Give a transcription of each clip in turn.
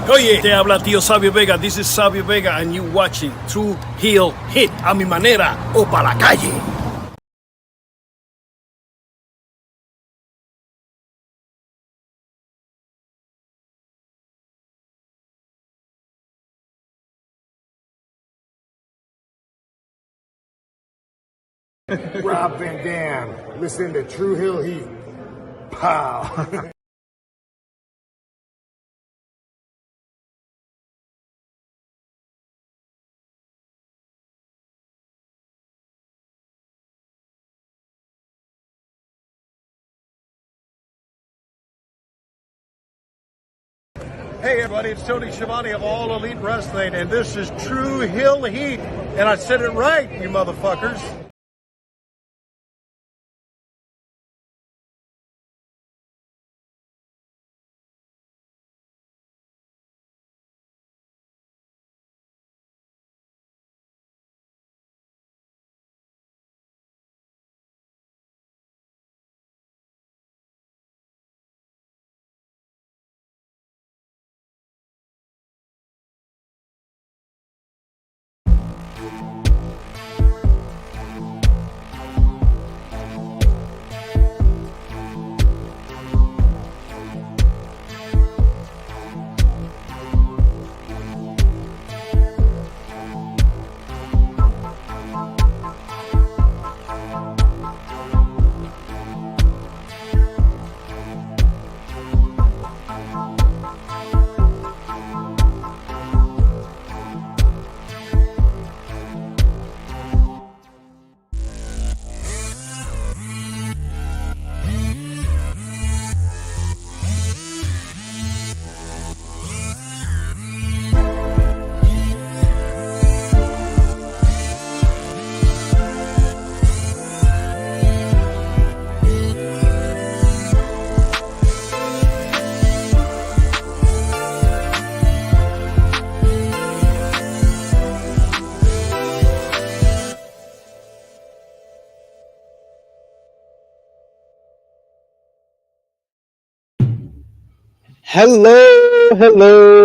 Oye, te habla tío Sabio Vega. This is Sabio Vega and you watching True Heel Hit. A mi manera o pa' la calle. Rob Van Dam, listen to True Hill Heat. Pow. Hey everybody, it's Tony Schiavone of All Elite Wrestling, and this is True Hill Heat, and I said it right, you motherfuckers.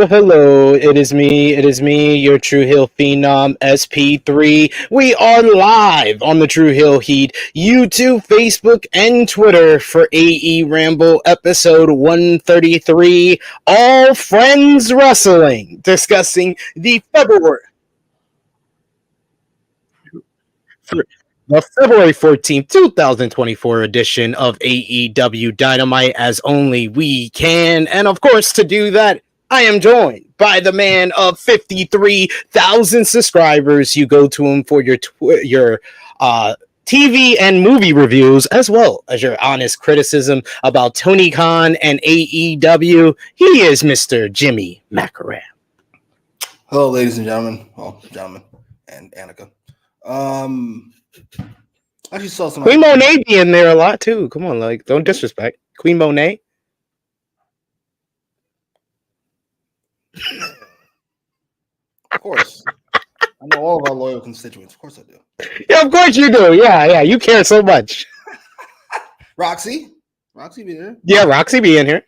Hello. It is me, your True Hill Phenom, SP3. We are live on the True Hill Heat, YouTube, Facebook, and Twitter for AEWramble episode 133, All Friends Wrestling, discussing the February 14th, 2024 edition of AEW Dynamite, as only we can. And of course, to do that, I am joined by the man of 53,000 subscribers. You go to him for your TV and movie reviews, as well as your honest criticism about Tony Khan and AEW. He is Mr. Jimmy Macram. Hello, ladies and gentlemen. Well, gentlemen and Annika. I actually saw some Queen Monet be in there a lot too. Come on, like, don't disrespect Queen Monet. Of course. I know all of our loyal constituents. Of course I do. Yeah, of course you do. Yeah. You care so much. Roxy be there. Yeah, Roxy be in here.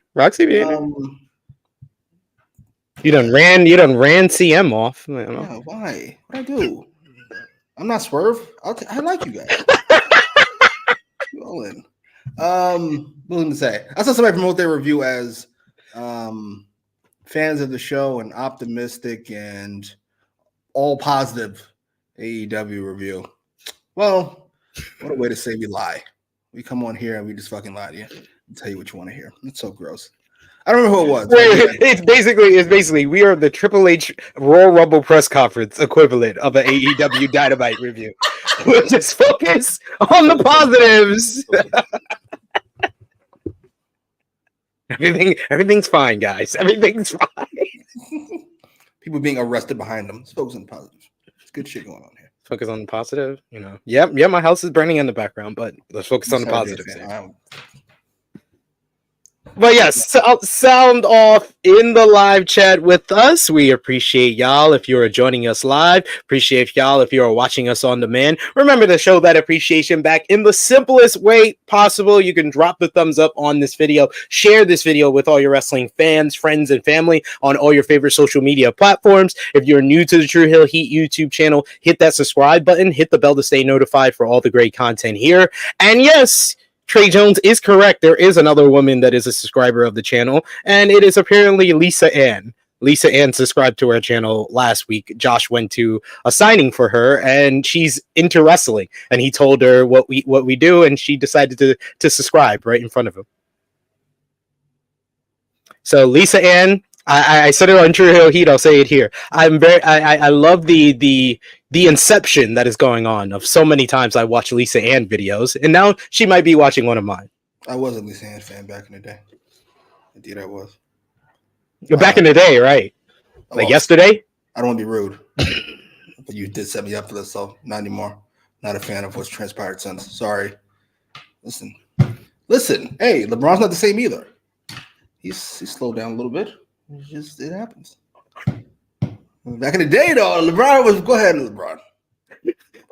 You done ran CM off. I don't know. Yeah, why? What'd I do? I'm not Swerve. I like you guys. You all in. What to say? I saw somebody promote their review as fans of the show and optimistic and all positive AEW review. Well, what a way to say we lie. We come on here and we just fucking lie to you and tell you what you want to hear. It's so gross. I don't remember who it was. It's basically we are the Triple H Royal Rumble press conference equivalent of an AEW Dynamite review. We'll just focus on the positives. Everything's fine, guys. Everything's fine. People being arrested behind them. Let's focus on the positives. It's good shit going on here. Focus on the positive. You know. Yep. My house is burning in the background, but let's focus on the positives. But yes, sound off in the live chat with us. We appreciate y'all if you are joining us live. Appreciate y'all if you are watching us on demand. Remember to show that appreciation back in the simplest way possible. You can drop the thumbs up on this video. Share this video with all your wrestling fans, friends, and family on all your favorite social media platforms. If you're new to the True Hill Heat YouTube channel, hit that subscribe button. Hit the bell to stay notified for all the great content here. And yes, Trey Jones is correct. There is another woman that is a subscriber of the channel, and it is apparently Lisa Ann. Lisa Ann subscribed to our channel last week. Josh went to a signing for her, and she's into wrestling. And he told her what we do, and she decided to subscribe right in front of him. So Lisa Ann, I said it on True Hill Heat. I'll say it here. I love the inception that is going on of so many times I watch Lisa Ann videos, and now she might be watching one of mine. I was a Lisa Ann fan back in the day. Indeed, I was. Back in the day, right? Like yesterday? I don't want to be rude, but you did set me up for this, so not anymore. Not a fan of what's transpired since. Sorry. Listen. Hey, LeBron's not the same either. He's slowed down a little bit. It happens. Back in the day, though, LeBron was. Go ahead,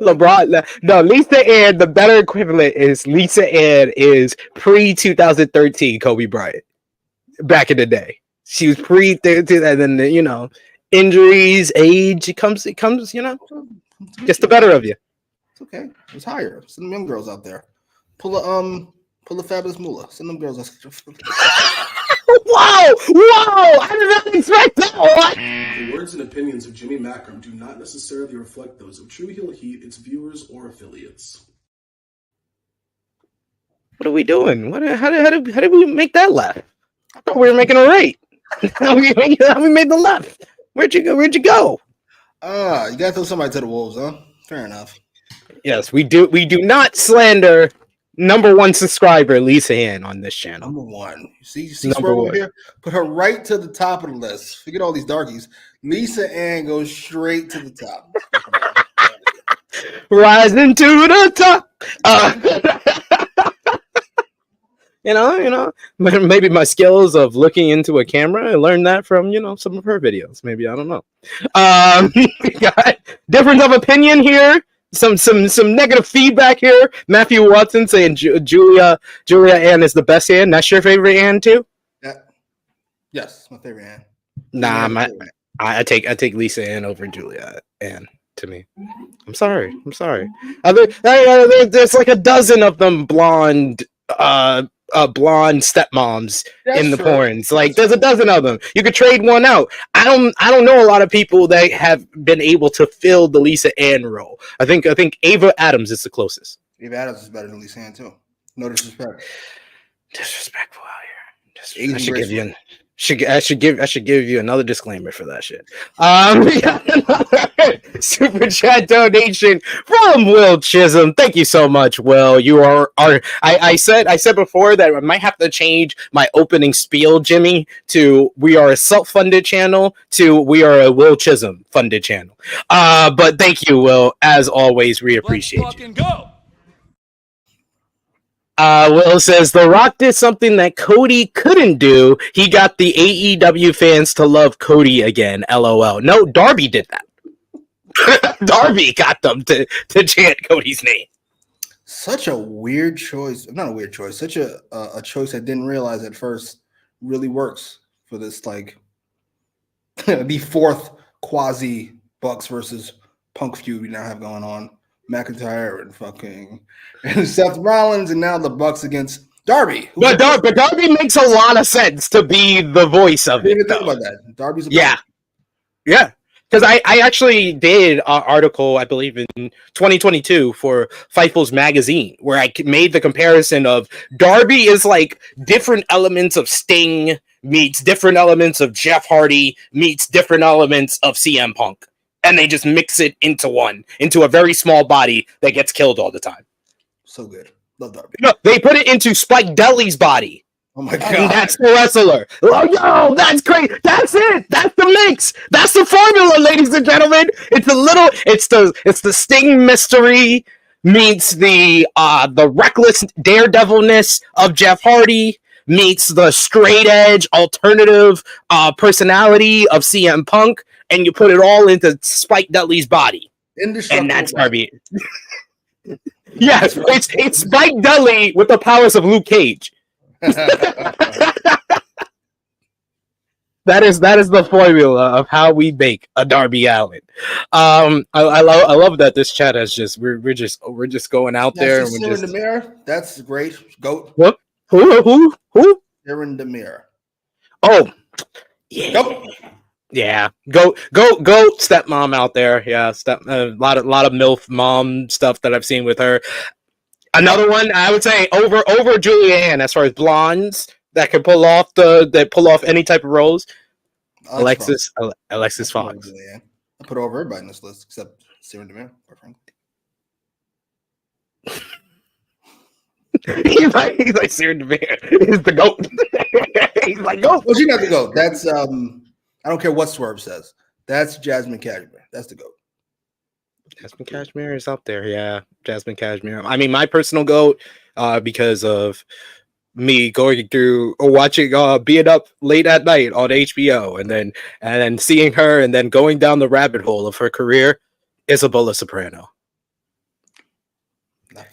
LeBron. No, Lisa Ann. The better equivalent is Lisa Ann is pre-2013 Kobe Bryant. Back in the day, she was pre, and then injuries, age. It comes. Gets the better of you. It's okay. It's higher. Send them young girls out there. Pull a fabulous moolah. Send them girls out. Wow! I did not expect that one! The words and opinions of Jimmy Macram do not necessarily reflect those of True Hill Heat, its viewers, or affiliates. What are we doing? How did we make that left? I thought we were making a right. How we made the left? Where'd you go? You gotta throw somebody to the wolves, huh? Fair enough. Yes, we do. We do not slander number one subscriber Lisa Ann on this channel. Number one. You see number one here? Put her right to the top of the list. Forget all these darkies. Lisa Ann goes straight to the top. Rising to the top. Maybe my skills of looking into a camera, I learned that from, some of her videos. Maybe, I don't know. We got difference of opinion here. Some negative feedback here. Matthew Watson saying Julia Ann is the best Ann. That's your favorite Ann too? Yeah. Yes, my favorite Ann. Nah, I take Lisa Ann over Julia Ann to me. I'm sorry. There's like a dozen of them blonde stepmoms in the porns. Like there's a dozen of them. You could trade one out. I don't know a lot of people that have been able to fill the Lisa Ann role. I think Ava Adams is the closest. Ava Adams is better than Lisa Ann too. No disrespect. Disrespectful out here. I should give you another disclaimer for that shit. We got another super chat donation from Will Chisholm. Thank you so much, Will. You are I said before that I might have to change my opening spiel, Jimmy, to we are a self-funded channel to we are a Will Chisholm funded channel. But thank you, Will. As always, we appreciate you. Go. Will says The Rock did something that Cody couldn't do. He got the AEW fans to love Cody again. LOL. No, Darby did that. Darby got them to chant Cody's name. Such a weird choice. Not a weird choice. Such a choice I didn't realize at first really works for this, like, the fourth quasi Bucks versus Punk feud we now have going on. McIntyre and Seth Rollins, and now the Bucks against Darby. But Darby makes a lot of sense to be the voice of it. Even think about that. Darby's yeah. Because I actually did an article, I believe in 2022 for Fightful's magazine, where I made the comparison of Darby is like different elements of Sting meets different elements of Jeff Hardy meets different elements of CM Punk. And they just mix it into a very small body that gets killed all the time. So good. Love Darby. No, they put it into Spike Dudley's body. Oh my God. And that's the wrestler. Oh, yo, that's great. That's it. That's the mix. That's the formula, ladies and gentlemen. It's the Sting mystery meets the reckless daredevilness of Jeff Hardy meets the straight edge alternative personality of CM Punk, and you put it all into Spike Dudley's body, and Indestructible. that's Darby. Yes, it's Spike Dudley with the powers of Luke Cage. That is the formula of how we make a Darby Allin. I love that this chat has just we're just going out there. And we're just Demir. That's great. Goat. What? Who? Aaron Demir. Oh, yeah. Goat. Yeah, go stepmom out there. Yeah, a lot of MILF mom stuff that I've seen with her. Another one I would say over Julianne as far as blondes that can pull off any type of roles. Alexis Fox. I put over everybody in this list except Sarah Demir, quite frankly. he's like Sarah Demir is the GOAT. He's like GOAT. Well, she's not the GOAT. That's I don't care what Swerve says. That's Jasmine Cashmere. That's the GOAT. Jasmine Cashmere is up there. Yeah, Jasmine Cashmere. I mean, my personal GOAT, because of me going through or watching being up late at night on HBO and then seeing her and then going down the rabbit hole of her career, Isabella Soprano.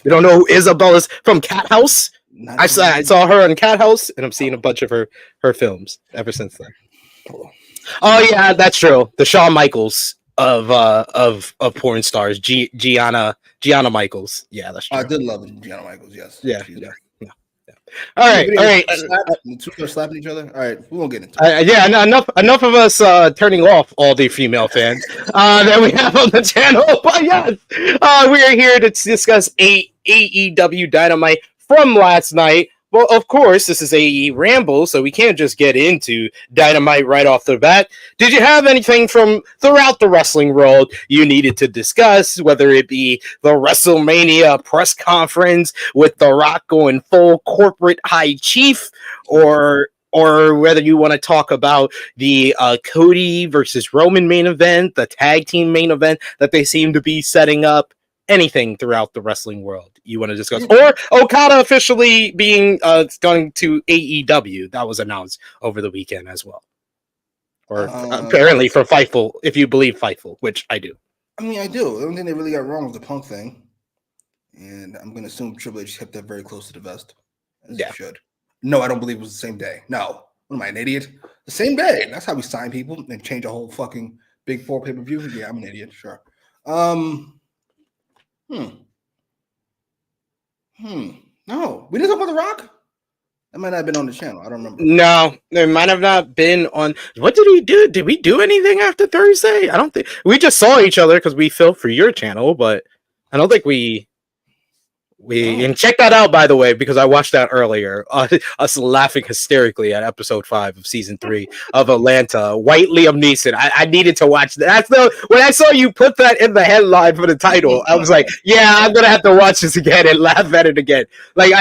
You don't know who Isabella's from Cat House? I saw her on Cat House, and I'm seeing a bunch of her films ever since then. Oh yeah, that's true. The Shawn Michaels of porn stars, Gianna Michaels. Yeah, that's true. I did love Gianna Michaels. Yes. Yeah. All right. The two are slapping each other. All right, we won't get into it. Yeah, enough of us turning off all the female fans that we have on the channel. But yes, we are here to discuss AEW Dynamite from last night. Well, of course, this is AEWramble, so we can't just get into Dynamite right off the bat. Did you have anything from throughout the wrestling world you needed to discuss, whether it be the WrestleMania press conference with The Rock going full corporate high chief, or whether you want to talk about the Cody versus Roman main event, the tag team main event that they seem to be setting up? Anything throughout the wrestling world you want to discuss, or Okada officially being going to AEW that was announced over the weekend as well, or apparently for Fightful, if you believe Fightful, which I do. I mean, I do. The only thing they really got wrong was the Punk thing, and I'm going to assume Triple H kept that very close to the vest. As he should. No, I don't believe it was the same day. No, what am I, an idiot? The same day. That's how we sign people and change a whole fucking Big Four pay-per-view. Yeah, I'm an idiot. Sure. No, we didn't talk about The Rock. That might not have been on the channel. I don't remember. No, it might have not been on. What did we do? Did we do anything after Thursday? I don't think we just saw each other because we filmed for your channel, but I don't think we and check that out, by the way, because I watched that earlier. Us laughing hysterically at episode 5 of season 3 of Atlanta. White Liam Neeson. I needed to watch that. When I saw you put that in the headline for the title, I was like, yeah, I'm gonna have to watch this again and laugh at it again. Like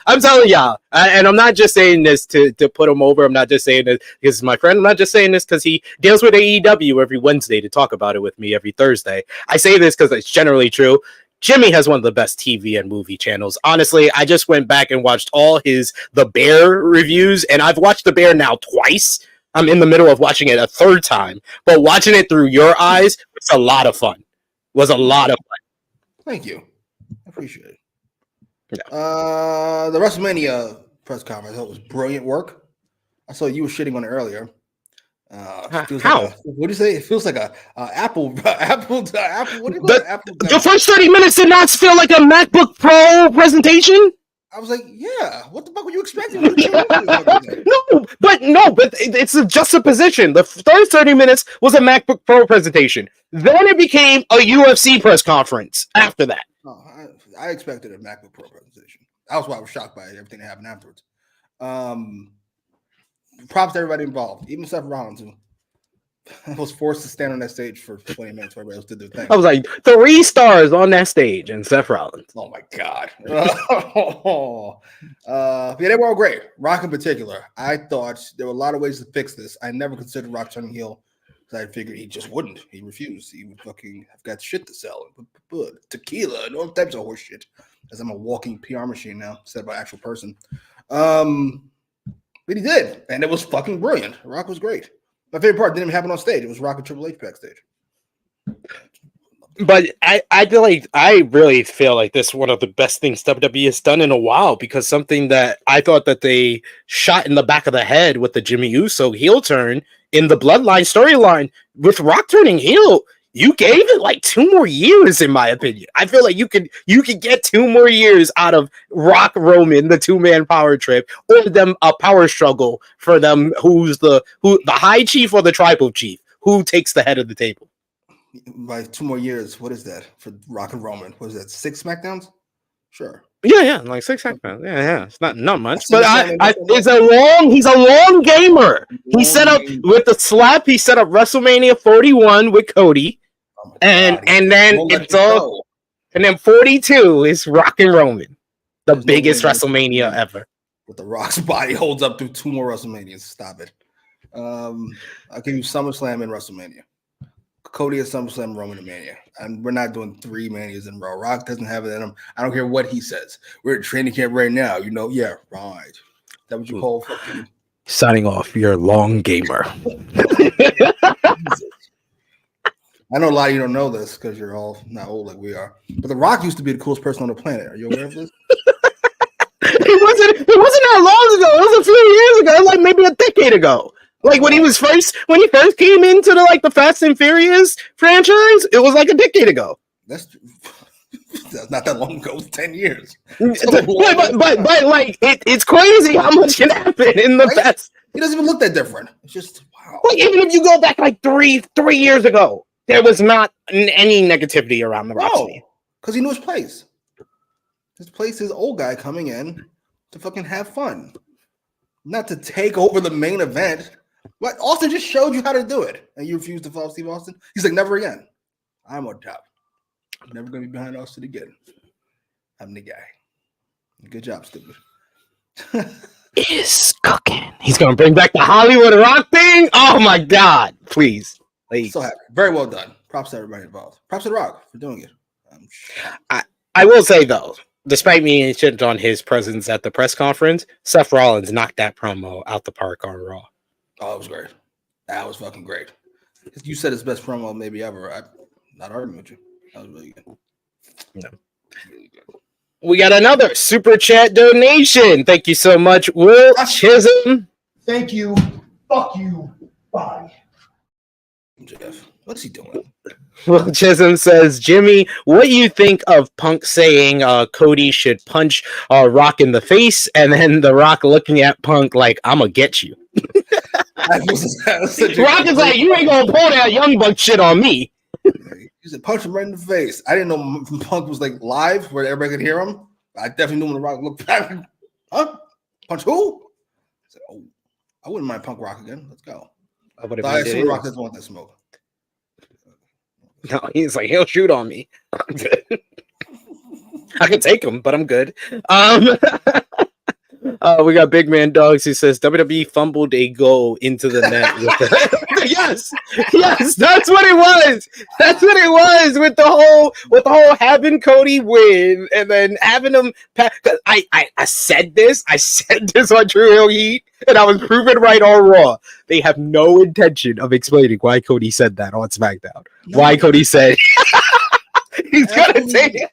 I'm telling y'all, and I'm not just saying this to put him over. I'm not just saying this because he's my friend. I'm not just saying this because he deals with AEW every Wednesday to talk about it with me every Thursday. I say this because it's generally true. Jimmy has one of the best TV and movie channels. Honestly, I just went back and watched all The Bear reviews, and I've watched The Bear now twice. I'm in the middle of watching it a third time, but watching it through your eyes was a lot of fun. Thank you. I appreciate it. Yeah. The WrestleMania press conference, I thought was brilliant work. I saw you were shitting on it earlier. How? Like what do you say? It feels like a Apple. What do you call it? Apple. The first 30 minutes did not feel like a MacBook Pro presentation. I was like, yeah. What the fuck were you expecting? No, but it's a juxtaposition. The first 30 minutes was a MacBook Pro presentation. Then it became a UFC press conference after that. Oh, I expected a MacBook Pro presentation. That's why I was shocked by everything that happened afterwards. Props to everybody involved, even Seth Rollins, who was forced to stand on that stage for 20 minutes while everybody else did their thing. I was like, 3 stars on that stage, and Seth Rollins. Oh my god! Yeah, they were all great. Rock in particular, I thought there were a lot of ways to fix this. I never considered Rock turning heel because I figured he just wouldn't. He refused. He would fucking have got shit to sell, tequila, and all types of horse shit. As I'm a walking PR machine now, instead of an actual person. But he did, and it was fucking brilliant. Rock was great. My favorite part didn't even happen on stage. It was Rock and Triple H backstage. But I feel like I really feel like this is one of the best things WWE has done in a while, because something that I thought that they shot in the back of the head with the Jimmy Uso heel turn in the Bloodline storyline with Rock turning heel. You gave it like 2 more years, in my opinion. I feel like you could get 2 more years out of Rock Roman, the 2-man power trip, or them a power struggle for them. Who's the high chief or the tribal chief? Who takes the head of the table? By 2 more years, what is that for Rock and Roman? What is that? 6 SmackDowns? Sure. Yeah, like 6 SmackDowns. Yeah. It's not much, but he's a long gamer. He set up with the slap. He set up WrestleMania 41 with Cody. And then it's all, and then 42 is Rock and Roman, the biggest WrestleMania ever. With the Rock's body holds up through 2 more WrestleManias. Stop it. I'll give you SummerSlam and WrestleMania. Cody at SummerSlam, Roman at Mania. And we're not doing 3 Manias in a row. Rock doesn't have it in him. I don't care what he says. We're at training camp right now. Yeah, right. Is that what you call fucking signing off? You're a long gamer. I know a lot of you don't know this because you're all not old like we are. But The Rock used to be the coolest person on the planet. Are you aware of this? It wasn't that long ago. It was a few years ago, like maybe a decade ago. Like when he first came into the Fast and Furious franchise, it was like a decade ago. That's not that long ago. It was 10 years. But like it's crazy how much can happen in the past. He doesn't even look that different. It's just wow. Like even if you go back like three years ago, there was not any negativity around the Rock. Because he knew his place. His place is old guy coming in to fucking have fun, not to take over the main event. What Austin just showed you how to do it, and you refuse to follow Steve Austin. He's like, never again. I'm on top. I'm never gonna be behind Austin again. I'm the guy. Good job, stupid. Is cooking. He's gonna bring back the Hollywood Rock thing. Oh my god! Please. So happy. Very well done. Props to everybody involved. Props to The Rock for doing it. I will say though, despite me shitting on his presence at the press conference, Seth Rollins knocked that promo out the park on Raw. Oh, it was great. That was fucking great. You said it's best promo maybe ever. I'm not arguing with you. That was really good. No. Really good. We got another super chat donation. Thank you so much, Will Chisholm. Thank you. Fuck you. Bye. Jeff, what's he doing? Will Chisholm says, Jimmy, what do you think of Punk saying Cody should punch Rock in the face, and then The Rock looking at Punk like, I'm going to get you? Rock is like, you ain't going to pull that Young Buck shit on me. He said, punch him right in the face. I didn't know Punk was like live where everybody could hear him. I definitely knew when The Rock looked back. Huh? Punch who? I said, oh, I wouldn't mind Punk Rock again. Let's go. I assume Rock doesn't want that smoke. No, he's like, he'll shoot on me. I'm good. I can take him, but I'm good. We got Big Man Dogs who says WWE fumbled a goal into the net. Yes, that's what it was. That's what it was with the whole having Cody win and then having him. I said this on True Hill Heat, and I was proven right on Raw. They have no intention of explaining why Cody said that on SmackDown. No. Why Cody said he's gonna take it.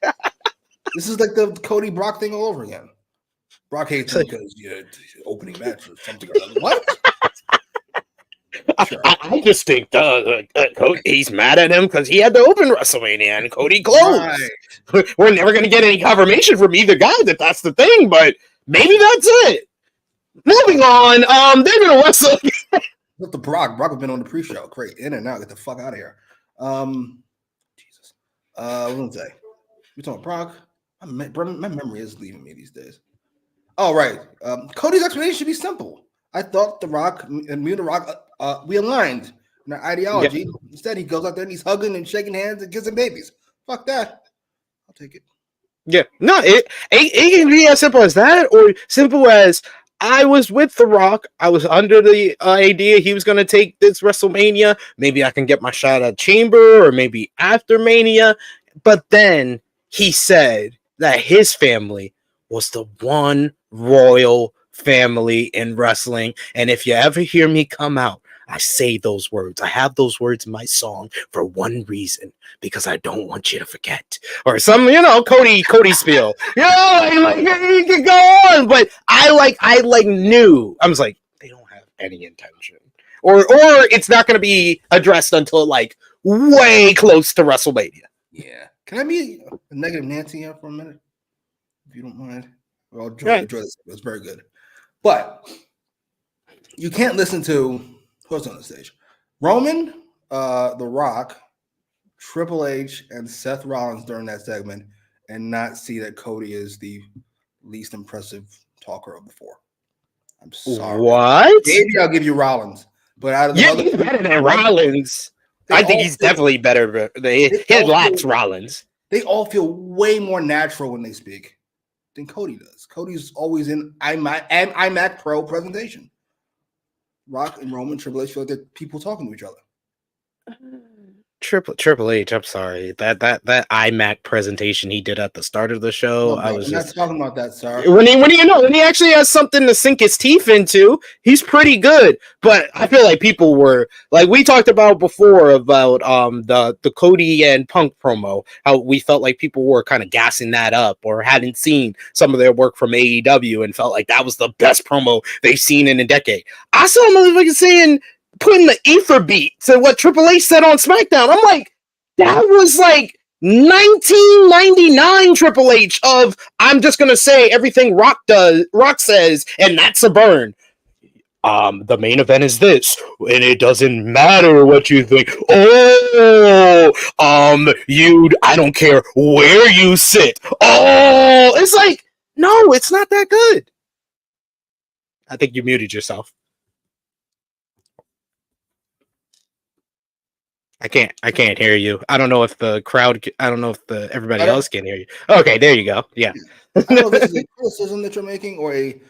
This is like the Cody Brock thing all over again. Brock hates him because opening match or something. What? Sure. I just think Cody, he's mad at him because he had to open WrestleMania and Cody closed. Right. We're never going to get any confirmation from either guy that that's the thing, but maybe that's it. Moving on, they're going to wrestle. Look, the Brock has been on the pre-show. Great, in and out. Get the fuck out of here. Jesus. What did I say? We talking Brock? My memory is leaving me these days. Oh, right. Cody's explanation should be simple. I thought The Rock and me and The Rock, we aligned in our ideology. Yep. Instead, he goes out there and he's hugging and shaking hands and kissing babies. Fuck that. I'll take it. Yeah. No, it can be as simple as that, or simple as I was with The Rock. I was under the idea he was going to take this WrestleMania. Maybe I can get my shot at Chamber or maybe after Mania. But then he said that his family was the one royal family in wrestling. And if you ever hear me come out, I say those words. I have those words in my song for one reason, because I don't want you to forget. Or some, Cody spiel. Like you can go on, but I knew. I was like, they don't have any intention. Or it's not going to be addressed until like way close to WrestleMania. Yeah. Can I be a negative Nancy here for a minute? If you don't mind. Well, enjoy this. It's very good. But you can't listen to who's on the stage. Roman, The Rock, Triple H, and Seth Rollins during that segment, and not see that Cody is the least impressive talker of the four. I'm sorry. What? Maybe I'll give you Rollins. But out of the he's better than Rollins. I think he's definitely better. He lacks Rollins. They all feel way more natural when they speak than Cody does. Cody's always in iMac Pro presentation. Rock and Roman, Triple H feel like they're people talking to each other. Triple H, I'm sorry. That iMac presentation he did at the start of the show, No, I'm not talking about that, sir. When he actually has something to sink his teeth into, he's pretty good. But I feel like people were like we talked about before about the Cody and Punk promo, how we felt like people were kind of gassing that up or hadn't seen some of their work from AEW and felt like that was the best promo they've seen in a decade. I saw motherfuckers saying, putting the ether beat to what Triple H said on SmackDown. I'm like, that was like 1999 Triple H of, I'm just going to say everything Rock says, and that's a burn. The main event is this, and it doesn't matter what you think. I don't care where you sit. Oh, it's like, no, it's not that good. I think you muted yourself. I can't hear you. I don't know if the crowd, everybody else can hear you. Okay, there you go. Yeah. I don't know if this is a criticism that you're making or a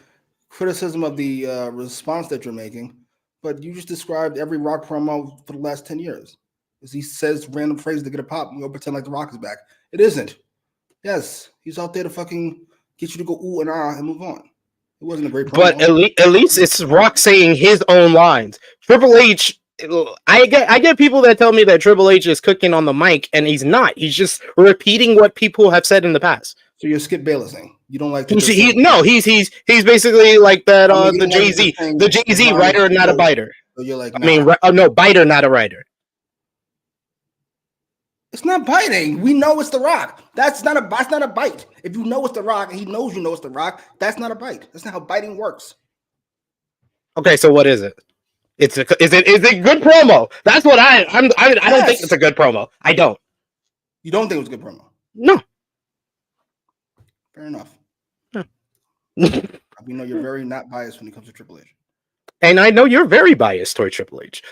criticism of the response that you're making, but you just described every Rock promo for the last 10 years. As he says random phrases to get a pop, and we'll pretend like the Rock is back. It isn't. Yes, he's out there to fucking get you to go ooh and ah and move on. It wasn't a great promo. But at least it's Rock saying his own lines. Triple H, I get people that tell me that Triple H is cooking on the mic, and he's not. He's just repeating what people have said in the past. So you're Skip Baylessing. You don't like he's basically like that. The Jay-Z writer, not a biter. So you're like, no, biter, not a writer. It's not biting. We know it's The Rock. That's not a bite. If you know it's The Rock and he knows you know it's The Rock, that's not a bite. That's not how biting works. Okay, so what is it? Is it good promo? That's what I don't think it's a good promo. I don't. You don't think it was a good promo? No. Fair enough. Huh. We know you're very not biased when it comes to Triple H. And I know you're very biased toward Triple H.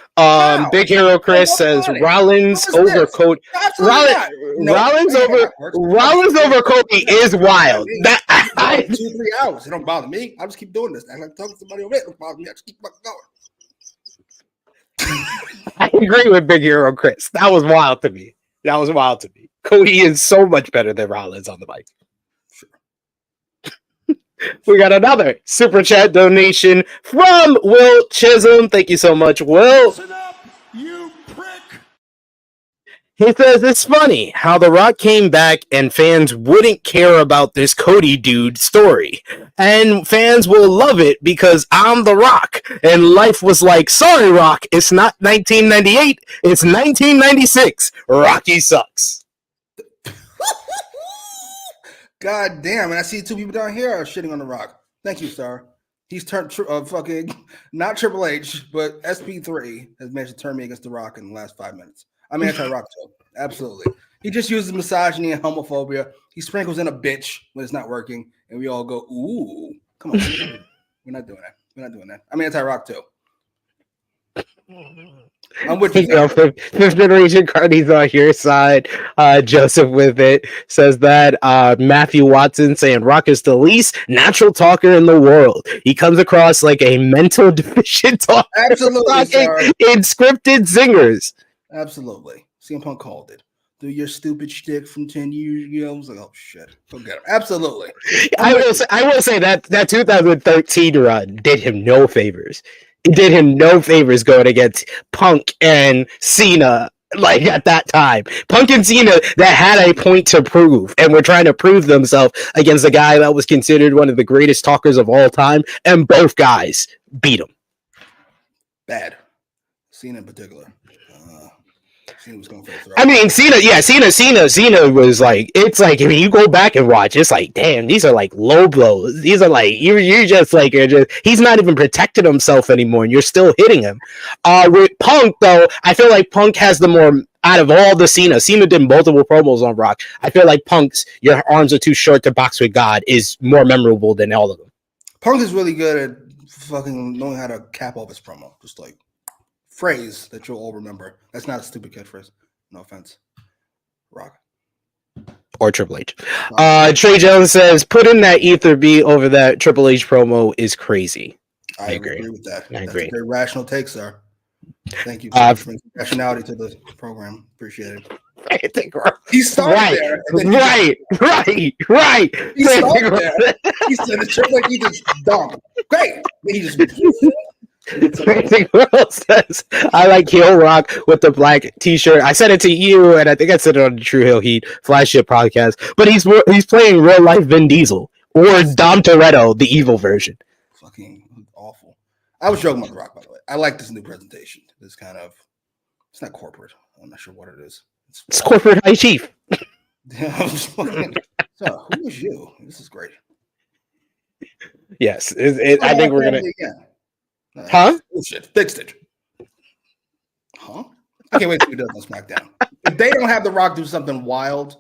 Big Hero Chris says Rollins over Cody. Rollins over Cody is wild. 2-3 hours. It don't bother me. I just keep doing this. I'm like talking to somebody over there. It don't bother me. I just keep fucking going. I agree with Big Hero Chris. That was wild to me. Cody is so much better than Rollins on the mic. We got another super chat donation from Will Chisholm. Thank you so much, Will. Listen up, you prick. He says, it's funny how The Rock came back and fans wouldn't care about this Cody dude story. And fans will love it because I'm The Rock. And life was like, sorry, Rock, it's not 1998, it's 1996. Rocky sucks. God damn, and I see two people down here are shitting on The Rock. Thank you, sir. He's turned fucking, not Triple H, but SP3 has managed to turn me against The Rock in the last 5 minutes. I'm anti-Rock too. Absolutely. He just uses misogyny and homophobia. He sprinkles in a bitch when it's not working, and we all go, ooh. Come on. We're not doing that. I'm anti-Rock too. I'm with you. Fifth generation Cardi's on your side. Joseph with it says that Matthew Watson saying Rock is the least natural talker in the world. He comes across like a mental deficient talker. Absolutely, in scripted zingers. Absolutely. CM Punk called it. do your stupid shtick from 10 years ago. I was like, oh shit, go get him. Absolutely. I will say that 2013 run did him no favors. It did him no favors going against Punk and Cena. Like at that time, Punk and Cena that had a point to prove and were trying to prove themselves against a guy that was considered one of the greatest talkers of all time, and both guys beat him. Bad. Cena in particular. Cena was going for the throw. I mean, Cena was like, it's like, I mean, you go back and watch, it's like, damn, these are like low blows. These are like, you're just like, he's not even protecting himself anymore, and you're still hitting him. With Punk, though, I feel like Punk has the more, out of all the Cena did multiple promos on Rock. I feel like Punk's, your arms are too short to box with God, is more memorable than all of them. Punk is really good at fucking knowing how to cap off his promo. Just like, phrase that you'll all remember. That's not a stupid catchphrase. No offense. Rock. Or Triple H. Trey Jones says, put in that Ether B over that Triple H promo is crazy. I agree with that. I agree. That's a very rational take, sir. Thank you for bringing rationality to the program. Appreciate it. I think he started there. Right. He started there. He said the Triple H he just dumped. Great. He just Crazy World says, I like Heel Rock with the black t-shirt. I said it to you, and I think I said it on the True Hill Heat Flagship podcast, but he's playing real life Vin Diesel or Dom Toretto, the evil version. Fucking awful. I was joking about The Rock, by the way. I like this new presentation. This kind of, it's not corporate. I'm not sure what it is. It's corporate high chief. So, who is you? This is great. Yes, I think we're going to... Huh? Bullshit. Fixed it. Huh? I can't wait till he does on SmackDown. If they don't have The Rock do something wild,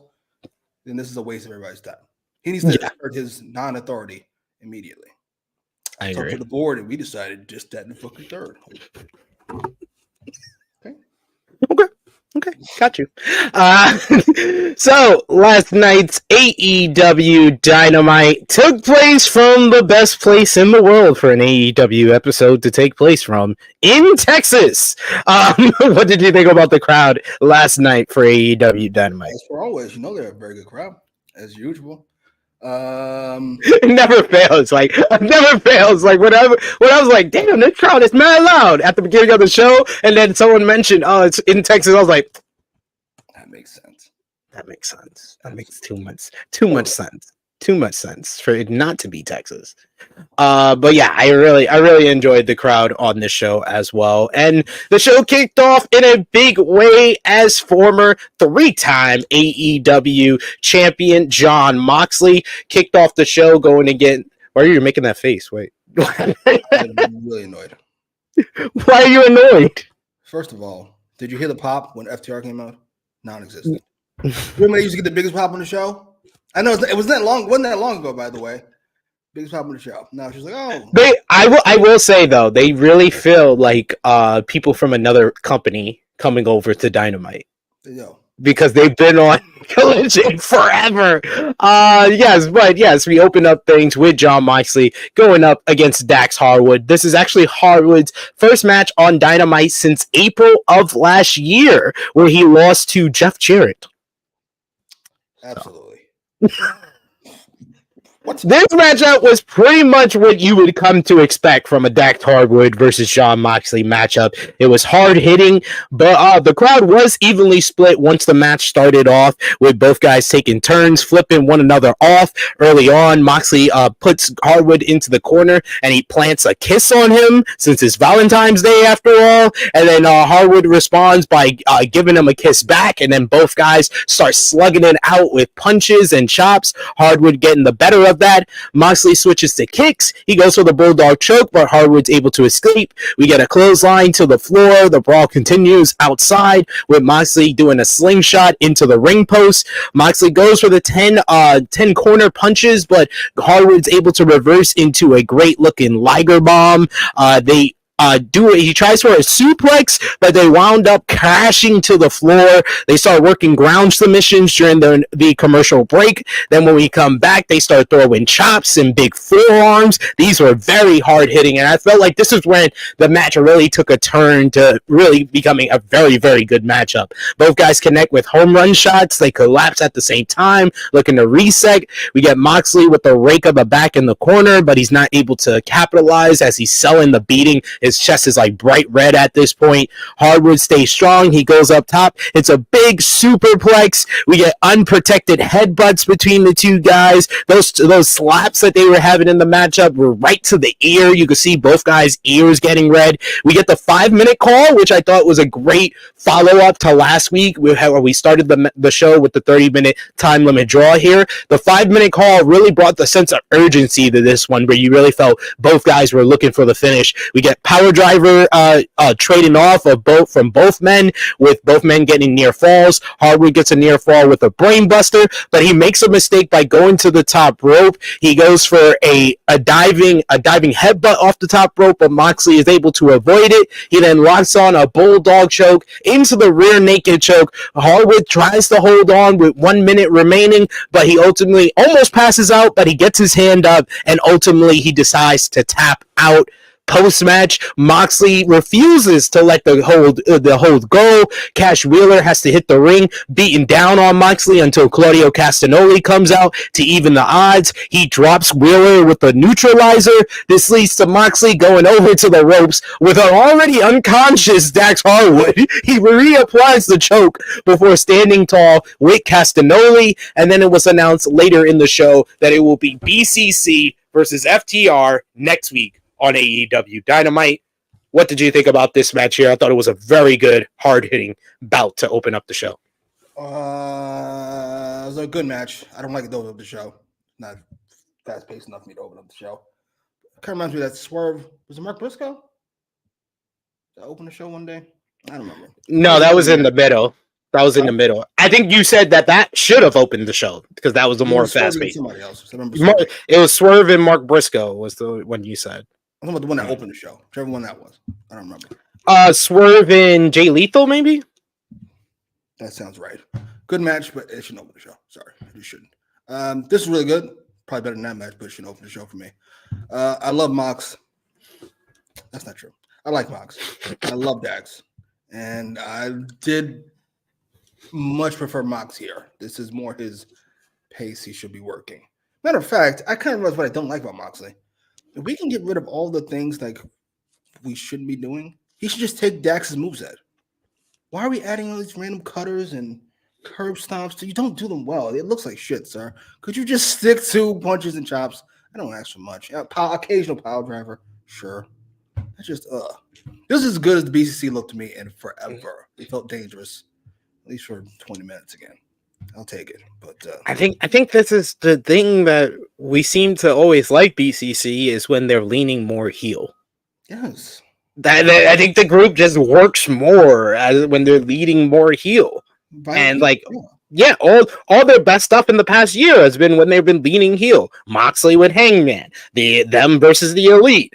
then this is a waste of everybody's time. He needs to assert his non-authority immediately. I agree. To the board, and we decided just that in the fucking third. Okay, got you. So last night's AEW Dynamite took place from the best place in the world for an AEW episode to take place from, in Texas. What did you think about the crowd last night for AEW Dynamite? As for always, they're a very good crowd, as usual. It never fails. It never fails. Like when I was like, damn, this crowd is mad loud at the beginning of the show, and then someone mentioned, oh, it's in Texas. I was like, that makes sense. That makes too much sense. Too much sense for it not to be Texas. But yeah, I really enjoyed the crowd on this show as well. And the show kicked off in a big way as former 3-time AEW champion Jon Moxley kicked off the show going again. Why are you making that face? Wait. I'm really annoyed. Why are you annoyed? First of all, did you hear the pop when FTR came out? Non-existent. Remember they used to get the biggest pop on the show? I know it wasn't that long ago, by the way. Biggest pop on the show. Now she's like, oh. I will say though, they really feel like people from another company coming over to Dynamite. Because they've been on Collision forever. Yes, we open up things with Jon Moxley going up against Dax Harwood. This is actually Harwood's first match on Dynamite since April of last year, where he lost to Jeff Jarrett. Absolutely. This matchup was pretty much what you would come to expect from a Dax Harwood versus Jon Moxley matchup. It was hard hitting, but the crowd was evenly split once the match started off, with both guys taking turns, flipping one another off. Early on, Moxley puts Harwood into the corner, and he plants a kiss on him, since it's Valentine's Day after all. And then Harwood responds by giving him a kiss back, and then both guys start slugging it out with punches and chops. Harwood getting the better of that. Moxley switches to kicks. He goes for the bulldog choke, but Harwood's able to escape. We get a clothesline to the floor. The brawl continues outside, with Moxley doing a slingshot into the ring post. Moxley goes for the 10 corner punches, but Harwood's able to reverse into a great looking Liger bomb. They He tries for a suplex, but they wound up crashing to the floor. They start working ground submissions during the commercial break. Then when we come back, they start throwing chops and big forearms. These were very hard hitting, and I felt like this is when the match really took a turn to really becoming a very, very good matchup. Both guys connect with home run shots. They collapse at the same time, looking to reset. We get Moxley with the rake of the back in the corner, but he's not able to capitalize as he's selling the beating. His chest is like bright red at this point. Hardwood stays strong. He goes up top. It's a big superplex. We get unprotected headbutts between the two guys. Those slaps that they were having in the matchup were right to the ear. You could see both guys' ears getting red. We get the 5-minute call, which I thought was a great follow-up to last week where we started the show with the 30-minute time limit draw here. The 5-minute call really brought the sense of urgency to this one where you really felt both guys were looking for the finish. We get power driver trading off from both men, with both men getting near falls. Hardwood gets a near fall with a brain buster, but he makes a mistake by going to the top rope. He goes for a diving headbutt off the top rope, but Moxley is able to avoid it. He then locks on a bulldog choke into the rear naked choke. Hardwood tries to hold on with 1 minute remaining, but he ultimately almost passes out, but he gets his hand up, and ultimately he decides to tap out. Post-match, Moxley refuses to let the hold go. Cash Wheeler has to hit the ring, beating down on Moxley until Claudio Castagnoli comes out to even the odds. He drops Wheeler with a neutralizer. This leads to Moxley going over to the ropes with an already unconscious Dax Harwood. He reapplies the choke before standing tall with Castagnoli, and then it was announced later in the show that it will be BCC versus FTR next week on AEW Dynamite. What did you think about this match here? I thought it was a very good, hard-hitting bout to open up the show. It was a good match. I don't like it to open up the show. Not fast-paced enough for me to open up the show. It kind of reminds me of that Swerve. Was it Mark Briscoe? Did I open the show one day? I don't remember. No, that was in the middle. That was in the middle. I think you said that should have opened the show because that was the more fast-paced. Somebody else. It was Swerve and Mark Briscoe was the one you said. I'm talking about the one that opened the show. Whichever one that was. I don't remember. Swerve and Jay Lethal, maybe? That sounds right. Good match, but it shouldn't open the show. Sorry, it shouldn't. This is really good. Probably better than that match, but it shouldn't open the show for me. I love Mox. That's not true. I like Mox. I love Dax. And I did much prefer Mox here. This is more his pace he should be working. Matter of fact, I kind of realize what I don't like about Moxley. If we can get rid of all the things like we shouldn't be doing, he should just take Dax's moveset. Why are we adding all these random cutters and curb stomps? You don't do them well. It looks like shit, sir. Could you just stick to punches and chops? I don't ask for much. Occasional power driver, sure. That's just This is as good as the BCC looked to me in forever. It felt dangerous, at least for 20 minutes again. I'll take it, but I think this is the thing that we seem to always like BCC is when they're leaning more heel. Yes, I think the group just works more as when they're leading more heel, and like yeah, all their best stuff in the past year has been when they've been leaning heel. Moxley with Hangman, them versus the Elite,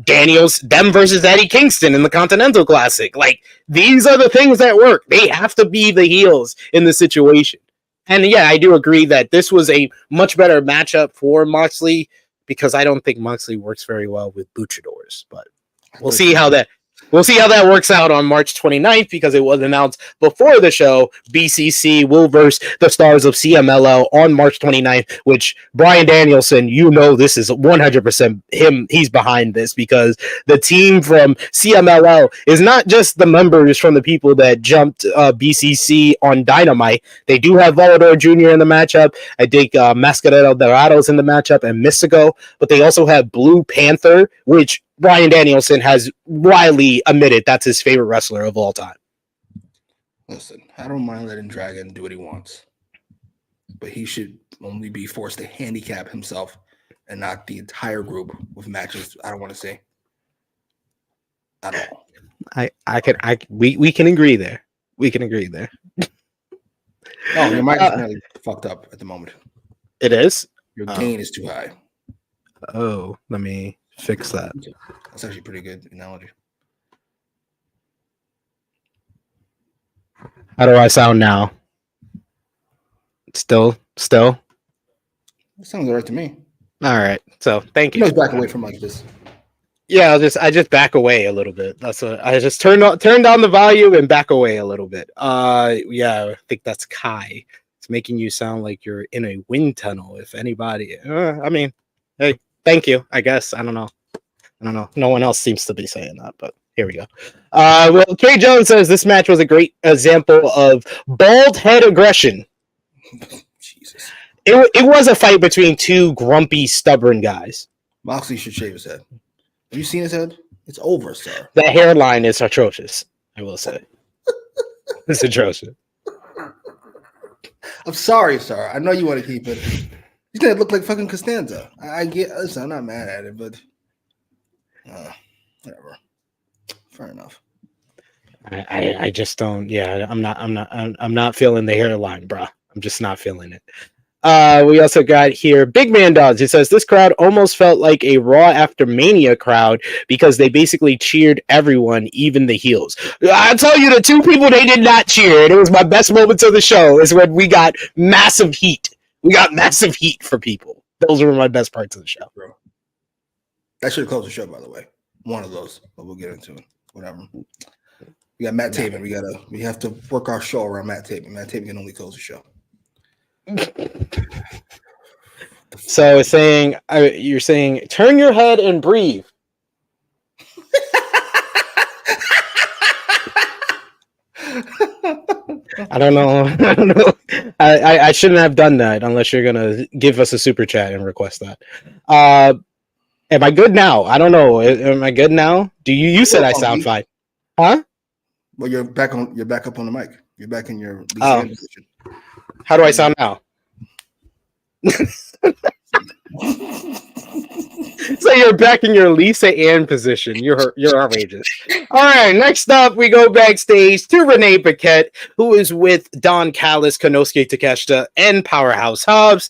Daniels, them versus Eddie Kingston in the Continental Classic. Like these are the things that work. They have to be the heels in the situation. And yeah, I do agree that this was a much better matchup for Moxley because I don't think Moxley works very well with luchadors, but we'll see how that works out on March 29th because it was announced before the show. BCC will verse the stars of CMLL on March 29th, which Bryan Danielson, this is 100% him. He's behind this because the team from CMLL is not just the members from the people that jumped BCC on Dynamite. They do have Volador Jr. in the matchup. I think Mascarero Dorado's in the matchup and Mystico, but they also have Blue Panther, which Bryan Danielson has widely admitted that's his favorite wrestler of all time. Listen, I don't mind letting Dragon do what he wants, but he should only be forced to handicap himself and not the entire group with matches I don't want to see at all. We can agree there. We can agree there. Oh, your mic is really fucked up at the moment. It is? Your gain is too high. Oh, let me Fix that. That's actually a pretty good analogy. How do I sound now? Still. That sounds all right to me. All right. So thank you. You know, back away from like this. Yeah, I just back away a little bit. That's what I just turn down the volume and back away a little bit. Yeah, I think that's Kai. It's making you sound like you're in a wind tunnel. If anybody, I mean, hey, thank you. I guess I don't know. No one else seems to be saying that, but here we go. Well, Trey Jones says this match was a great example of bald head aggression. Jesus. It was a fight between two grumpy, stubborn guys. Moxley should shave his head. Have you seen his head? It's over, sir. The hairline is atrocious, I will say. It's atrocious. I'm sorry, sir. I know you want to keep it. He's gonna look like fucking Costanza. I get. Listen, I'm not mad at it, but whatever. Fair enough. I just don't. Yeah, I'm not feeling the hairline, bro. I'm just not feeling it. We also got here Big Man Dogs. He says this crowd almost felt like a Raw after Mania crowd because they basically cheered everyone, even the heels. I'll tell you, the two people they did not cheer, and it was my best moments of the show, is when we got massive heat. We got massive heat for people. Those were my best parts of the show. Bro. That should have closed the show, by the way. One of those, but we'll get into it. Whatever. We got Matt Taven. We have to work our show around Matt Taven. Matt Taven can only close the show. So it's saying you're saying turn your head and breathe. I don't know. I shouldn't have done that unless you're gonna give us a super chat and request that. Am I good now? I don't know. Am I good now? Do you said I sound fine? Huh? Well, you're back up on the mic. You're back in your position. How do I sound now? So you're back in your Lisa Ann position. You're outrageous. All right, next up, we go backstage to Renee Paquette, who is with Don Callis, Konosuke Takeshita, and Powerhouse Hobbs.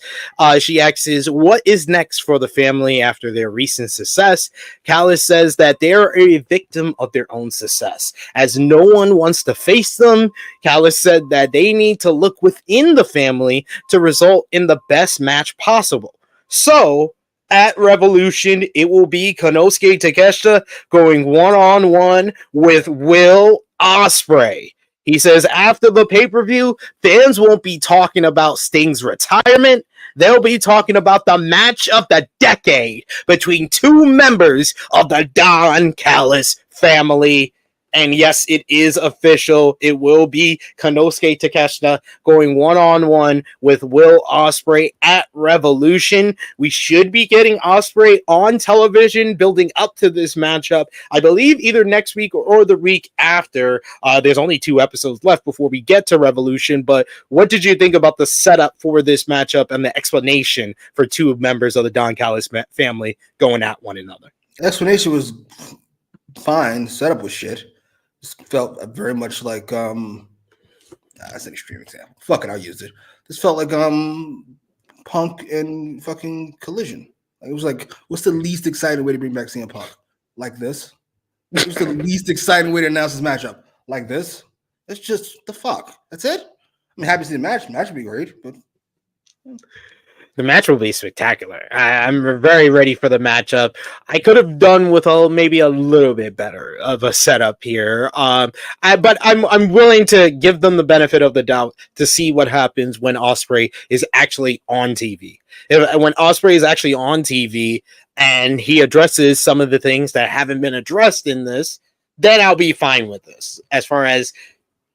She asks, what is next for the family after their recent success? Callis says that they're a victim of their own success, as no one wants to face them. Callis said that they need to look within the family to result in the best match possible. So, at Revolution, it will be Konosuke Takeshita going one-on-one with Will Ospreay. He says after the pay-per-view, fans won't be talking about Sting's retirement. They'll be talking about the match of the decade between two members of the Don Callis family. And yes, it is official. It will be Konosuke Takeshita going one-on-one with Will Ospreay at Revolution. We should be getting Ospreay on television building up to this matchup. I believe either next week or the week after. There's only 2 episodes left before we get to Revolution. But what did you think about the setup for this matchup and the explanation for 2 members of the Don Callis family going at one another? Explanation was fine. Setup was shit. Felt very much like that's an extreme example. Fuck it, I'll use it. This felt like Punk and fucking Collision. Like, it was like, what's the least exciting way to bring back CM Punk? Like this? What's the least exciting way to announce this matchup? Like this? It's just the fuck. That's it. I'm happy to see the match. The match would be great, but the match will be spectacular. I'm very ready for the matchup. I could have done with maybe a little bit better of a setup here. But I'm willing to give them the benefit of the doubt to see what happens when Ospreay is actually on TV. When Ospreay is actually on TV and he addresses some of the things that haven't been addressed in this, then I'll be fine with this. As far as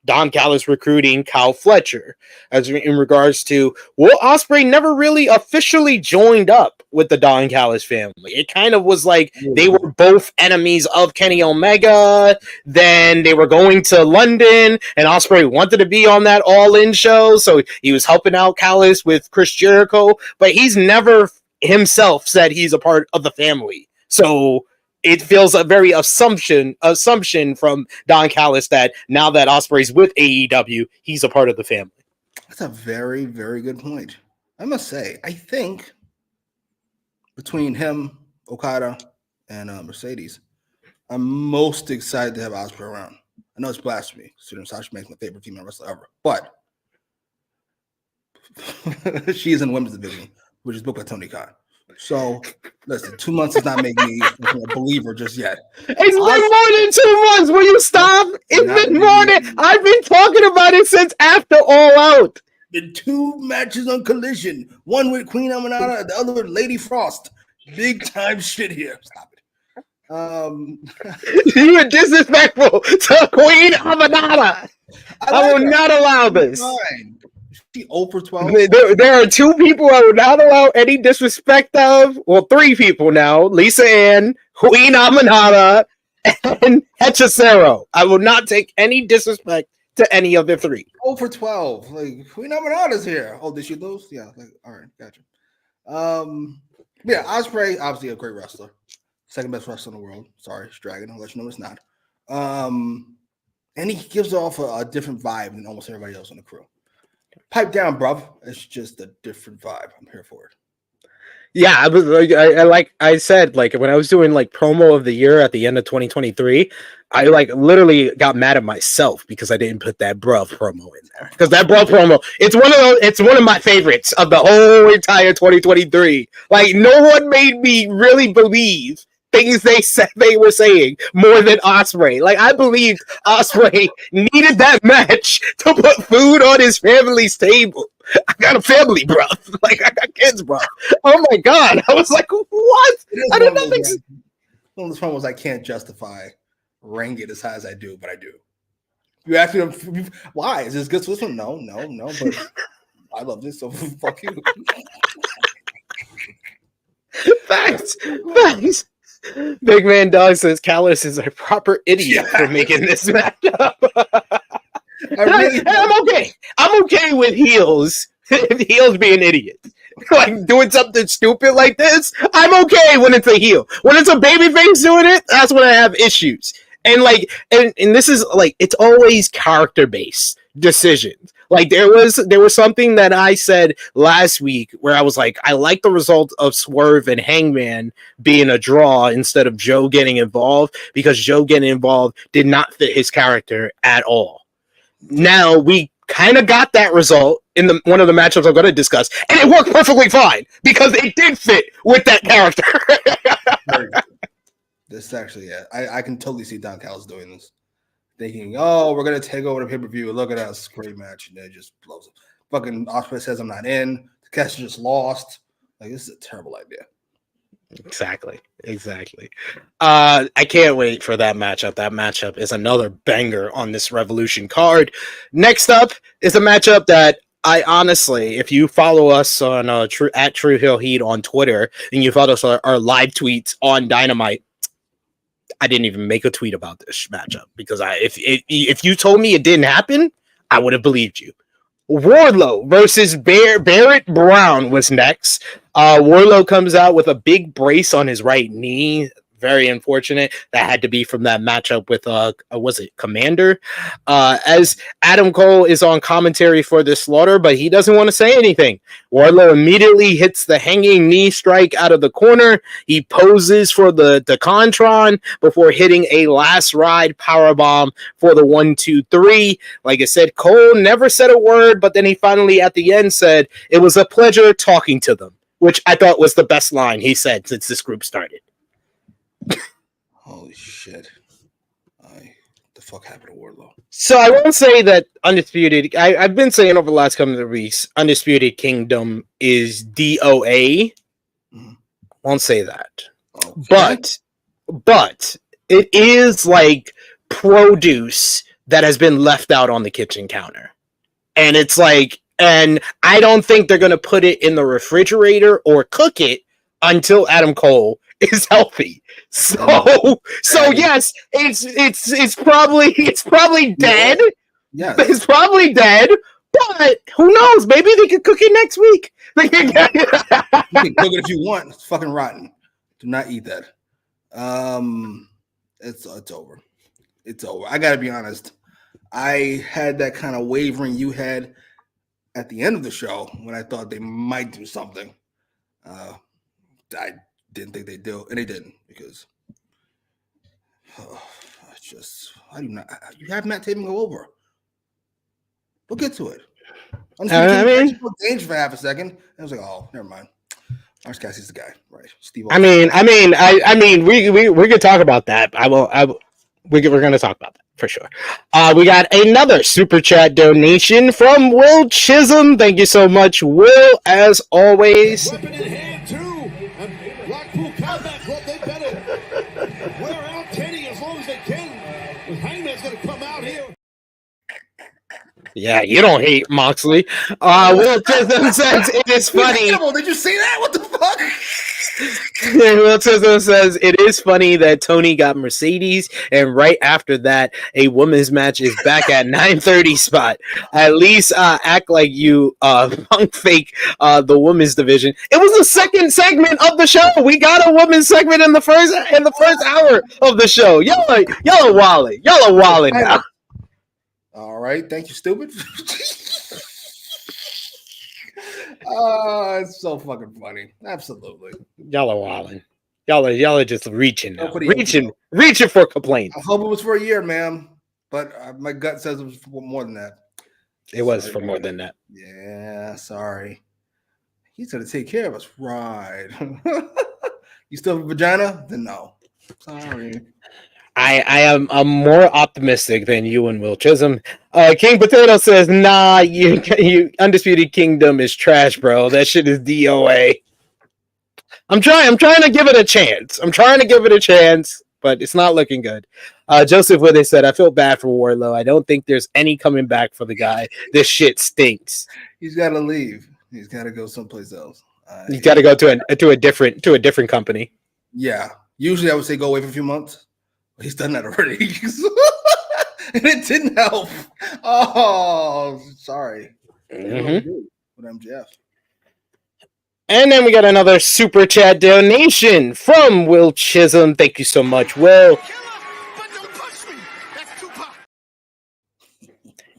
Don Callis recruiting Kyle Fletcher, as in regards to Will Ospreay never really officially joined up with the Don Callis family. It kind of was like they were both enemies of Kenny Omega. Then they were going to London, and Ospreay wanted to be on that All In show, so he was helping out Callis with Chris Jericho. But he's never himself said he's a part of the family. So it feels a very assumption from Don Callis that now that Ospreay's with AEW, he's a part of the family. That's a very, very good point. I must say, I think between him, Okada, and Mercedes. I'm most excited to have Osprey around. I know it's blasphemy, considering Sasha Banks my favorite female wrestler ever, but she is in the women's division, which is booked by Tony Khan. So, listen, 2 months does not make me a believer just yet. It's been more than 2 months. Will you stop? It's been more than. I've been talking about it since after All Out. The 2 matches on Collision, one with Queen Aminata, the other with Lady Frost. Big time shit here. Stop it. You are disrespectful to Queen Aminata. I will not allow this. Fine. She 0 for 12. There are 2 people I would not allow any disrespect of. Well, 3 people now. Lisa Ann, Queen Aminata, and Hechicero. I will not take any disrespect to any of the 3. 0 for 12. Like, Queen Aminata's here. Oh, did she lose? Yeah. Like, all right, gotcha. Yeah, Ospreay, obviously a great wrestler. Second best wrestler in the world. Sorry, it's Dragon. I'll let you know it's not. And he gives off a different vibe than almost everybody else on the crew. Pipe down, bruv. It's just a different vibe. I'm here for it. Yeah, I was like I said, like when I was doing like promo of the year at the end of 2023, I like literally got mad at myself because I didn't put that bruv promo in there. Because that bruv promo, it's one of my favorites of the whole entire 2023. Like no one made me really believe things they said they were saying more than Ospreay. Like I believed Ospreay needed that match to put food on his family's table. I got a family, bro. Like I got kids, bro. Oh my god! I was like, what? I did not think. One of those promos I can't justify ranking it as high as I do, but I do. You ask me why? Is this good for this one? No. But I love this, so fuck you. Facts. Big Man Dog says Callis is a proper idiot for making this matchup. I'm okay. I'm okay with heels. Heels being idiots. Like doing something stupid like this, I'm okay when it's a heel. When it's a babyface doing it, that's when I have issues. And like, and this is like, it's always character based decisions. Like there was something that I said last week where I was like, I like the result of Swerve and Hangman being a draw instead of Joe getting involved, because Joe getting involved did not fit his character at all. Now we kind of got that result in one of the matchups I'm going to discuss, and it worked perfectly fine because it did fit with that character. This actually, yeah, I can totally see Don Callis doing this, thinking, "Oh, we're gonna take over the pay-per-view. Look at us, great match," and then it just blows up. Fucking Ospreay says I'm not in. Cassidy just lost. Like this is a terrible idea. Exactly. I can't wait for that matchup. That matchup is another banger on this Revolution card. Next up is a matchup that I honestly, if you follow us on at True Hill Heat on Twitter and you follow us on our live tweets on Dynamite, I didn't even make a tweet about this matchup because if you told me it didn't happen, I would have believed you. Wardlow versus Barrett Brown was next. Wardlow comes out with a big brace on his right knee. Very unfortunate. That had to be from that matchup with was it Commander? As Adam Cole is on commentary for this slaughter, but he doesn't want to say anything. Wardlow immediately hits the hanging knee strike out of the corner. He poses for the Contron before hitting a last ride powerbomb for the 1-2-3. Like I said, Cole never said a word, but then he finally at the end said, "It was a pleasure talking to them," which I thought was the best line he said since this group started. Holy shit. The fuck happened to Wardlow? So I won't say that Undisputed, I've been saying over the last couple of weeks, Undisputed Kingdom is DOA. Won't say that. Okay. But it is like produce that has been left out on the kitchen counter. And it's like, and I don't think they're going to put it in the refrigerator or cook it until Adam Cole is healthy. So yes, it's probably dead. Yes. It's probably dead, but who knows? Maybe they could cook it next week. You can cook it if you want. It's fucking rotten. Do not eat that. It's over. It's over. I gotta be honest. I had that kind of wavering you had at the end of the show when I thought they might do something. I didn't think they'd do, and they didn't, because I do not. You have Matt Taven go over. We'll get to it. I mean, Danger for half a second. I was like, oh, never mind. Orange Cassidy's the guy, right? Steve. I mean, we could talk about that. We're going to talk about that for sure. We got another super chat donation from Will Chisholm. Thank you so much, Will. As always. Weapon in hand too, and Blackpool Combat thought they better wear out Kenny as long as they can. But Hangman's going to come out here. Yeah, you don't hate Moxley. Will Chisholm says it is funny. Did you see that? What the fuck? Will Chisholm says it is funny that Tony got Mercedes, and right after that, a women's match is back at 9:30 spot. At least act like you punk fake the women's division. It was the second segment of the show. We got a women's segment in the first hour of the show. Y'all are wilding. Y'all are wilding now. All right, thank you, stupid. It's so fucking funny. Absolutely. Y'all are wilding. Y'all are just reaching now. Reaching for complaints. I hope it was for a year, ma'am. But my gut says it was for more than that. It was for more than that. Yeah, sorry. He's gonna take care of us, right? You still have a vagina? Then no. Sorry. I'm more optimistic than you and Will Chisholm. King Potato says, "Nah, you Undisputed Kingdom is trash, bro. That shit is DOA." I'm trying to give it a chance. But it's not looking good. Joseph Wither said, "I feel bad for Wardlow. I don't think there's any coming back for the guy. This shit stinks. He's got to leave. He's got to go someplace else. He's got to go to a different company." Yeah. Usually, I would say go away for a few months. He's done that already. And it didn't help. Oh, sorry. Mm-hmm. With MJF. And then we got another super chat donation from Will Chisholm. Thank you so much, Will.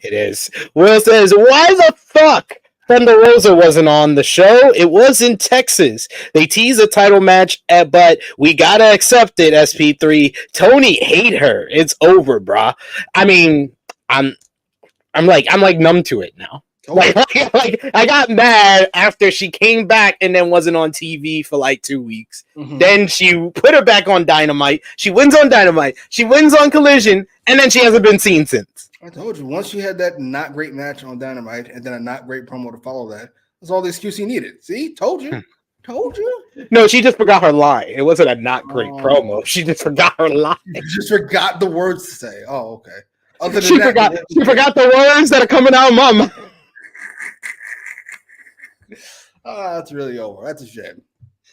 It is. Will says, "Why the fuck Thunder Rosa wasn't on the show? It was in Texas. They teased a title match, but we gotta accept it, SP3. Tony hate her. It's over, brah." I mean, I'm like numb to it now. Like I got mad after she came back and then wasn't on TV for like 2 weeks. Mm-hmm. Then she put her back on Dynamite. She wins on Dynamite. She wins on Collision, and then she hasn't been seen since. I told you, once she had that not great match on Dynamite and then a not great promo to follow that, that's all the excuse he needed. See? Told you. Told you. No, she just forgot her line. It wasn't a not great promo. She just forgot her line. You just forgot the words to say. Oh, okay. Other than she forgot the words that are coming out of my mouth. That's really over. That's a shame.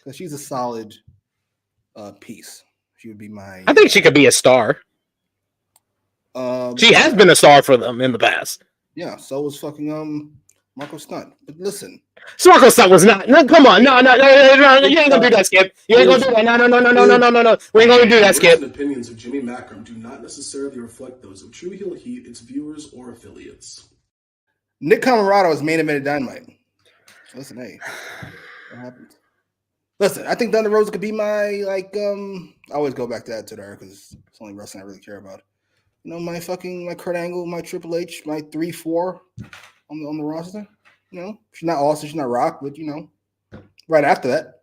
Because she's a solid piece. She would be my... I think she could be a star. She has been a star for them in the past. Yeah, so was fucking Marco Stunt. But listen. Marco Stunt was not. No, come on. No. You ain't gonna do that, Skip. You ain't gonna do that. No. We ain't gonna do that, Skip. The opinions of Jimmy Macram do not necessarily reflect those of True Heel Heat, its viewers, or affiliates. Nick Colorado is main evented Dynamite. Listen, hey, what happened? Listen, I think Thunder Rosa could be my I always go back to that Twitter because it's only wrestling I really care about. You know, my Kurt Angle, my Triple H, my 3-4 on the roster. You know, she's not Austin, she's not Rock, but you know, right after that,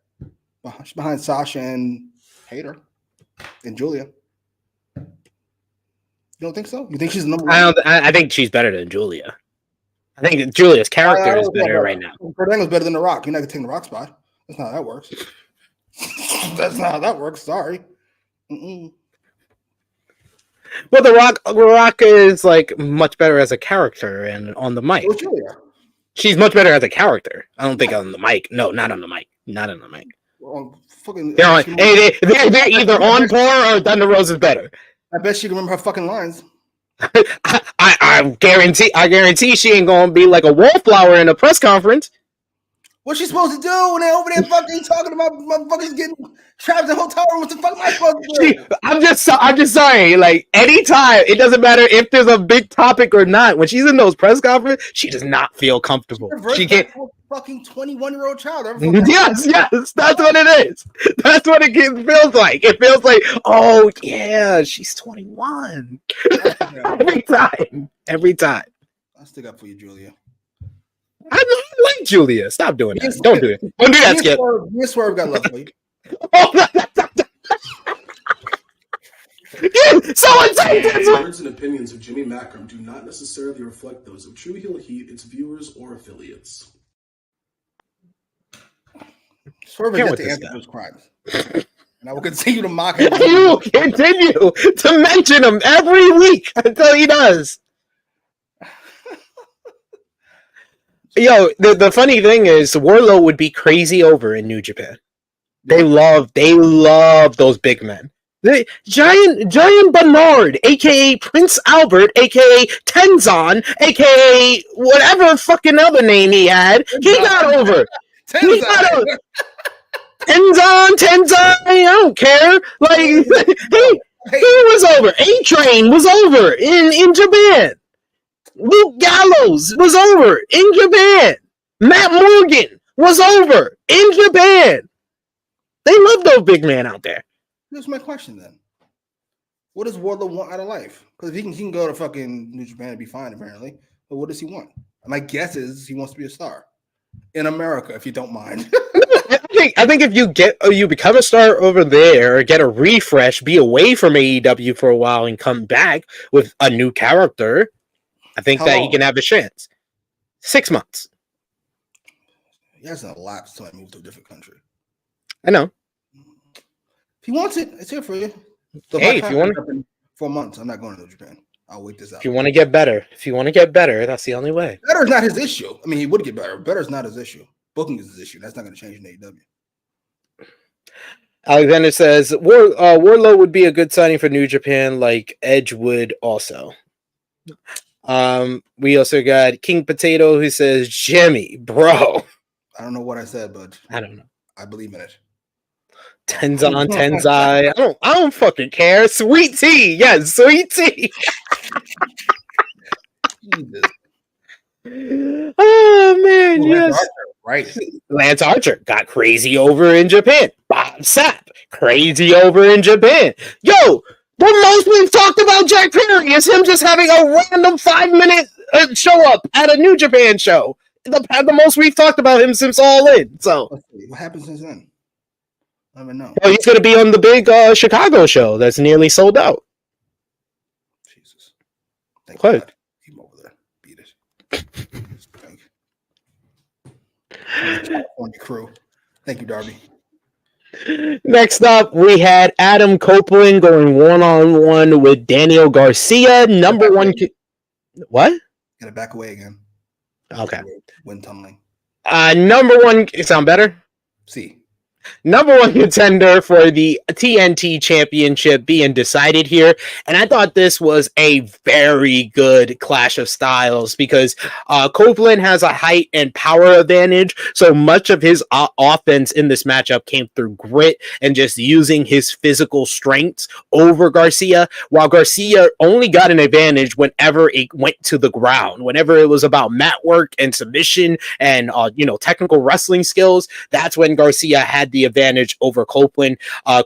she's behind Sasha and Hayter and Julia. You don't think so? You think she's the number one? I think she's better than Julia. I think Julia's character is better right now. Kurt Angle's better than The Rock. You're not gonna take The Rock spot. That's not how that works. That's not how that works. Sorry. Mm-mm. Well, The Rock is like much better as a character and on the mic. Oh, Julia. She's much better as a character. I don't think on the mic. No, not on the mic. Not on the mic. Well, fucking. They're either on par or Thunder Rosa's better. I bet she can remember her fucking lines. I guarantee she ain't gonna be like a wallflower in a press conference. What's she supposed to do when they're over there fucking talking about motherfuckers getting trapped in a hotel room? What the fuck am I supposed to do? I'm just sorry. Like anytime, it doesn't matter if there's a big topic or not. When she's in those press conferences, she does not feel comfortable. She can't. Fucking 21-year-old child. Yes, that's what it is. That's what it feels like. It feels like, oh yeah, she's 21. Every time. I'll stick up for you, Julia. I like Julia. Stop doing that. Don't do it. Don't do that, Skip. Me and Swerve got love for you. Someone say this. The words and opinions of Jimmy Macram do not necessarily reflect those of True Heel Heat, its viewers, or affiliates. Swerve has to answer those crimes. And I will continue to mock him. You will continue to mention him every week until he does. Yo, the funny thing is, Wardlow would be crazy over in New Japan. They love those big men. Giant Bernard, aka Prince Albert, aka Tenzan, aka whatever fucking other name he had, he got over. Tenzan, I don't care. Like he was over. A-Train was over in Japan. Luke Gallows was over in Japan. Matt Morgan was over in Japan. They love those big men out there. Here's my question then. What does Wardlow want out of life? Because he can go to fucking New Japan and be fine, apparently. But what does he want? My guess is he wants to be a star. In America, if you don't mind. I think if you become a star over there, get a refresh, be away from AEW for a while, and come back with a new character, I think that he can have a chance. 6 months. He hasn't elapsed until I move to a different country. I know. If he wants it, it's here for you. So hey, if you want 4 months, I'm not going to Japan. I'll wait this out. If you want to get better, that's the only way. Better is not his issue. I mean, he would get better. Better is not his issue. Booking is his issue. That's not going to change in AEW. Alexander says Wardlow would be a good signing for New Japan, like Edge would also. We also got King Potato who says, Jimmy, bro. I don't know what I said, but I don't know. I believe in it. Tenzai. I don't fucking care. Sweet tea. Yes, sweet tea. Jesus. Oh man, yes. Archer, right. Lance Archer got crazy over in Japan. Bob Sapp, crazy over in Japan. Yo, the most we've talked about Jack Perry is him just having a random 5-minute show up at a New Japan show. The most we've talked about him since All In. So what happened since then? I don't even know. Well, he's going to be on the big Chicago show that's nearly sold out. Jesus. Thank God. Keep him over there. Beat it. California crew. Thank you, Darby. Next up, we had Adam Copeland going one-on-one with Daniel Garcia. Number one. What? Gotta back away again. Okay. Wind tumbling. Number one. Sound better? See. Number one contender for the TNT Championship being decided here. And I thought this was a very good clash of styles because Copeland has a height and power advantage. So much of his offense in this matchup came through grit and just using his physical strengths over Garcia, while Garcia only got an advantage whenever it went to the ground. Whenever it was about mat work and submission and technical wrestling skills, that's when Garcia had the advantage over Copeland.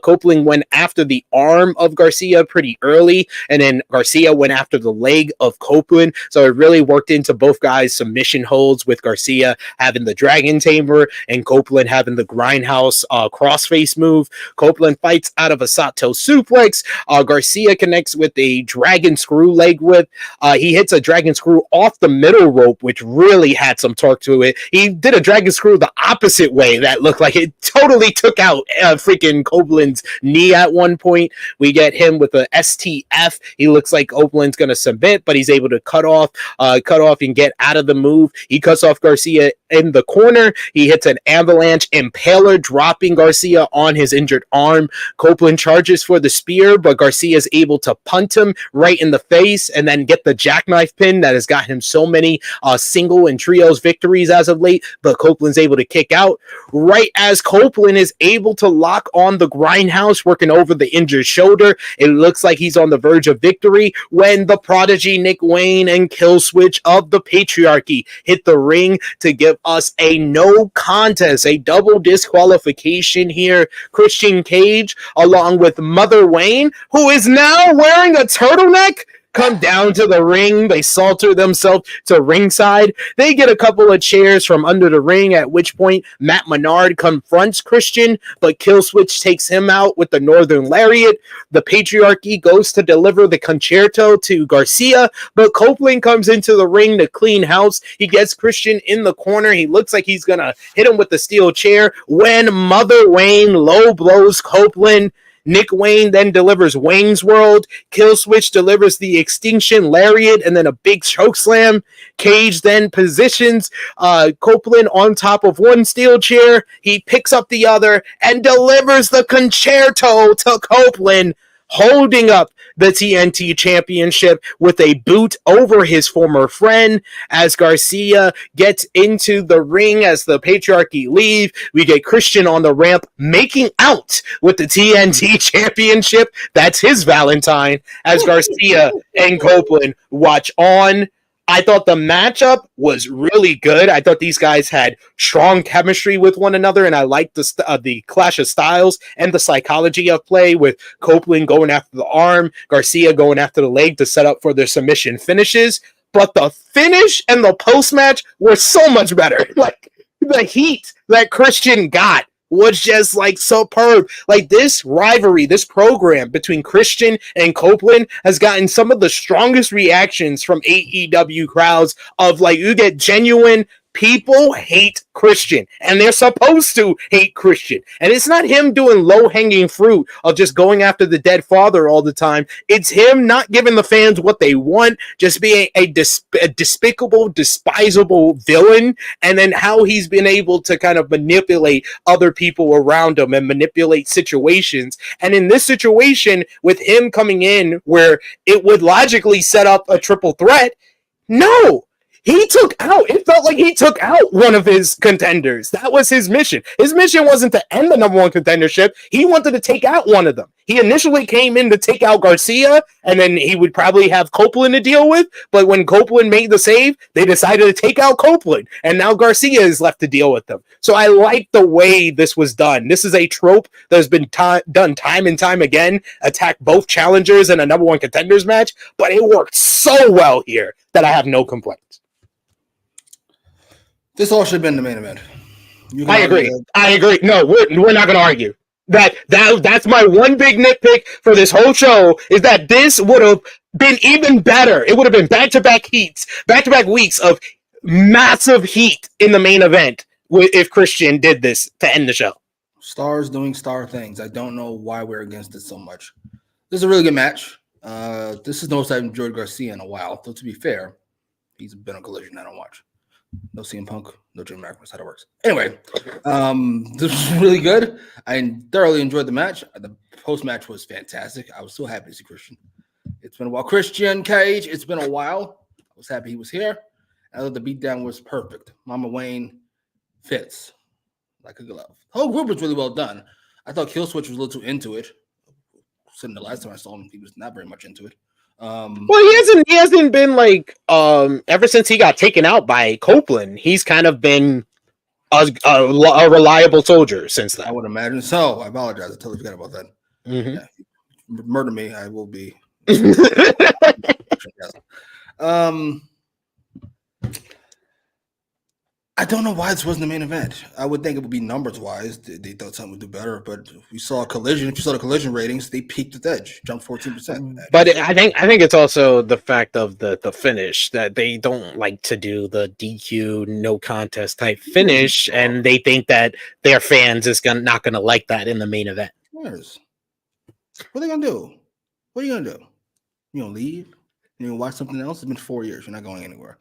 Copeland went after the arm of Garcia pretty early, and then Garcia went after the leg of Copeland. So it really worked into both guys' submission holds, with Garcia having the Dragon Tamer and Copeland having the Grindhouse crossface move. Copeland fights out of a Sato suplex. Garcia connects with a Dragon Screw leg whip. He hits a Dragon Screw off the middle rope, which really had some torque to it. He did a Dragon Screw the opposite way that looked like it totally nearly took out freaking Copeland's knee at one point. We get him with a STF. He looks like Copeland's going to submit, but he's able to cut off and get out of the move. He cuts off Garcia in the corner. He hits an avalanche impaler, dropping Garcia on his injured arm. Copeland charges for the spear, but Garcia is able to punt him right in the face and then get the jackknife pin that has got him so many single and trios victories as of late, but Copeland's able to kick out. Right as Copeland is able to lock on the grindhouse, working over the injured shoulder, it looks like he's on the verge of victory when the prodigy Nick Wayne and Killswitch of the Patriarchy hit the ring to give us a no contest, a double disqualification here. Christian Cage, along with Mother Wayne, who is now wearing a turtleneck, come down to the ring. They saunter themselves to ringside. They get a couple of chairs from under the ring, at which point Matt Menard confronts Christian, but Killswitch takes him out with the Northern Lariat. The Patriarchy goes to deliver the concerto to Garcia, but Copeland comes into the ring to clean house. He gets Christian in the corner. He looks like he's going to hit him with the steel chair when Mother Wayne low blows Copeland. Nick Wayne then delivers Wayne's World. Killswitch delivers the Extinction Lariat and then a big choke slam. Cage then positions Copeland on top of one steel chair. He picks up the other and delivers the concerto to Copeland, holding up the TNT Championship with a boot over his former friend. As Garcia gets into the ring as the Patriarchy leave, we get Christian on the ramp making out with the TNT Championship. That's his Valentine, as Garcia and Copeland watch on. I thought the matchup was really good. I thought these guys had strong chemistry with one another, and I liked the clash of styles and the psychology of play, with Copeland going after the arm, Garcia going after the leg to set up for their submission finishes. But the finish and the post-match were so much better. Like, the heat that Christian got was just like superb. Like, this rivalry, this program between Christian and Copeland has gotten some of the strongest reactions from AEW crowds of, like, you get genuine people hate Christian, and they're supposed to hate Christian. And it's not him doing low-hanging fruit of just going after the dead father all the time. It's him not giving the fans what they want, just being a despicable, despisable villain, and then how he's been able to kind of manipulate other people around him and manipulate situations. And in this situation, with him coming in where it would logically set up a triple threat, no! It felt like he took out one of his contenders. That was his mission. His mission wasn't to end the number one contendership. He wanted to take out one of them. He initially came in to take out Garcia, and then he would probably have Copeland to deal with. But when Copeland made the save, they decided to take out Copeland, and now Garcia is left to deal with them. So I like the way this was done. This is a trope that has been done time and time again. Attack both challengers in a number one contenders match, but it worked so well here that I have no complaints. This all should have been the main event. I agree. No, we're not going to argue. That's my one big nitpick for this whole show, is that this would have been even better. It would have been back-to-back weeks of massive heat in the main event if Christian did this to end the show. Stars doing star things. I don't know why we're against it so much. This is a really good match. This is the most I've enjoyed Garcia in a while. Though, to be fair, he's been on Collision I don't watch. No CM Punk, no Jim Macram. That's how it works. Anyway, this was really good. I thoroughly enjoyed the match. The post-match was fantastic. I was so happy to see Christian. It's been a while. Christian Cage, it's been a while. I was happy he was here. I thought the beatdown was perfect. Mama Wayne fits like a glove. The whole group was really well done. I thought Killswitch was a little too into it. Since the last time I saw him, he was not very much into it. Well, he hasn't been like ever since he got taken out by Copeland. He's kind of been a reliable soldier since then. I would imagine so. I apologize. I totally forgot about that. Mm-hmm. Yeah, murder me, I will be. I don't know why this wasn't the main event. I would think it would be numbers-wise. They thought something would do better, but we saw a collision. If you saw the collision ratings, they peaked at Edge, jumped 14%. But I think it's also the fact of the finish that they don't like to do the DQ no contest type finish, and they think that their fans is not gonna like that in the main event. What are they gonna do? What are you gonna do? You gonna leave? You gonna watch something else? It's been 4 years. You're not going anywhere.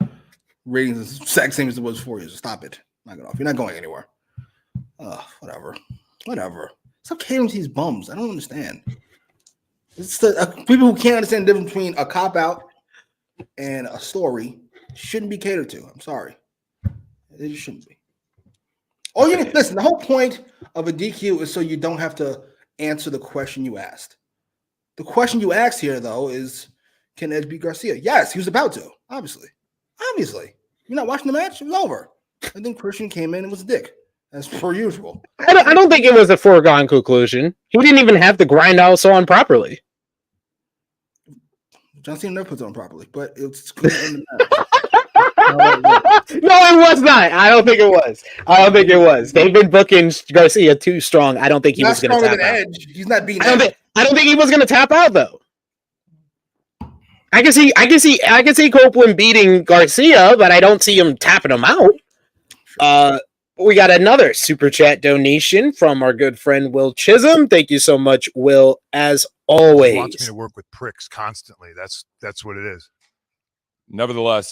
Ratings is the exact same as it was 4 years. Stop it. Knock it off. You're not going anywhere. Whatever. Stop catering to these bums. I don't understand. It's the people who can't understand the difference between a cop out and a story shouldn't be catered to. I'm sorry. They just shouldn't be. Listen, the whole point of a DQ is so you don't have to answer the question you asked. The question you asked here, though, is can Edge beat Garcia? Yes, he was about to, obviously. You're not watching the match? It was over. And then Christian came in and was a dick, as per usual. I don't think it was a foregone conclusion. He didn't even have the grindhouse on properly. John Cena never puts it on properly, but it's clear in the match. No, it was not. I don't think it was. They've been booking Garcia too strong. I don't think he was going to tap out. Edge. He's not beating I don't think he was going to tap out, though. I can see Copeland beating Garcia, but I don't see him tapping him out. We got another super chat donation from our good friend Will Chisholm. Thank you so much, Will, as always. He wants me to work with pricks constantly. That's what it is. Nevertheless,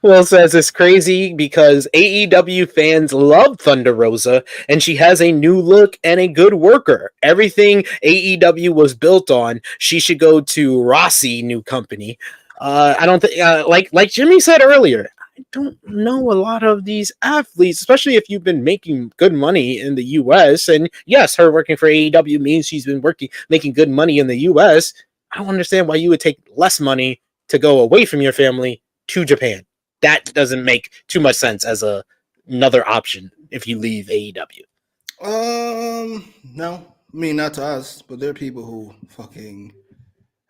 Will says it's crazy because AEW fans love Thunder Rosa, and she has a new look and a good worker. Everything AEW was built on. She should go to Rossi new company. I don't think, like Jimmy said earlier, I don't know a lot of these athletes, especially if you've been making good money in the U.S. And yes, her working for AEW means she's been making good money in the U.S. I don't understand why you would take less money to go away from your family to Japan. That doesn't make too much sense as another option if you leave AEW. No. I mean, not to us, but there are people who fucking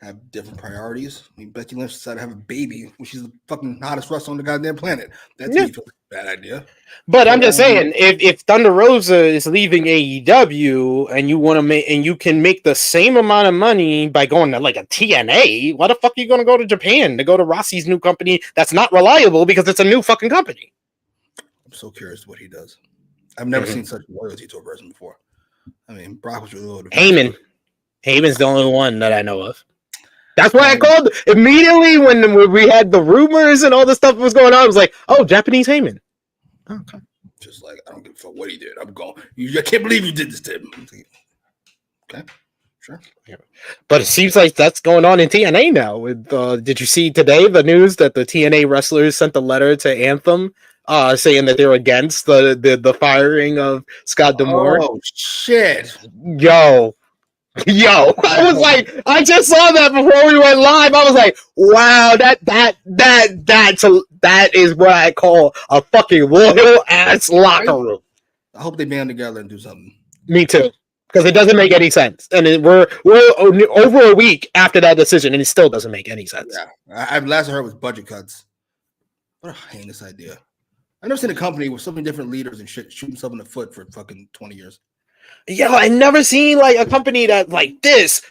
have different priorities. I mean, Becky Lynch decided to have a baby when she's the fucking hottest wrestler on the goddamn planet. That's a bad idea. But I'm just saying, if Thunder Rosa is leaving AEW and you want to and you can make the same amount of money by going to like a TNA, why the fuck are you going to go to Japan to go to Rossi's new company that's not reliable because it's a new fucking company? I'm so curious what he does. I've never seen such loyalty to a person before. I mean, Brock was really loyal to Heyman's the only one that I know of. That's why I called immediately when we had the rumors and all this stuff was going on. I was like, oh, Japanese Heyman. Okay. Just like, I don't give a fuck what he did. I'm going, I can't believe you did this to him. Okay. Sure. Yeah. But it seems like that's going on in TNA now. With did you see today the news that the TNA wrestlers sent a letter to Anthem saying that they're against the firing of Scott D'Amore? Oh, shit. Yo, I was like, I just saw that before we went live. I was like, wow, that is what I call a fucking loyal ass locker room. I hope they band together and do something. Me too, because it doesn't make any sense, and we're over a week after that decision, and it still doesn't make any sense. Yeah, last I heard was budget cuts. What a heinous idea! I've never seen a company with so many different leaders and shit shoot themselves in the foot for fucking 20 years. Yeah, I never seen like a company that like this,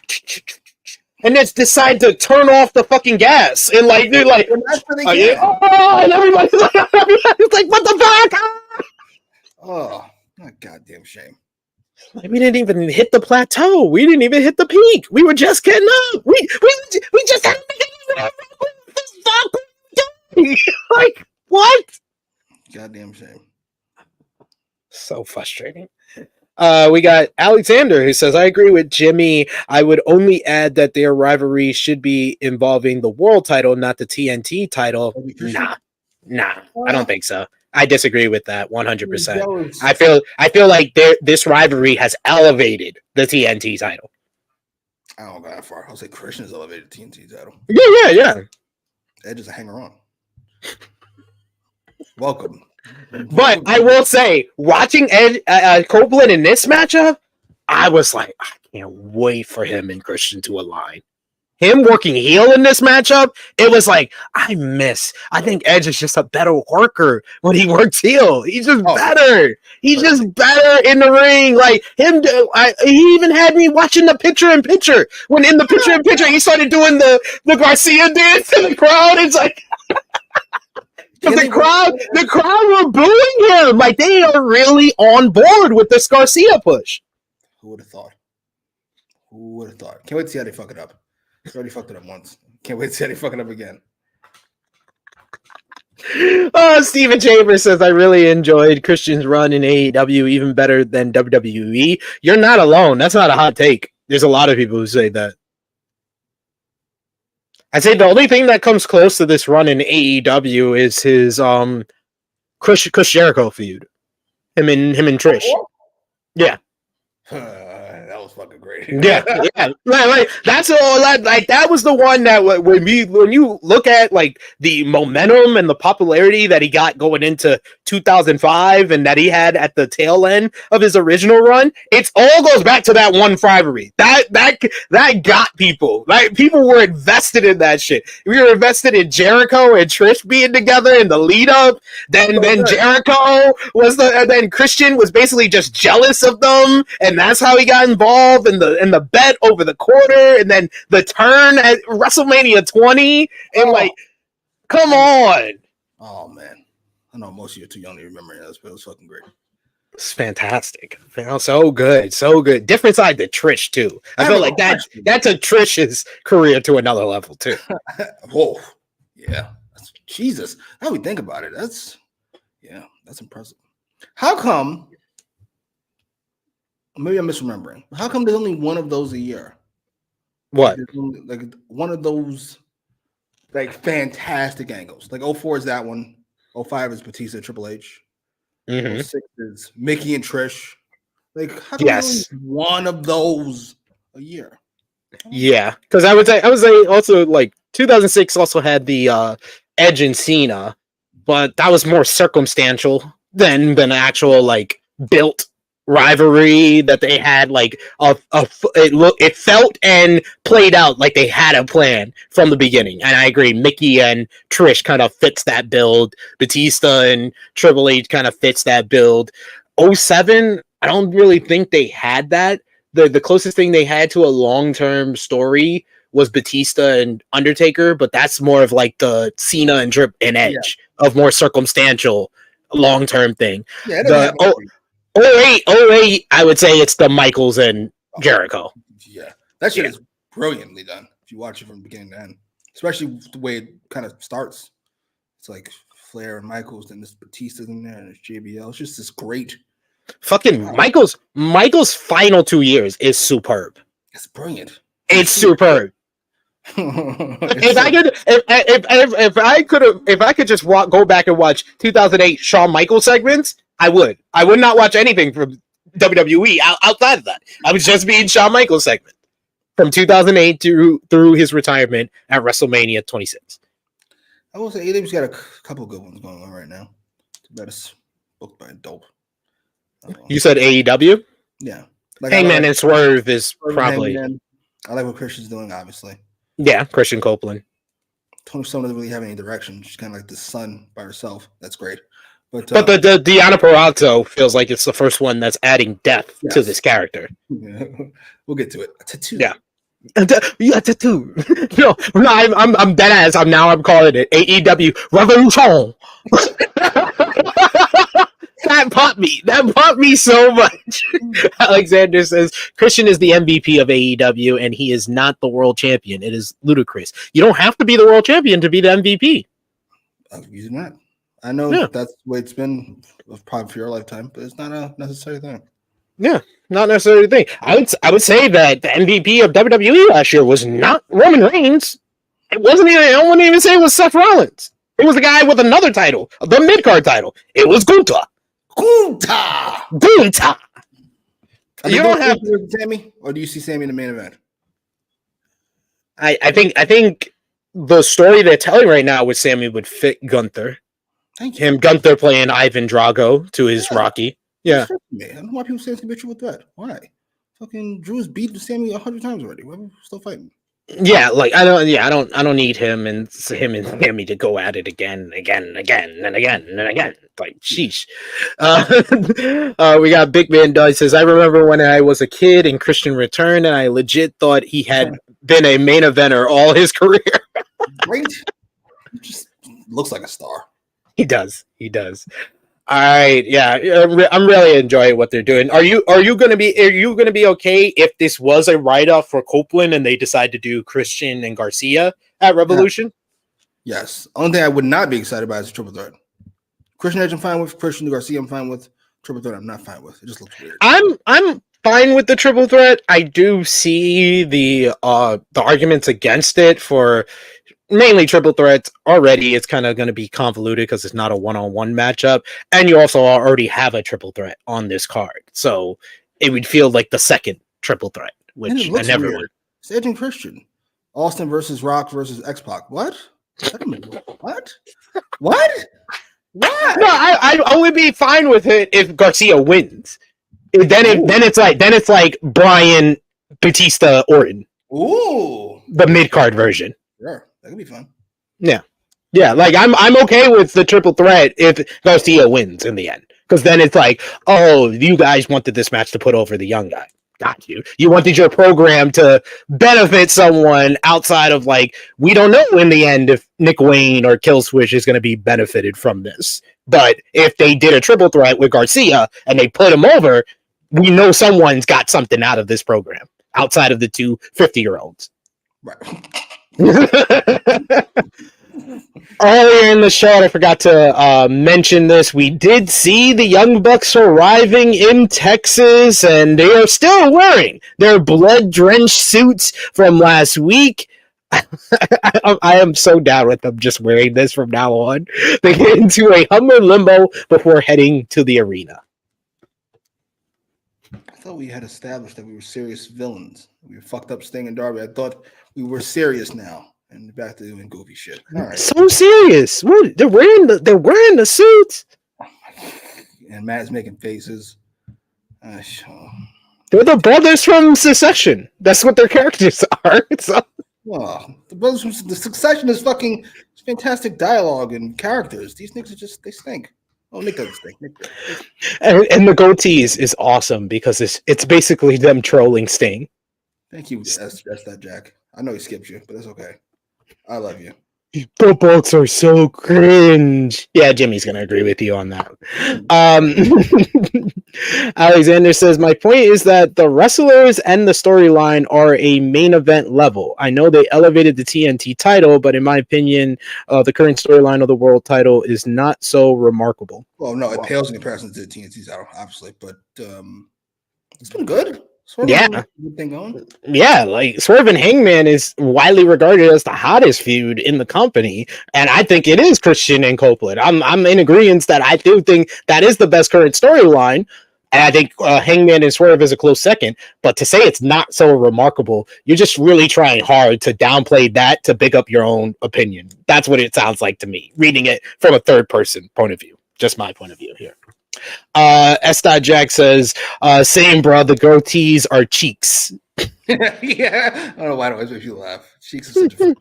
and then decide to turn off the fucking gas and like they're like, and everybody's like, what the fuck? Oh, what a goddamn shame! Like, we didn't even hit the plateau. We didn't even hit the peak. We were just getting up. We just had like what? Goddamn shame. So frustrating. We got Alexander who says, I agree with Jimmy. I would only add that their rivalry should be involving the world title, not the TNT title. Nah, I don't think so. I disagree with that 100%. I feel like this rivalry has elevated the TNT title. I don't go that far. I'll say Christian has elevated the TNT title. Yeah. Edge is a hanger on. Welcome. But I will say, watching Copeland in this matchup, I was like, I can't wait for him and Christian to align. him working heel in this matchup, it was like, I think Edge is just a better worker when he works heel. He's just better. He's just better in the ring. Like him, he even had me watching the picture-in-picture. When in the picture-in-picture, he started doing the Garcia dance in the crowd. It's like... The crowd were booing him. Like, they are really on board with this Garcia push. Who would have thought? Can't wait to see how they fuck it up. They already fucked it up once. Can't wait to see how they fuck it up again. Steven Chambers says, I really enjoyed Christian's run in AEW even better than WWE. You're not alone. That's not a hot take. There's a lot of people who say that. I'd say the only thing that comes close to this run in AEW is his Chris Jericho feud. Him and Trish. Yeah. That was fucking great. Yeah. Like that's all. Like that was the one that when you look at like the momentum and the popularity that he got going into 2005 and that he had at the tail end of his original run, it all goes back to that one rivalry. That got people. Like people were invested in that shit. We were invested in Jericho and Trish being together in the lead up. Then Jericho was and then Christian was basically just jealous of them, and that's how he got involved in the bet over the quarter, and then the turn at WrestleMania 20, and like, come on. Oh man, I know most of you are too young to remember this, but it was fucking great. It's fantastic. So good. Different side to Trish too. I feel like that's a Trish's career to another level too. Whoa, yeah. Jesus, now we think about it, that's impressive. How come? Maybe I'm misremembering. How come there's only one of those a year? What? Like one of those like fantastic angles. Like 04 is that one. 05 is Batista Triple H. 06 is Mickey and Trish. Like how come there's only one of those a year? Yeah, because I would say also like 2006 also had the Edge and Cena, but that was more circumstantial than actual like built rivalry that they had. Like it felt and played out like they had a plan from the beginning. And I agree, Mickey and Trish kind of fits that build. Batista and Triple H kind of fits that build. 07, I don't really think they had that. The closest thing they had to a long-term story was Batista and Undertaker, but that's more of like the Cena and Edge of more circumstantial long-term thing. Yeah, 08, I would say it's the Michaels and Jericho. Yeah, that shit is brilliantly done. If you watch it from beginning to end, especially the way it kind of starts. It's like Flair and Michaels, and this Batista's in there, and there's JBL. It's just this great. Fucking Michael's final 2 years is superb. It's brilliant. It's superb. If I could just go back and watch 2008 Shawn Michaels segments, I would not watch anything from WWE outside of that. I was just being Shawn Michaels segment from 2008 through his retirement at WrestleMania 26. I will say AEW's got a couple good ones going on right now. That is booked by dope. You said AEW? Yeah. Like Hangman and Swerve is probably. I like what Christian's doing, obviously. Yeah, Christian Copeland. Tony Storm doesn't really have any direction. She's kind of like the sun by herself. That's great. But the Deonna Purrazzo feels like it's the first one that's adding depth to this character. Yeah. We'll get to it. Tattoo. Yeah. Tattoo. No, I'm dead ass. I'm calling it AEW Revolution. That popped me so much. Alexander says Christian is the MVP of AEW and he is not the world champion. It is ludicrous. You don't have to be the world champion to be the MVP. You're not. I know that's the way it's been probably for your lifetime, but it's not a necessary thing. Yeah, not necessarily a thing. I would say that the MVP of WWE last year was not Roman Reigns. It wasn't even. I wouldn't even say it was Seth Rollins. It was the guy with another title, the mid-card title. It was Gunther. You don't have Sammy, or do you see Sammy in the main event? I think the story they're telling right now with Sammy would fit Gunther. Thank you. Gunther playing Ivan Drago to his Rocky. Yeah. I don't know why people say it's a bitch with that. Why? Fucking Drew's beat Sammy 100 times already. Why are we still fighting? Yeah, like I don't need him and Sammy to go at it again, and again. Like, sheesh. We got Big Man Doug says, I remember when I was a kid and Christian returned, and I legit thought he had been a main eventer all his career. Great. Just looks like a star. He does. All right, yeah, I'm really enjoying what they're doing. Are you gonna be okay if this was a write-off for Copeland and they decide to do Christian and Garcia at Revolution? Yes. Only thing I would not be excited about is a triple threat. Christian Edge I'm fine with. Christian Garcia I'm fine with. Triple threat I'm not fine with. It just looks weird. I'm fine with the triple threat. I do see the arguments against it for mainly triple threats. Already it's kind of going to be convoluted because it's not a one-on-one matchup, and you also already have a triple threat on this card, so it would feel like the second triple threat, which I never would. It's Edge and Christian. Austin versus Rock versus X-Pac. What? What? No, I would be fine with it if Garcia wins. Then it's like Bryan, Batista, Orton. Ooh, the mid card version. Sure, that could be fun. Yeah. Like I'm okay with the triple threat if Garcia wins in the end, because then it's like, oh, you guys wanted this match to put over the young guy. Got you. You wanted your program to benefit someone outside of, like, we don't know in the end if Nick Wayne or Killswitch is going to be benefited from this. But if they did a triple threat with Garcia and they put him over, we know someone's got something out of this program outside of the two 50-year-olds. Right. Earlier in the show, I forgot to mention this. We did see the Young Bucks arriving in Texas, and they are still wearing their blood-drenched suits from last week. I am so down with them just wearing this from now on. They get into a Hummer limo before heading to the arena. I thought we had established that we were serious villains. We were fucked up Sting and Darby. I thought we were serious now. And back to doing goofy shit. All right. So serious. What? They're wearing the suits. And Matt's making faces. They're the brothers from Succession. That's what their characters are. So. Well, the brothers from the Succession is fucking fantastic dialogue and characters. These niggas are just, they stink. Oh, Nick doesn't stink. And the goatees is awesome because it's basically them trolling Sting. Thank you. That's that, Jack. I know he skipped you, but that's okay. I love you. Footballs are so cringe. Yeah, Jimmy's gonna agree with you on that. Alexander says, my point is that the wrestlers and the storyline are a main event level. I know they elevated the TNT title, but in my opinion, the current storyline of the world title is not so remarkable. Well, no, it pales in comparison to the TNT title, obviously, but it's been good. Yeah. Good thing going. Yeah, like Swerve and Hangman is widely regarded as the hottest feud in the company, and I think it is Christian and Copeland. I'm in agreement that I do think that is the best current storyline, and I think Hangman and Swerve is a close second. But to say it's not so remarkable, you're just really trying hard to downplay that to pick up your own opinion. That's what it sounds like to me, reading it from a third person point of view. Just my point of view here. S. Jack says, same bro, the goatees are cheeks. Yeah, I don't know why it always makes you laugh. Cheeks is such a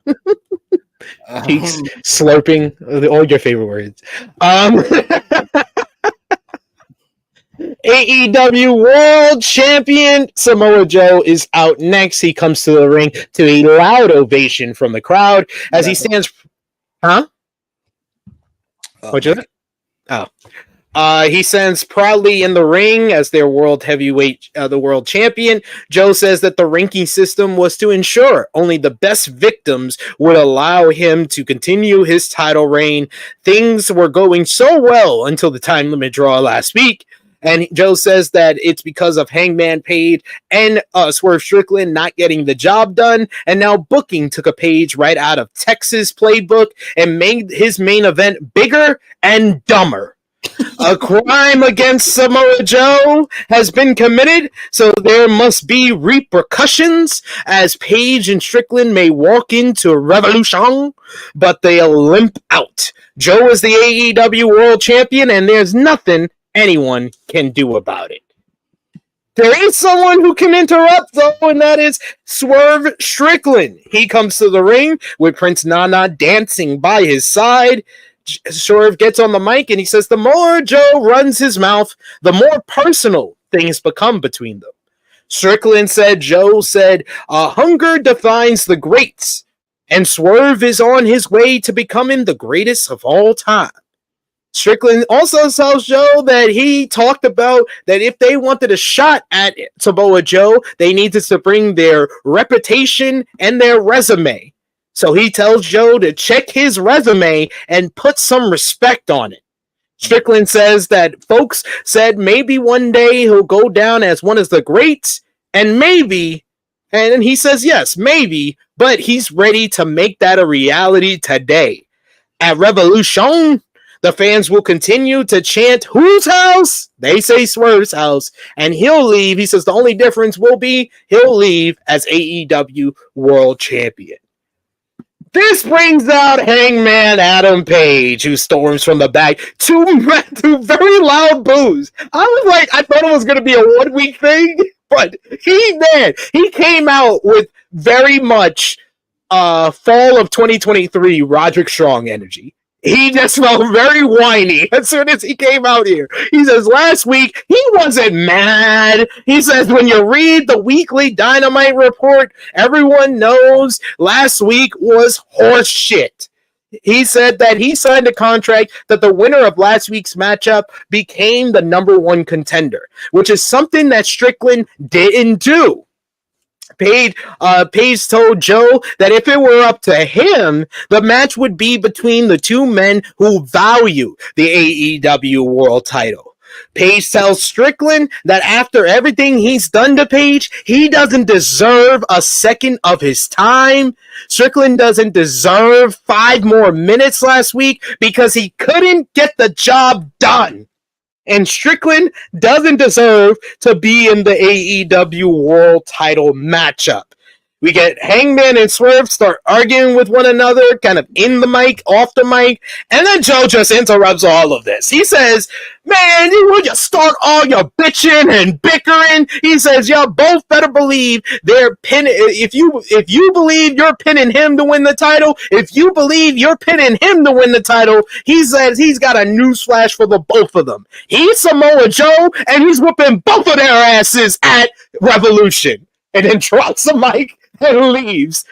cheeks, slurping, all your favorite words. AEW World Champion Samoa Joe is out next. He comes to the ring to a loud ovation from the crowd as he stands. Huh? What'd you say? Oh. He stands proudly in the ring as their world heavyweight, the world champion. Joe says that the ranking system was to ensure only the best victims would allow him to continue his title reign. Things were going so well until the time limit draw last week. And Joe says that it's because of Hangman Page and Swerve Strickland not getting the job done. And now booking took a page right out of Texas playbook and made his main event bigger and dumber. A crime against Samoa Joe has been committed, so there must be repercussions as Page and Strickland may walk into Revolution, but they'll limp out. Joe is the AEW World Champion, and there's nothing anyone can do about it. There is someone who can interrupt, though, and that is Swerve Strickland. He comes to the ring with Prince Nana dancing by his side. Swerve gets on the mic and he says, the more Joe runs his mouth, the more personal things become between them. Strickland said, Joe said, hunger defines the greats, and Swerve is on his way to becoming the greatest of all time. Strickland also tells Joe that he talked about that if they wanted a shot at Samoa Joe, they needed to bring their reputation and their resume. So he tells Joe to check his resume and put some respect on it. Strickland says that folks said maybe one day he'll go down as one of the greats, and maybe, and he says yes, maybe, but he's ready to make that a reality today. At Revolution, the fans will continue to chant, whose house? They say Swerve's house, and he'll leave. He says the only difference will be he'll leave as AEW World Champion. This brings out Hangman Adam Page, who storms from the back to very loud boos. I thought it was going to be a 1 week thing, but he came out with very much fall of 2023 Roderick Strong energy. He just felt very whiny as soon as he came out here. He says last week he wasn't mad. He says when you read the weekly Dynamite report, everyone knows last week was horse shit. He said that he signed a contract that the winner of last week's matchup became the number one contender, which is something that Strickland didn't do. Page told Joe that if it were up to him, the match would be between the two men who value the AEW World title. Page tells Strickland that after everything he's done to Page, he doesn't deserve a second of his time. Strickland doesn't deserve 5 more minutes last week because he couldn't get the job done. And Strickland doesn't deserve to be in the AEW World title matchup. We get Hangman and Swerve start arguing with one another, kind of in the mic, off the mic, and then Joe just interrupts all of this. He says, man, you will just start all your bitching and bickering. He says, y'all both better believe they're pinning, if you believe you're pinning him to win the title, if you believe you're pinning him to win the title, he says he's got a newsflash for the both of them. He's Samoa Joe, and he's whooping both of their asses at Revolution. And then drops the mic and leaves.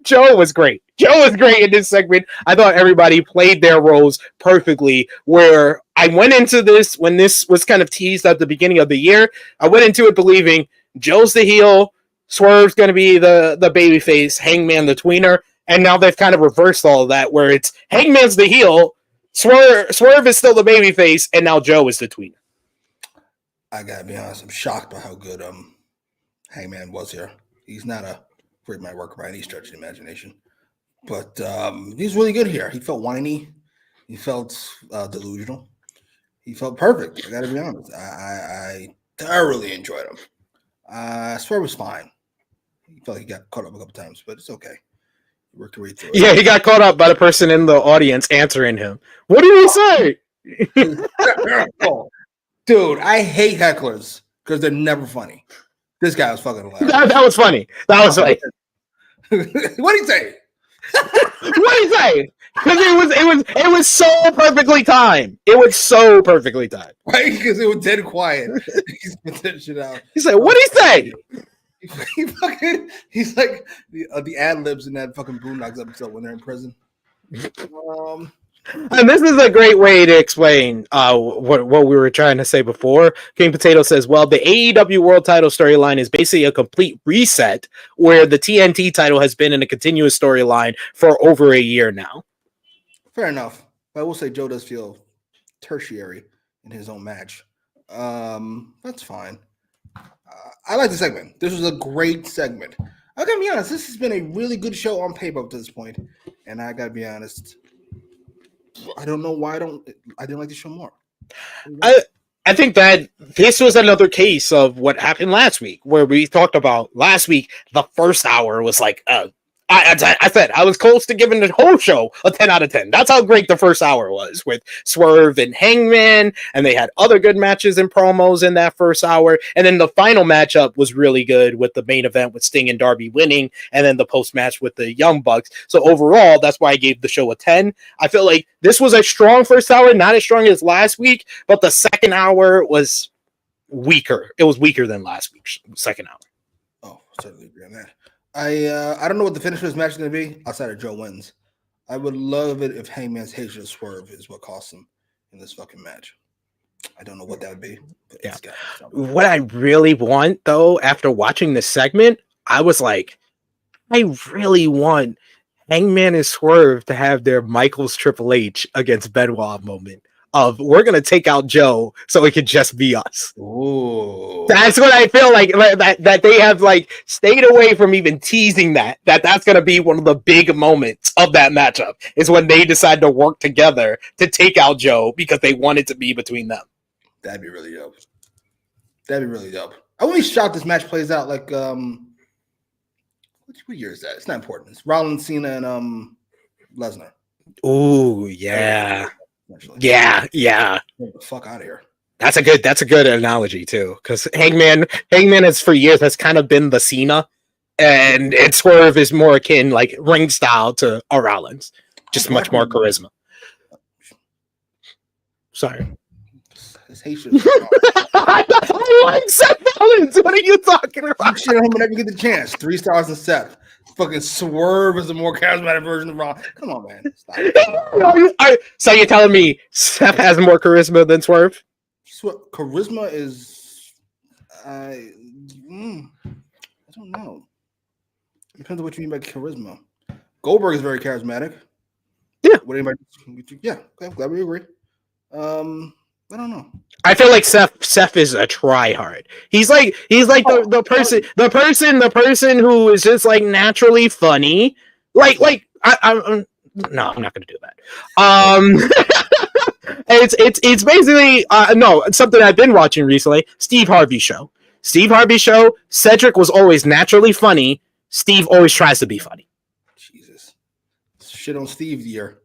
Joe was great. Joe was great in this segment. I thought everybody played their roles perfectly, where I went into this, when this was kind of teased at the beginning of the year, I went into it believing Joe's the heel, Swerve's going to be the babyface, Hangman the tweener, and now they've kind of reversed all of that, where it's Hangman's the heel, Swerve is still the babyface, and now Joe is the tweener. I gotta be honest, I'm shocked by how good Hangman was here. He's not a great man worker by any stretch of the imagination, but he's really good here. He felt whiny, he felt delusional, he felt perfect. I gotta be honest. I thoroughly enjoyed him. Swerve was fine. He felt like he got caught up a couple times, but it's okay. He worked your way through it. Yeah, he got caught up by the person in the audience answering him. What did he say? Dude, I hate hecklers because they're never funny. This guy was fucking hilarious. That was funny. That was funny. What'd he say? What'd he say? Because it was so perfectly timed. It was so perfectly timed. Right? Because it was dead quiet. He spit that shit out. He said, "What'd he say?" He's like the ad libs in that fucking Boondocks episode when they're in prison. And this is a great way to explain what we were trying to say before. King Potato says, well, the AEW World title storyline is basically a complete reset, where the TNT title has been in a continuous storyline for over a year now. Fair enough. But I will say Joe does feel tertiary in his own match. That's fine. I like the segment. This was a great segment. I gotta be honest, this has been a really good show on paper up to this point. And I gotta be honest, I don't know why I didn't like the show more. I think that this was another case of what happened last week, where we talked about last week, the first hour was like a I said I was close to giving the whole show a 10 out of 10. That's how great the first hour was with Swerve and Hangman, and they had other good matches and promos in that first hour. And then the final matchup was really good with the main event with Sting and Darby winning, and then the post match with the Young Bucks. So overall, that's why I gave the show a 10. I feel like this was a strong first hour, not as strong as last week, but the second hour was weaker. It was weaker than last week's second hour. Oh, certainly agree on that. I don't know what the finish of this match is going to be outside of Joe wins. I would love it if Hangman's hatred of Swerve is what cost him in this fucking match. I don't know what that would be. But yeah. What I really want, though, after watching this segment, I was like, I really want Hangman and Swerve to have their Michaels Triple H against Benoit moment. Of we're gonna take out Joe so it could just be us. Ooh. That's what I feel like that they have like stayed away from even teasing that's gonna be one of the big moments of that matchup is when they decide to work together to take out Joe because they want it to be between them. That'd be really dope. That'd be really dope. I wouldn't be shocked this match plays out like what year is that? It's not important. It's Rollins, Cena, and Lesnar. Ooh, yeah. Yeah. Get the fuck out of here. That's a good analogy too, because Hangman has for years has kind of been the Cena, and Swerve is more akin like ring style to Rollins, just much more charisma. Sorry. His hatred. I like Seth Rollins. What are you talking about? Shit on him whenever you get the chance. 3 stars in Seth. Fucking Swerve is a more charismatic version of Raw. Come on, man. Stop. So you're telling me Seth has more charisma than Swerve? Charisma is, I don't know. Depends on what you mean by charisma. Goldberg is very charismatic. Yeah. What anybody? Yeah. Okay, I'm glad we agree. I don't know. I feel like Seth is a tryhard. He's like the person who is just like naturally funny. I'm no, I'm not gonna do that. It's basically something I've been watching recently. Steve Harvey show. Cedric was always naturally funny. Steve always tries to be funny. Jesus, shit on Steve year.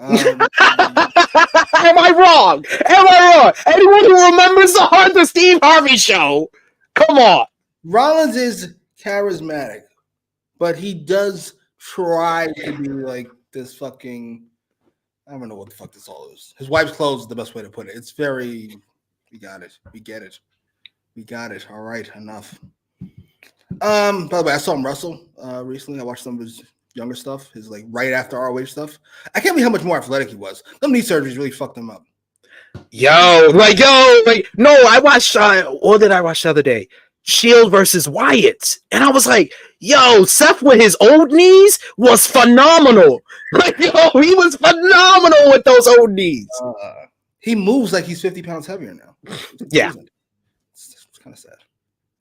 Am I wrong? Anyone who remembers the Steve Harvey show? Come on. Rollins is charismatic, but he does try to be like this fucking. I don't know what the fuck this all is. His wife's clothes is the best way to put it. It's very. We got it. We get it. We got it. All right, enough. By the way, I saw him wrestle recently. I watched some of his younger stuff, his like right after ROH stuff. I can't believe how much more athletic he was. Them knee surgeries really fucked him up. No, I watched what did I watch the other day? Shield versus Wyatt. And I was like, yo, Seth with his old knees was phenomenal. He was phenomenal with those old knees. He moves like he's 50 pounds heavier now. Yeah. It's kind of sad.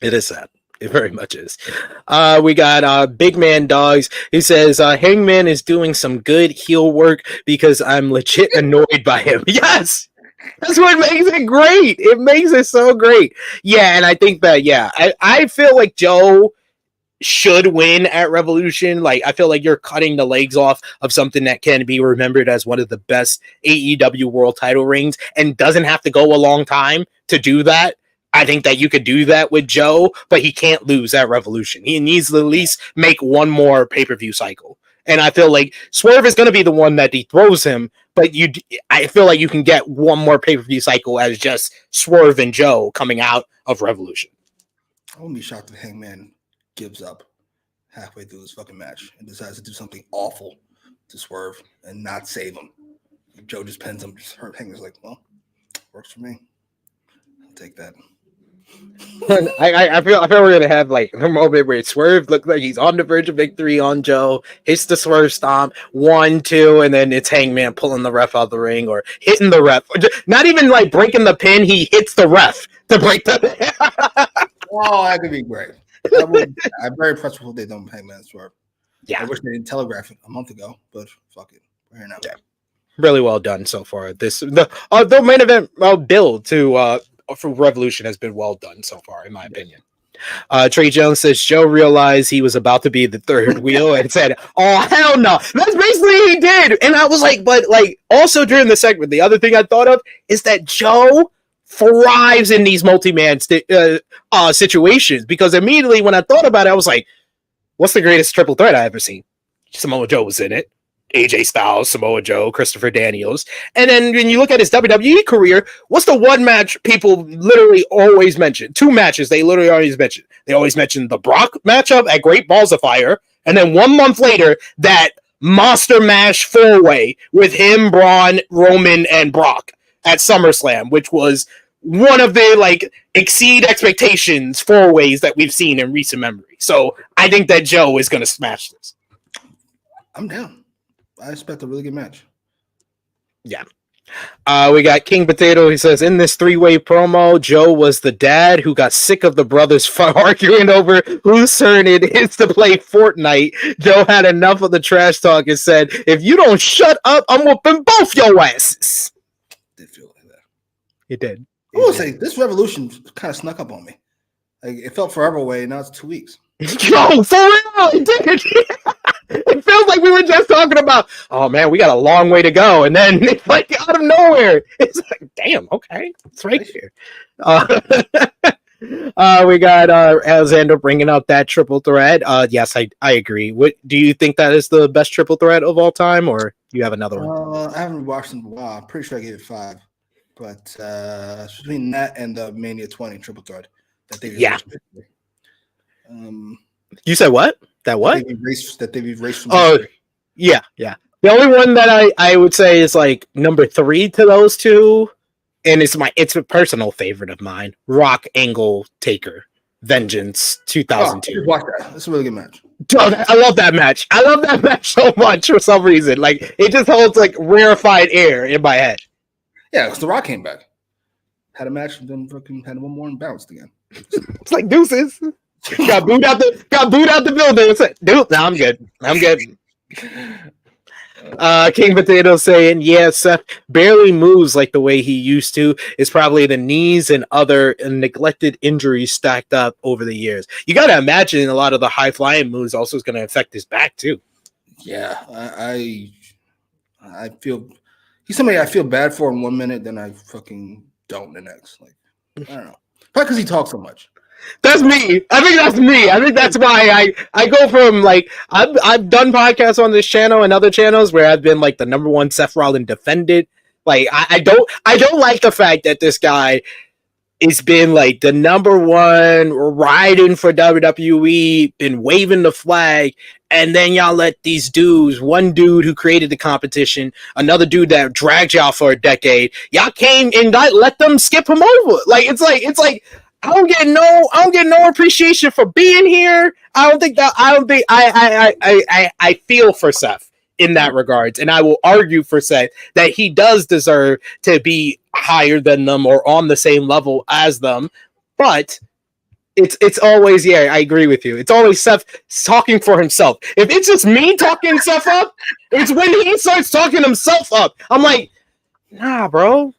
It is sad. It very much is. We got Big Man Dogs. He says, Hangman is doing some good heel work because I'm legit annoyed by him. Yes! That's what makes it great. It makes it so great. Yeah, and I think that, I feel like Joe should win at Revolution. Like, I feel like you're cutting the legs off of something that can be remembered as one of the best AEW world title reigns and doesn't have to go a long time to do that. I think that you could do that with Joe, but he can't lose at Revolution. He needs to at least make one more pay-per-view cycle. And I feel like Swerve is going to be the one that dethrones him, but I feel like you can get one more pay-per-view cycle as just Swerve and Joe coming out of Revolution. I wouldn't be shocked if Hangman gives up halfway through this fucking match and decides to do something awful to Swerve and not save him. Joe just pins him. Hangman's like, well, works for me. I'll take that. I feel we're gonna have like a moment where Swerve looks like he's on the verge of victory on Joe, hits the Swerve stomp, 1, 2, and then it's Hangman pulling the ref out of the ring or hitting the ref. Not even like breaking the pin, he hits the ref to break the. Oh, that could be great. I'm very impressed with what they done with Hangman and Swerve. Yeah, I wish they didn't telegraph it a month ago, but fuck it, we're here now. Yeah. Really well done so far. The main event build to. For Revolution has been well done so far, in my opinion. Trey Jones says Joe realized he was about to be the third wheel and said, "Oh hell no!" That's basically what he did, and I was like, but like also during the segment, the other thing I thought of is that Joe thrives in these multi-man situations because immediately when I thought about it, I was like, "What's the greatest triple threat I ever seen?" Samoa Joe was in it. AJ Styles, Samoa Joe, Christopher Daniels. And then when you look at his WWE career, what's the one match people literally always mention? Two matches they literally always mention. They always mention the Brock matchup at Great Balls of Fire, and then 1 month later, that Monster Mash 4-way with him, Braun, Roman, and Brock at SummerSlam, which was one of the like exceed expectations 4-ways that we've seen in recent memory. So I think that Joe is going to smash this. I'm down. I expect a really good match. Yeah. We got King Potato. He says, in this 3-way promo, Joe was the dad who got sick of the brothers arguing over whose turn it is to play Fortnite. Joe had enough of the trash talk and said, if you don't shut up, I'm whooping both your asses. Did feel like that. It did. I will say, this revolution kind of snuck up on me. Like, it felt forever away, now it's 2 weeks. Yo, for real, it did. It feels like we were just talking about, oh man, we got a long way to go, and then it's like out of nowhere, it's like, damn, okay, it's right here. We got Alexander bringing up that triple threat. Yes, I agree. What do you think that is the best triple threat of all time, or you have another one? I haven't watched them in a while. I'm pretty sure I gave it 5, but it's between that and the Mania 20 triple threat that they You said what? That what? That they've erased from history. Yeah. The only one that I would say is like number 3 to those two, and it's a personal favorite of mine. Rock Angle Taker Vengeance 2002. Watch that. That's a really good match. Dude, I love that match. I love that match so much for some reason. Like it just holds like rarefied air in my head. Yeah, because The Rock came back, had a match, and then fucking had one more and bounced again. It's like deuces. Got booed out the building. It's like, dude, no, I'm good. King Potato saying, yeah, Seth barely moves like the way he used to. It's probably the knees and other neglected injuries stacked up over the years. You got to imagine a lot of the high flying moves also is going to affect his back too. Yeah, I feel he's somebody I feel bad for in 1 minute, then I fucking don't the next. Like I don't know, probably because he talks so much. That's me. I think that's me. I think that's why I go from like I've done podcasts on this channel and other channels where I've been like the number one Seth Rollins defended. Like I don't like the fact that this guy has been like the number one riding for WWE, been waving the flag, and then y'all let these dudes, one dude who created the competition, another dude that dragged y'all for a decade, y'all came and let them skip him over. Like it's like. I don't get no appreciation for being here. I feel for Seth in that regards, and I will argue for Seth that he does deserve to be higher than them or on the same level as them. But it's always, yeah, I agree with you. It's always Seth talking for himself. If it's just me talking Seth up, it's when he starts talking himself up. I'm like, nah, bro.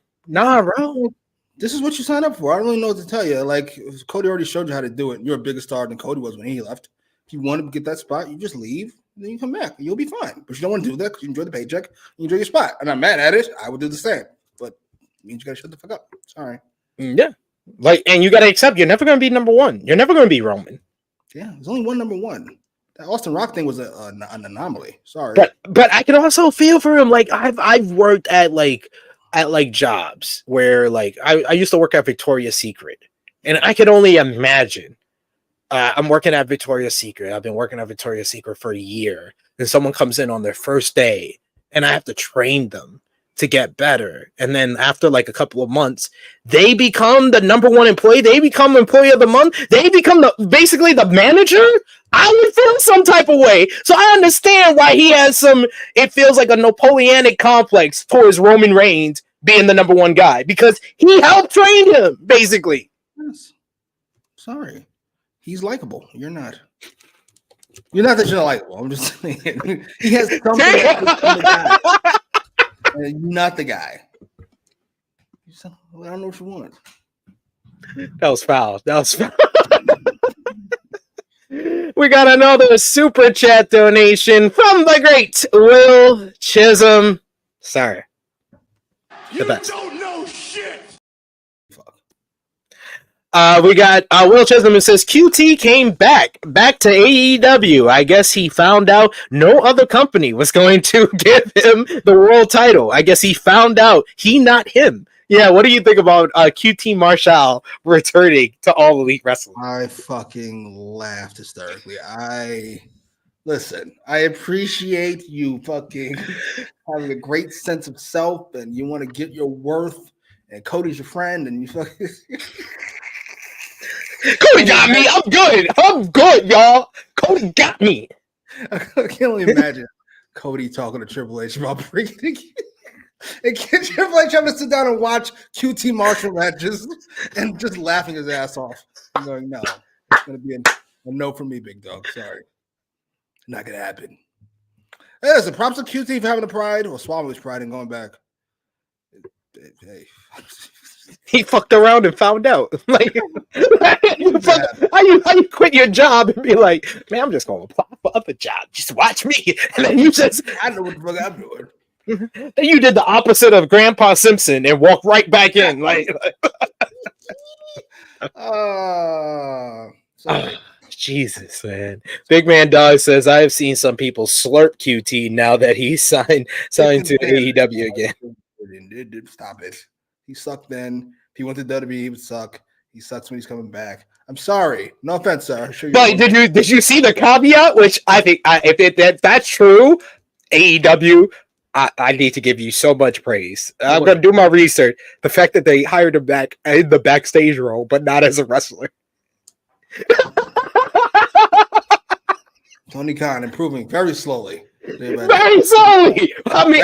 This is what you signed up for. I don't really know what to tell you. Like, Cody already showed you how to do it. You're a bigger star than Cody was when he left. If you want to get that spot, you just leave, and then you come back. You'll be fine. But you don't want to do that because you enjoy the paycheck. You enjoy your spot. I'm not mad at it. I would do the same. But it means you got to shut the fuck up. Sorry. Yeah. Like, and you got to accept you're never going to be number one. You're never going to be Roman. Yeah, there's only one number one. That Austin Rock thing was an anomaly. Sorry. But I can also feel for him. Like, I've worked at jobs where like I used to work at Victoria's Secret, and I could only imagine I'm working at Victoria's Secret. I've been working at Victoria's Secret for a year, and someone comes in on their first day and I have to train them to get better. And then after like a couple of months, they become the number one employee. They become employee of the month. They become basically the manager. I would feel some type of way. So I understand why he has it feels like a Napoleonic complex towards Roman Reigns being the number one guy because he helped train him, basically. Yes. Sorry. He's likable. You're not. You're not that you're not likable. I'm just saying. He has something. You're not the guy. I don't know what you want. That was foul. We got another super chat donation from the great Will Chisholm. Sorry. The best. Don't know shit. We got Will Chisholm who says QT came back to AEW. I guess he found out no other company was going to give him the world title. I guess he found out he not him. Yeah, what do you think about QT Marshall returning to All Elite Wrestling? I fucking laughed hysterically. Listen, I appreciate you fucking having a great sense of self and you want to get your worth, and Cody's your friend, and you fucking Cody got me. I'm good, y'all. Cody got me. I can only imagine Cody talking to Triple H about bringing it. And get Triple H having to sit down and watch QT Marshall matches and just laughing his ass off. I'm going, no, it's going to be a no from me, big dog. Sorry. Not going to happen. Hey, listen, props to QT for having a pride, or swallowing his pride and going back. Hey. He fucked around and found out. Like, how you quit your job and be like, man, I'm just going to apply for other jobs. Just watch me. And then you just, I know what the fuck I'm doing. Then you did the opposite of Grandpa Simpson and walked right back in. Jesus, man. Big Man Dog says, I have seen some people slurp QT now that he's signed to AEW again. Stop it. He sucked then. If he went to WWE, he would suck. He sucks when he's coming back. I'm sorry. No offense, sir. Sure, but did you see the caveat? Which I think if that's true, AEW, I need to give you so much praise. I'm going to do my research. The fact that they hired him back in the backstage role, but not as a wrestler. Tony Khan improving very slowly. Very slowly. I mean,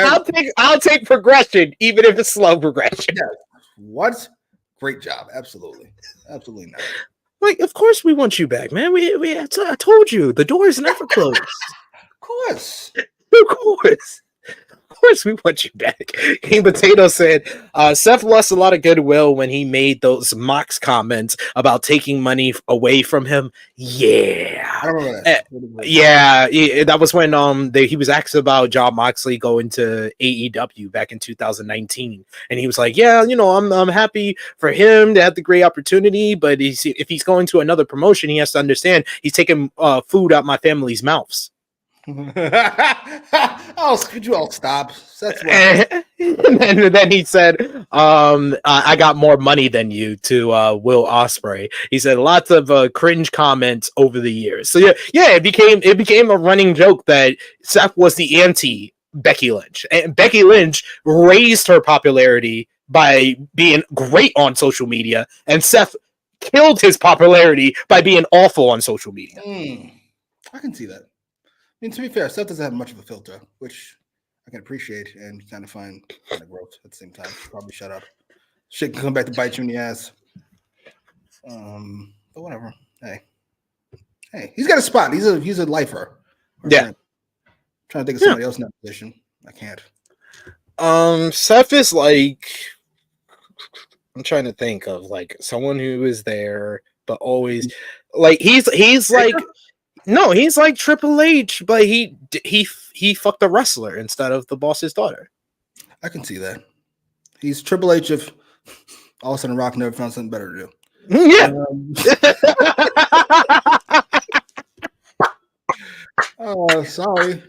I'll take progression, even if it's slow progression. Yeah. What? Great job. Absolutely. Absolutely not. Like, of course we want you back, man. I told you, the door is never closed. Of course. Of course we want you back. King Potato said, Seth lost a lot of goodwill when he made those Mox comments about taking money away from him. Yeah. I don't remember that. That was when he was asked about Jon Moxley going to AEW back in 2019. And he was like, yeah, I'm happy for him to have the great opportunity, but if he's going to another promotion, he has to understand he's taking food out my family's mouths. Could you all stop? And then he said, I got more money than you to Will Ospreay. He said lots of cringe comments over the years. So it became a running joke that Seth was the anti Becky Lynch. And Becky Lynch raised her popularity by being great on social media, and Seth killed his popularity by being awful on social media. I can see that. I mean, to be fair, Seth doesn't have much of a filter, which I can appreciate and kind of find kind of growth at the same time. Probably shut up. Shit can come back to bite you in the ass. But whatever. Hey, he's got a spot. He's a lifer. Yeah. Trying to think of somebody else in that position. I can't. Seth is like, I'm trying to think of like someone who is there, but always like he's like. No, he's like Triple H, but he fucked a wrestler instead of the boss's daughter. I can see that. He's Triple H if all of a sudden Rock never found something better to do. Yeah. Sorry.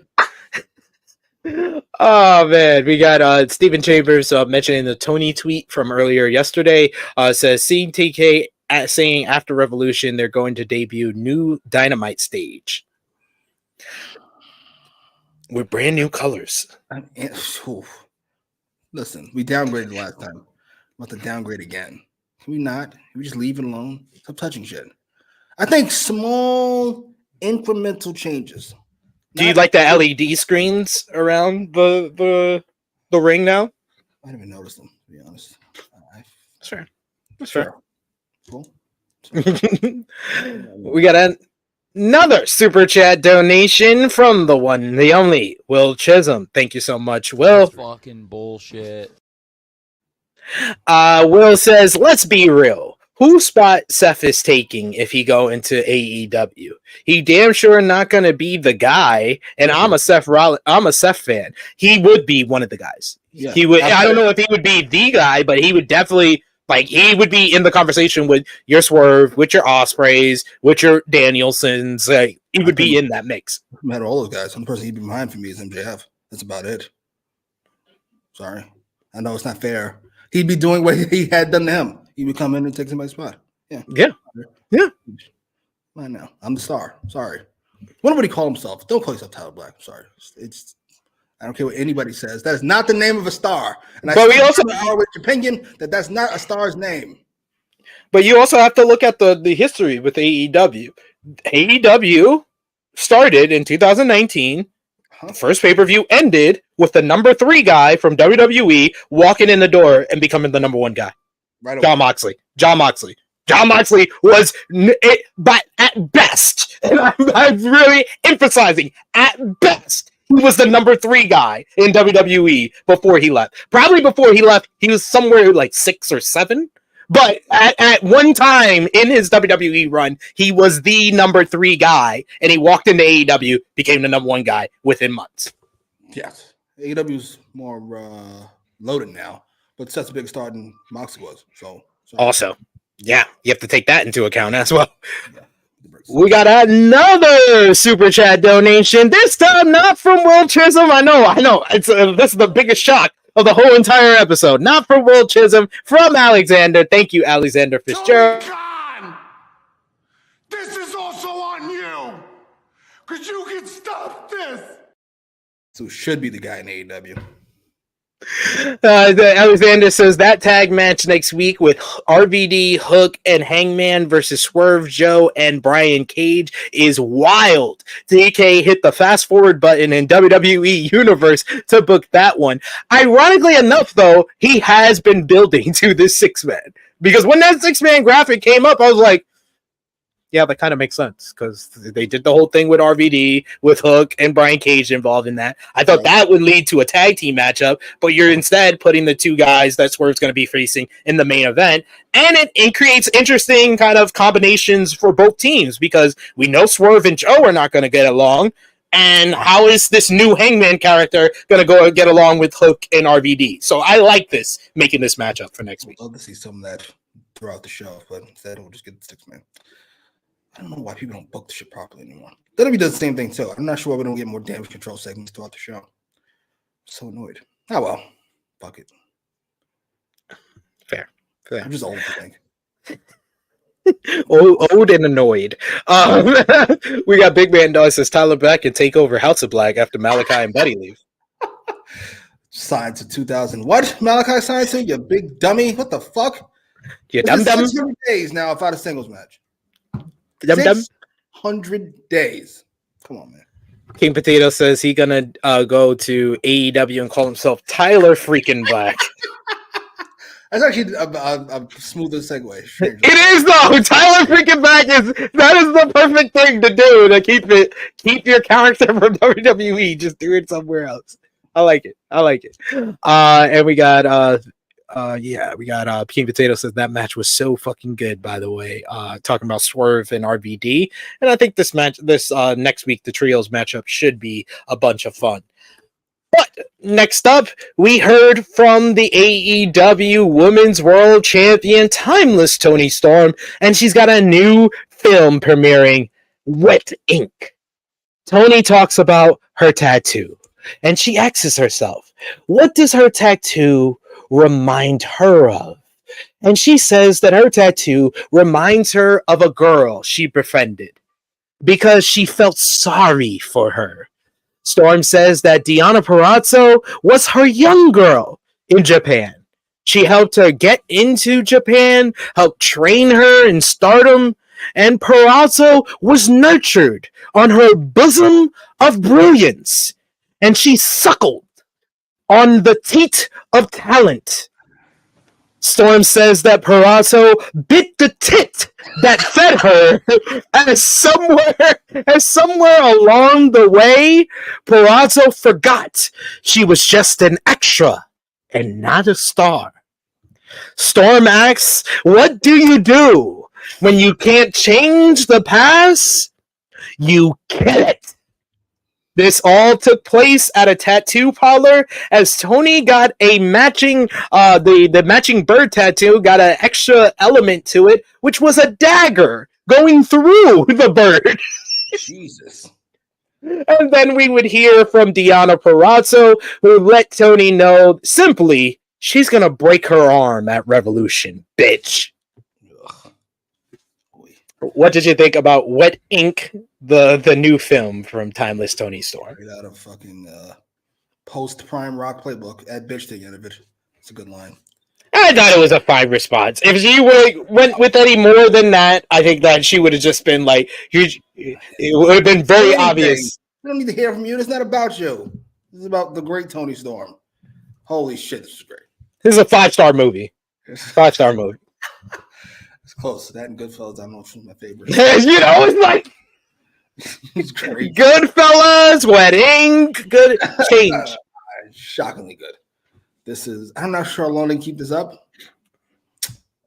Oh man, we got Stephen Chambers mentioning the Tony tweet from earlier yesterday. Says seeing TK saying after Revolution they're going to debut new Dynamite stage with brand new colors. Listen, we downgraded last time. I'm about to downgrade again. Can we not? Can we just leave it alone? Stop touching shit. I think small incremental changes. Do you like the LED screens around the ring now? I didn't even notice them, to be honest. Sure. Cool. We got another super chat donation from the one, the only Will Chisholm. Thank you so much, Will. That's fucking bullshit. Will says, let's be real. whose spot Seth is taking if he go into AEW. He damn sure not going to be the guy. And I'm a Seth fan. He would be one of the guys. Yeah, he would. I don't know if he would be the guy, but he would definitely he would be in the conversation with your Swerve, with your Ospreys, with your Danielsons. He would be in that mix. Met all those guys. The only person he'd be behind for me is MJF. That's about it. Sorry, I know it's not fair. He'd be doing what he had done to him. He would come in and take somebody's spot. Yeah. Right now, I'm the star. Sorry. What would he call himself? Don't call yourself Tyler Black. I'm sorry. I don't care what anybody says. That is not the name of a star. And we also have with opinion that's not a star's name. But you also have to look at the history with AEW. AEW started in 2019. The first pay-per-view ended with the number 3 guy from WWE walking in the door and becoming the number 1 guy. Right away. John Moxley was, but at best, and I'm really emphasizing, at best, he was the number 3 guy in WWE before he left. Probably before he left, he was somewhere like 6 or 7. But at one time in his WWE run, he was the number 3 guy, and he walked into AEW, became the number 1 guy within months. Yes. AEW's more loaded now, but such a big start than Moxley was. So also, yeah, you have to take that into account as well. Yeah. We got another super chat donation. This time not from Will Chisholm. I know. It's this is the biggest shock of the whole entire episode. Not from Will Chisholm, from Alexander. Thank you, Alexander Fitzgerald. This is also on you, because you can stop this. So should be the guy in AEW. Alexander says that tag match next week with RVD, Hook, and Hangman versus Swerve Joe and Brian Cage is wild. DK hit the fast forward button in WWE Universe to book that one. Ironically enough, though, he has been building to this 6-man, because when that 6-man graphic came up, I was like, yeah, that kind of makes sense, because they did the whole thing with RVD, with Hook, and Brian Cage involved in that. I thought that would lead to a tag team matchup, but you're instead putting the 2 guys that Swerve's going to be facing in the main event, and it creates interesting kind of combinations for both teams, because we know Swerve and Joe are not going to get along, and how is this new Hangman character going to go get along with Hook and RVD? So I like this, making this matchup for next week. I'd love to see some of that throughout the show, but instead we'll just get the 6-man. I don't know why people don't book the shit properly anymore. WWE does the same thing too. I'm not sure why we don't get more damage control segments throughout the show. I'm so annoyed. Oh well. Fuck it. Fair. I'm just old, I think. Old and annoyed. We got Big Man Dog says Tyler Black can take over House of Black after Malachi and Buddy leave. Signed to 2000. What? Malachi signed to? You big dummy. What the fuck? You dumb. 600 days now without a singles match. 600 days. Come on, man. King Potato says he's gonna go to AEW and call himself Tyler freaking Black. That's actually a smoother segue. It is though. Tyler freaking Black is the perfect thing to do to keep your character from WWE. Just do it somewhere else. I like it. And we got King Potato says that match was so fucking good, by the way. Talking about Swerve and RVD. And I think this next week, the trios matchup should be a bunch of fun. But next up, we heard from the AEW Women's World Champion, Timeless Toni Storm, and she's got a new film premiering, Wet Ink. Toni talks about her tattoo, and she asks herself, what does her tattoo remind her of? And she says that her tattoo reminds her of a girl she befriended because she felt sorry for her. Storm says that Deonna Purrazzo was her young girl in Japan. She helped her get into Japan, helped train her in Stardom, and Purrazzo was nurtured on her bosom of brilliance, and she suckled on the teat of talent. Storm says that Purrazzo bit the tit that fed her, as somewhere along the way, Purrazzo forgot she was just an extra and not a star. Storm asks, what do you do when you can't change the past? You kill it. This all took place at a tattoo parlor as Tony got a matching, the matching bird tattoo got an extra element to it, which was a dagger going through the bird. Jesus. And then we would hear from Deonna Purrazzo, who let Tony know simply, she's gonna break her arm at Revolution, bitch. What did you think about Wet Ink, the new film from Timeless Tony Storm? Right out of fucking post-Prime Rock playbook. Add bitch to the end of it. It's a good line. I thought it was a fine response. If she went with any more than that, I think that she would have just been like, it would have been very obvious. We don't need to hear from you. It's not about you. This is about the great Tony Storm. Holy shit, this is great. This is a 5-star movie. 5-star movie. It's close. That and Goodfellas, I don't know if it's my favorite. You know, it's like it's great. Goodfellas, Wet Ink, good change. Shockingly good. This is, I'm not sure how long they can keep this up.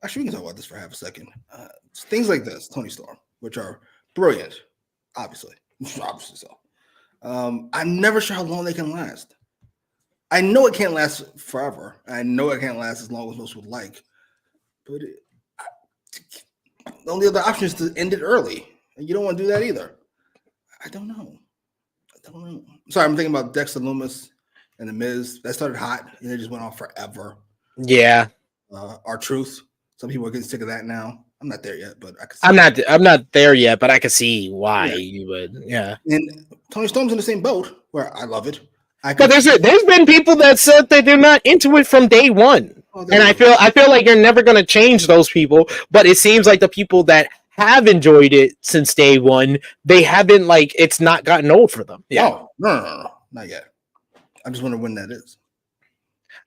Actually, we can talk about this for half a second. Things like this, Tony Storm, which are brilliant, obviously so. I'm never sure how long they can last. I know it can't last forever. I know it can't last as long as most would like. But the only other option is to end it early. And you don't want to do that either. I don't know. Sorry, I'm thinking about Dexter Lumis and The Miz. That started hot and it just went on forever. Yeah. R-Truth. Some people are getting sick of that now. I'm not there yet, but I can see I'm not there yet, but I can see why you would. Yeah. And Tony Storm's in the same boat where I love it. But there's been people that said that they're not into it from day one. And I feel like you're never going to change those people, but it seems like the people that have enjoyed it since day one, they haven't, like, it's not gotten old for them. Yeah. Oh, no, not yet. I just wonder when that is.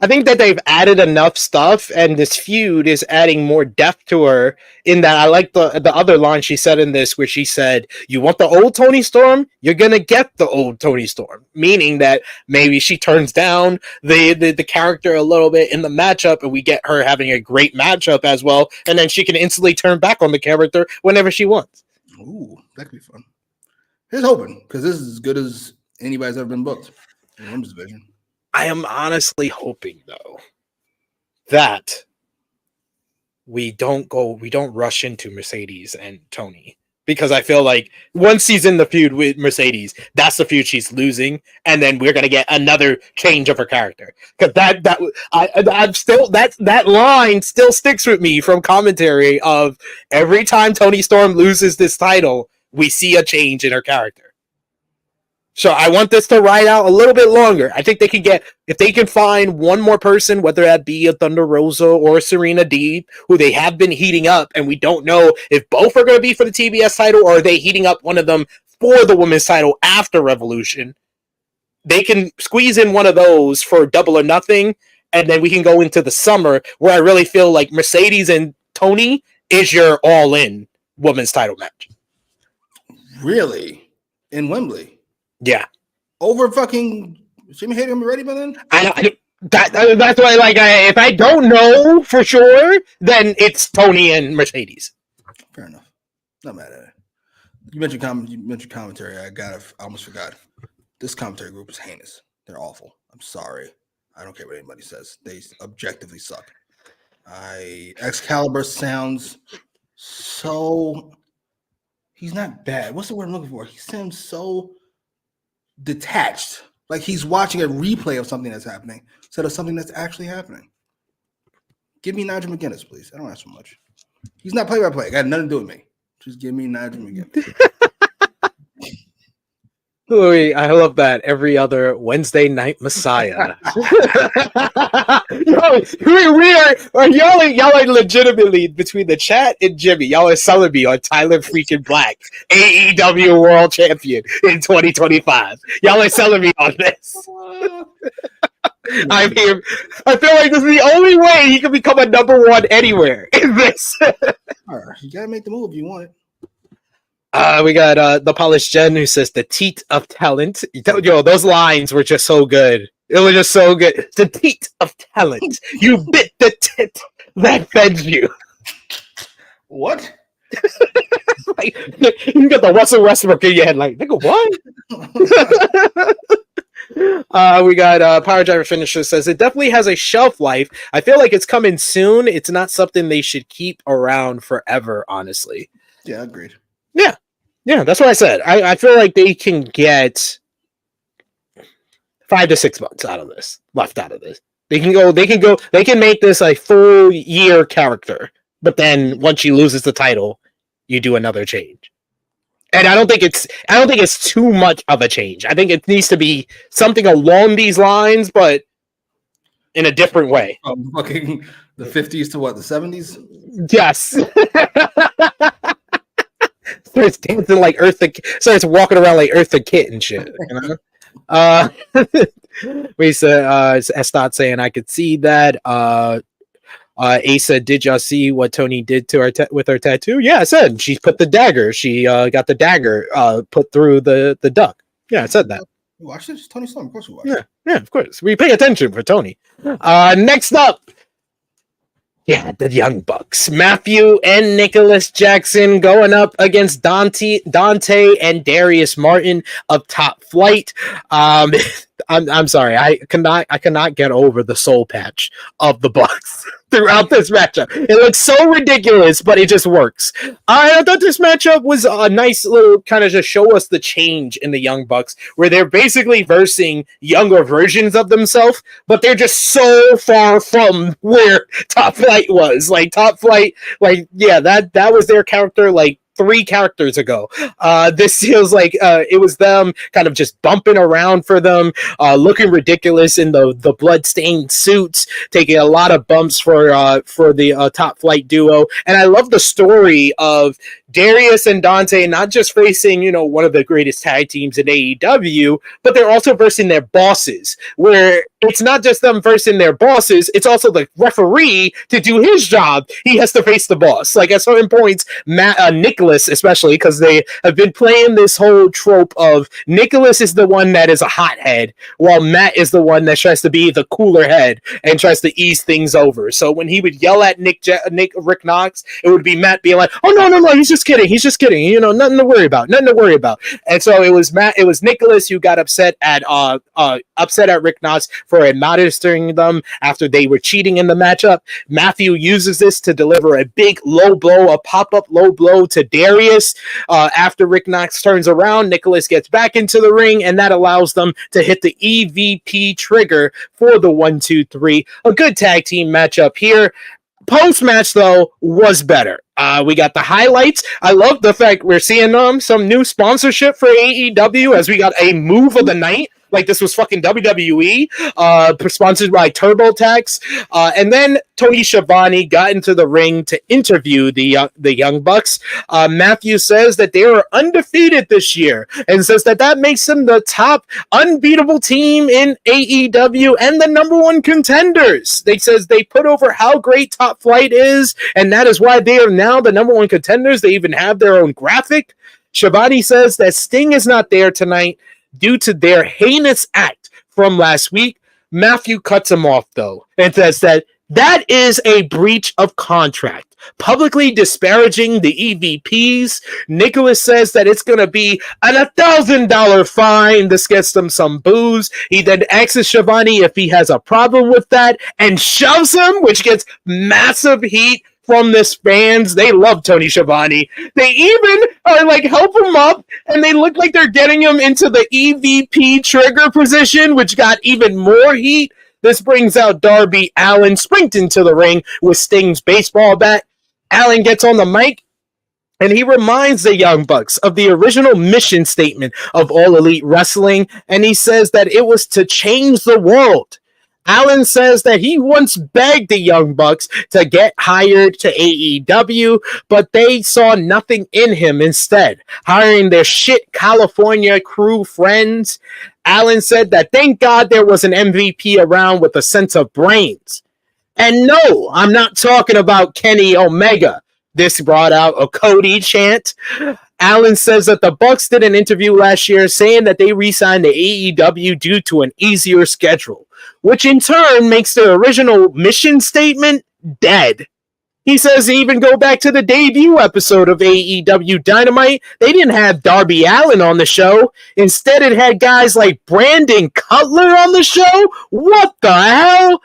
I think that they've added enough stuff, and this feud is adding more depth to her. In that, I like the other line she said in this, where she said, "You want the old Tony Storm? You're gonna get the old Tony Storm." Meaning that maybe she turns down the character a little bit in the matchup, and we get her having a great matchup as well, and then she can instantly turn back on the character whenever she wants. Ooh, that could be fun. Here's hoping, because this is as good as anybody's ever been booked in the women's division. I am honestly hoping, though, that we don't rush into Mercedes and Tony, because I feel like once she's in the feud with Mercedes, that's the feud she's losing, and then we're gonna get another change of her character. Because that line still sticks with me from commentary of every time Tony Storm loses this title, we see a change in her character. So I want this to ride out a little bit longer. I think they can if they can find one more person, whether that be a Thunder Rosa or a Serena Deeb, who they have been heating up, and we don't know if both are going to be for the TBS title, or are they heating up one of them for the women's title after Revolution. They can squeeze in one of those for Double or Nothing, and then we can go into the summer where I really feel like Mercedes and Tony is your all-in women's title match. Really? In Wembley? Yeah. Over fucking Jimmy Hayter and Ready by then? That's why, like, if I don't know for sure, then it's Tony and Mercedes. Fair enough. Not mad at it. You mentioned commentary. I almost forgot. This commentary group is heinous. They're awful. I'm sorry. I don't care what anybody says. They objectively suck. Excalibur sounds so... He's not bad. What's the word I'm looking for? He sounds so detached. Like he's watching a replay of something that's happening instead of something that's actually happening. Give me Nigel McGuinness, please. I don't ask for much. He's not play-by-play. Got nothing to do with me. Just give me Nigel McGuinness. Louis, I love that. Every other Wednesday night Messiah. Y'all are legitimately, between the chat and Jimmy, y'all are selling me on Tyler freaking Black, AEW World Champion in 2025. Y'all are selling me on this. I'm here. I feel like this is the only way he can become a number one anywhere in this. You gotta make the move if you want it. We got the Polished Jen who says the teat of talent. Yo, those lines were just so good. It was just so good. The teat of talent. You bit the tit that feds you. What? Like, you got the Russell Westbrook in your head, like, nigga, what? We got Power Driver Finisher says it definitely has a shelf life. I feel like it's coming soon. It's not something they should keep around forever, honestly. Yeah, agreed. Yeah, that's what I said. I feel like they can get 5 to 6 months out of this. They can make this a full year character, but then once she loses the title, you do another change. And I don't think it's too much of a change. I think it needs to be something along these lines, but in a different way. From fucking the 50s to what, the 70s? Yes. Starts dancing like starts walking around like Eartha Kitt and shit. You know? We said Estat saying I could see that. Asa, did y'all see what Tony did to her with her tattoo? Yeah, I said she put the dagger. She got the dagger put through the duck. Yeah, I said that. You watched it? It's Tony Storm. Of course we watched it. Yeah, of course. We pay attention for Tony. Next up. Yeah, the Young Bucks. Matthew and Nicholas Jackson going up against Dante and Darius Martin of Top Flight. I'm sorry, I cannot get over the soul patch of the Bucks throughout this matchup. It looks so ridiculous, but it just works. I thought this matchup was a nice little kind of just show us the change in the Young Bucks, where they're basically versing younger versions of themselves, but they're just so far from where Top Flight was. Like Top Flight, that was their character like 3 characters ago. This feels like it was them kind of just bumping around for them, looking ridiculous in the blood-stained suits, taking a lot of bumps for the Top Flight duo. And I love the story of Darius and Dante not just facing, one of the greatest tag teams in AEW, but they're also versing their bosses, where it's not just them versing their bosses, it's also the referee to do his job. He has to face the boss. Like at certain points, Nicholas, especially, because they have been playing this whole trope of Nicholas is the one that is a hothead, while Matt is the one that tries to be the cooler head and tries to ease things over. So when he would yell at Rick Knox, it would be Matt being like, "Oh no, he's just kidding. Nothing to worry about. And so it was Nicholas who got upset at Rick Knox for admonishing them after they were cheating in the matchup. Matthew uses this to deliver a big low blow, a pop-up low blow to Darius. After Rick Knox turns around, Nicholas gets back into the ring, and that allows them to hit the EVP trigger for the 1-2-3. A good tag team matchup here. Post-match, though, was better. We got the highlights. I love the fact we're seeing some new sponsorship for AEW as we got a move of the night. Like this was fucking WWE, sponsored by TurboTax. And then Tony Schiavone got into the ring to interview the Young Bucks. Matthew says that they are undefeated this year and says that makes them the top unbeatable team in AEW and the #1 contenders. They says they put over how great Top Flight is, and that is why they are now the #1 contenders. They even have their own graphic. Schiavone says that Sting is not there tonight due to their heinous act from last week. Matthew cuts him off, though, and says that is a breach of contract, publicly disparaging the EVPs. Nicholas says that it's going to be an $1,000 fine. This gets them some booze. He then asks Schiavone if he has a problem with that and shoves him, which gets massive heat from this fans. They love Tony Schiavone. They even help him up, and they look like they're getting him into the EVP trigger position, which got even more heat. This brings out Darby Allin sprinting to the ring with Sting's baseball bat. Allin gets on the mic, and he reminds the Young Bucks of the original mission statement of All Elite Wrestling, and he says that it was to change the world. Allin says that he once begged the Young Bucks to get hired to AEW, but they saw nothing in him instead, hiring their shit California crew friends. Allin said that thank God there was an MVP around with a sense of brains. And no, I'm not talking about Kenny Omega. This brought out a Cody chant. Allin says that the Bucks did an interview last year saying that they re-signed to AEW due to an easier schedule, which in turn makes the original mission statement dead. He says even go back to the debut episode of AEW Dynamite, they didn't have Darby Allin on the show. Instead, it had guys like Brandon Cutler on the show. What the hell?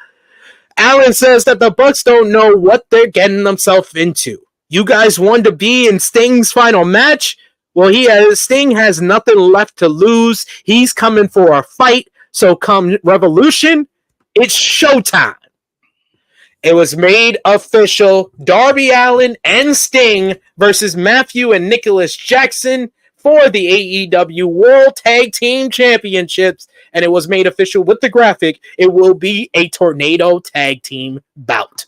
Allin says that the Bucks don't know what they're getting themselves into. You guys want to be in Sting's final match? Well, Sting has nothing left to lose. He's coming for a fight. So come Revolution, it's showtime. It was made official. Darby Allin and Sting versus Matthew and Nicholas Jackson for the AEW World Tag Team Championships. And it was made official with the graphic. It will be a Tornado Tag Team bout.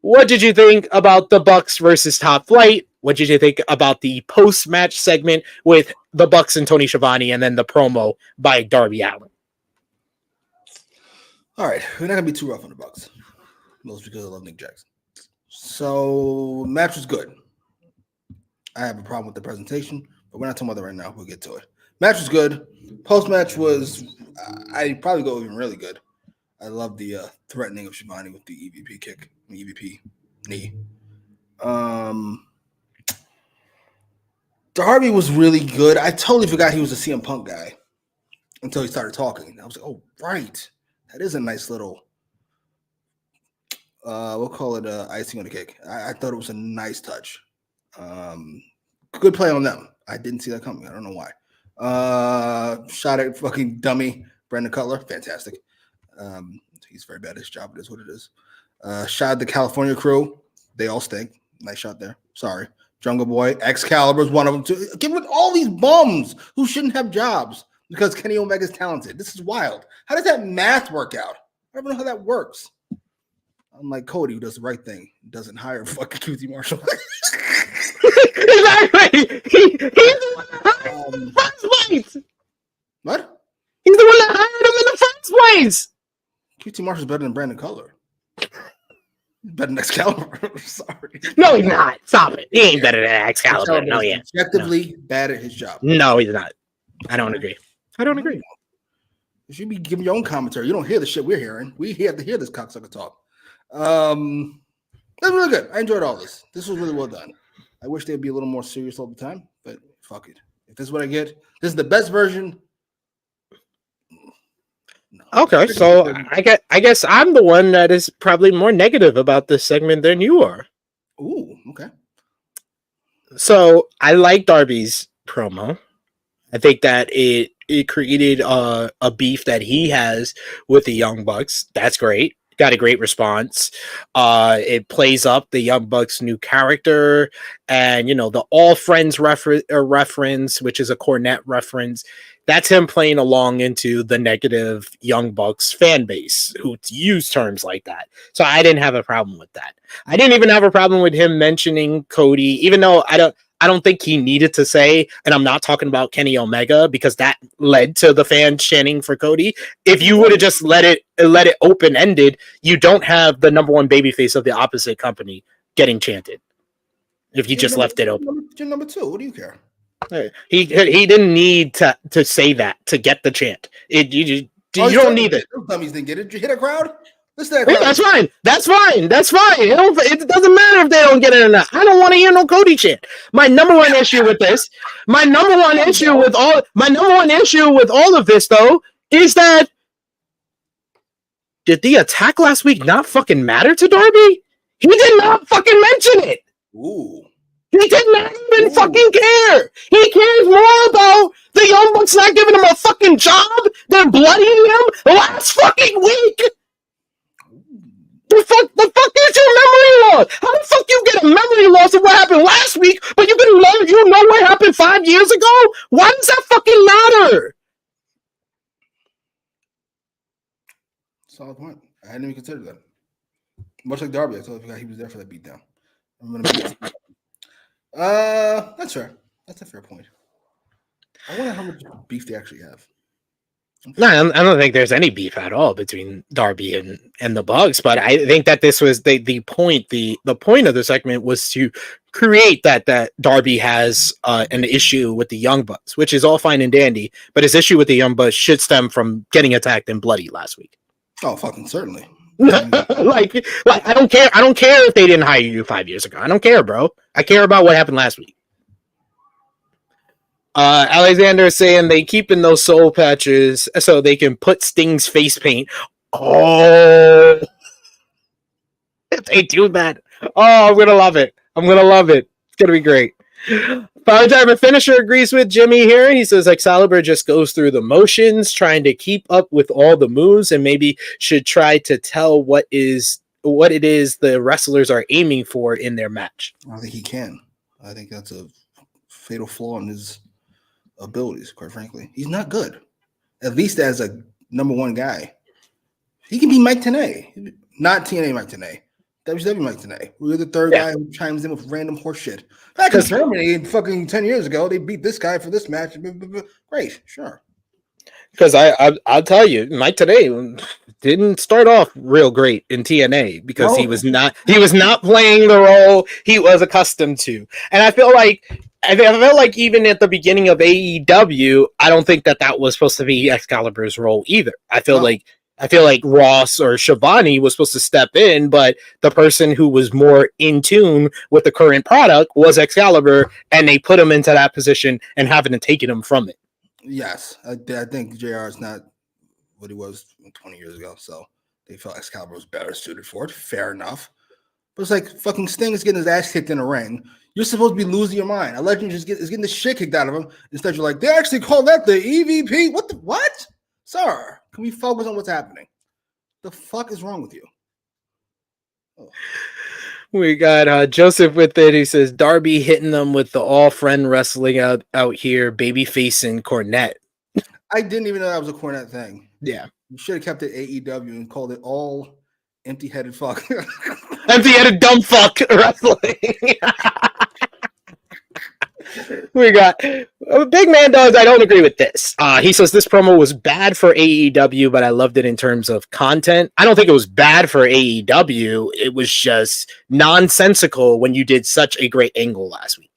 What did you think about the Bucks versus Top Flight? What did you think about the post-match segment with the Bucks and Tony Schiavone and then the promo by Darby Allin? All right, we're not going to be too rough on the Bucks. Mostly because I love Nick Jackson. So, match was good. I have a problem with the presentation, but we're not talking about that right now. We'll get to it. Match was good. Post-match was, I'd probably go even really good. I love the threatening of Schiavone with the EVP kick, the EVP knee. Darby was really good. I totally forgot he was a CM Punk guy until he started talking. I was like, oh, right. That is a nice little, we'll call it icing on the cake. I thought it was a nice touch. Good play on them. I didn't see that coming. I don't know why. Shot at fucking dummy Brandon Cutler. Fantastic. He's very bad at his job. It is what it is. Shot at the California crew. They all stink. Nice shot there. Sorry. Jungle Boy. Excalibur is one of them too. Give it all these bums who shouldn't have jobs because Kenny Omega's talented. This is wild. How does that math work out? I don't know how that works. I'm like Cody, who does the right thing, doesn't hire fucking QT Marshall. Exactly. He's the one that hired him in the first place. What? He's the one that hired him in the first place. QT Marshall's better than Brandon Cutler. Better than Excalibur. Sorry. No, he's not. Stop it. He ain't better than Excalibur. No, he ain't. Objectively bad at his job. No, he's not. I don't agree. You should be giving your own commentary. You don't hear the shit we're hearing. We have to hear this cocksucker talk. That's really good. I enjoyed all this. This was really well done. I wish they'd be a little more serious all the time, but fuck it. If this is what I get, this is the best version. No. Okay, so I guess I'm the one that is probably more negative about this segment than you are. Ooh, okay. So I like Darby's promo. I think that it created a beef that he has with the Young Bucks. That's great. Got a great response. It plays up the Young Bucks' new character, and the All Friends reference, which is a Cornette reference. That's him playing along into the negative Young Bucks fan base who use terms like that. So I didn't have a problem with that. I didn't even have a problem with him mentioning Cody, even though I don't think he needed to say, and I'm not talking about Kenny Omega because that led to the fans chanting for Cody. If you would have just let it open-ended, you don't have the number one babyface of the opposite company getting chanted. If you just left it open. You're number two. What do you care? He didn't need to say that to get the chant. You don't need it. Those dummies didn't get it. Did you hit a crowd? Yeah, that's fine. It doesn't matter if they don't get it or not. I don't want to hear no Cody chant. My number one issue with all of this though is that did the attack last week not fucking matter to Darby? He did not fucking mention it. Ooh. He did not even fucking care. He cares more about the Young Bucks not giving him a fucking job than bloodying him last fucking week. The fuck is your memory loss? How the fuck you get a memory loss of what happened last week, but you know what happened 5 years ago? Why does that fucking matter? Solid point. I hadn't even considered that. Much like Darby, I totally forgot he was there for that beatdown. That's fair. That's a fair point. I wonder how much beef they actually have. No, I don't think there's any beef at all between Darby and the Bucks, but I think that this was the point. The point of the segment was to create that Darby has an issue with the Young Bucks, which is all fine and dandy, but his issue with the Young Bucks should stem from getting attacked and bloody last week. Oh, fucking certainly. like I don't care. I don't care if they didn't hire you 5 years ago. I don't care, bro. I care about what happened last week. Alexander is saying they keep in those soul patches so they can put Sting's face paint. Oh, if they do that, I'm gonna love it. I'm gonna love it. It's gonna be great. Power Driver Finisher agrees with Jimmy here. He says Excalibur just goes through the motions, trying to keep up with all the moves, and maybe should try to tell what it is the wrestlers are aiming for in their match. I think he can. I think that's a fatal flaw in his abilities, quite frankly. He's not good. At least as a number one guy. He can be Mike Tenay. Not TNA Mike Tenay. WCW Mike Tenay. We're the third guy who chimes in with random horse shit. Back in Germany, fucking 10 years ago, they beat this guy for this match. Great, sure. Because I'll tell you, Mike Tenay didn't start off real great in TNA because he was not playing the role he was accustomed to. And I felt like even at the beginning of AEW, I don't think that was supposed to be Excalibur's role either. I feel like Ross or Shivani was supposed to step in, but the person who was more in tune with the current product was Excalibur, and they put him into that position and haven't taken him from it. Yes, I think JR is not what he was 20 years ago, so they felt Excalibur was better suited for it. Fair enough. But it's like fucking Sting is getting his ass kicked in a ring. You're supposed to be losing your mind. A legend is getting the shit kicked out of him. Instead, you're like, they actually call that the EVP? What? Sir, can we focus on what's happening? The fuck is wrong with you? Oh. We got Joseph with it. He says Darby hitting them with the all friend wrestling out here, babyface and Cornette. I didn't even know that was a Cornette thing. Yeah, you should have kept it AEW and called it all empty-headed fuck. Empty-headed dumb fuck wrestling. We got Big Man Dogs. I don't agree with this. He says this promo was bad for AEW, but I loved it in terms of content. I don't think it was bad for AEW. It was just nonsensical when you did such a great angle last week.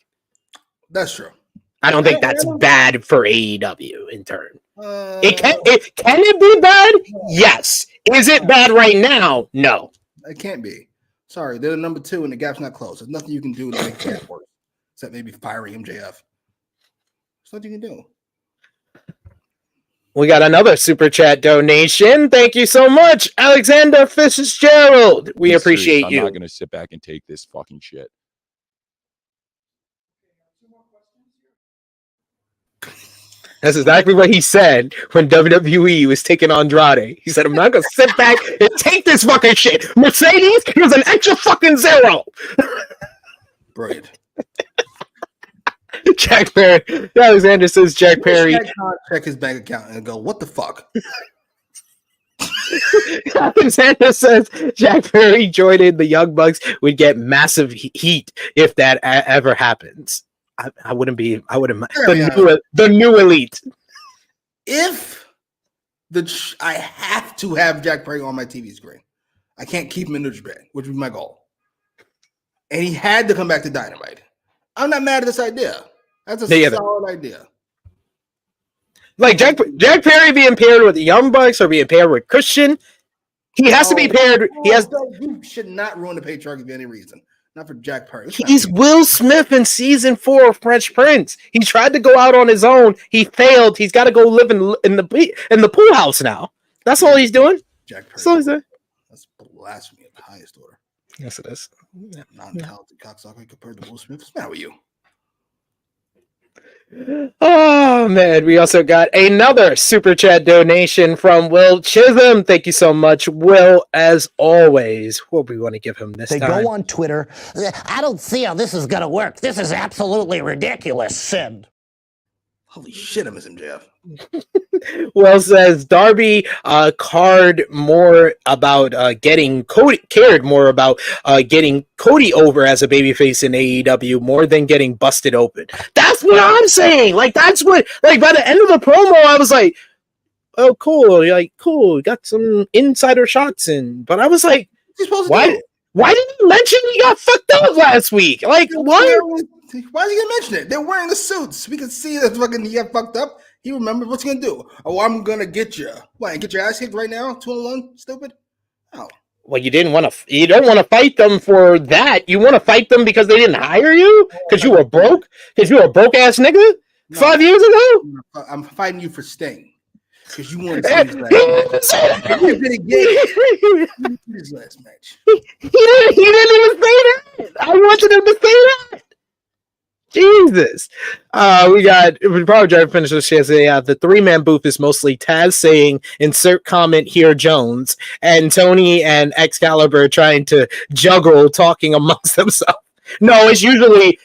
That's true. I don't think that's bad for AEW in turn. Can it be bad? Yes. Is it bad right now? No. It can't be. Sorry, they're the number 2 and the gap's not closed. There's nothing you can do to make that work. Except maybe firing MJF. There's nothing you can do. We got another super chat donation. Thank you so much, Alexander Fitzgerald. We appreciate you. I'm not going to sit back and take this fucking shit. That's exactly what he said when WWE was taking on Andrade. He said, I'm not going to sit back and take this fucking shit. Mercedes, here's an extra fucking 0. Brilliant. Jack Perry. Alexander says Jack Perry. Check his bank account and go, what the fuck? Alexander says Jack Perry joining the Young Bucks would get massive heat if that ever happens. I wouldn't mind. The new elite. If I have to have Jack Perry on my TV screen, I can't keep him in New Japan, which would be my goal. And he had to come back to Dynamite. I'm not mad at this idea. That's a solid idea. Like Jack Perry being paired with the Young Bucks or being paired with Christian, he has to be paired. You should not ruin the patriarchy for any reason. Not for Jack Perry. He's Will Smith in season 4 of Fresh Prince. He tried to go out on his own. He failed. He's got to go live in the pool house now. That's all he's doing. Jack Perry. That's all he's doing. That's blasphemy at the highest order. Yes, it is. Non-talented cocksucker compared to Will Smith. What's the matter with you? Oh man, we also got another super chat donation from Will Chisholm. Thank you so much, Will. As always, what do we want to give him this time? They go on Twitter. I don't see how this is going to work. This is absolutely ridiculous. Send. Holy shit, I miss MJF. Will says Darby cared more about getting Cody over as a babyface in AEW more than getting busted open. That's what I'm saying. Like that's what. Like by the end of the promo, I was like, oh, cool. You're like, cool. Got some insider shots in. But I was like, why didn't you mention he got fucked up last week? Like, why? Why is he gonna mention it? They're wearing the suits. We can see that fucking he got fucked up. He remembered what's he gonna do. Oh, I'm gonna get you. What? Get your ass kicked right now? 2-on-1? Stupid. Oh. Well, you don't want to fight them for that. You want to fight them because they didn't hire you? Because you were broke? Because you were a broke ass nigga 5 years ago? I'm fighting you for Sting. Because you want to see his last match. He didn't even say that. I wanted him to say that. Jesus. We probably try to finish this yesterday. The 3-man booth is mostly Taz saying, insert comment here, Jones, and Tony and Excalibur trying to juggle talking amongst themselves. No, it's usually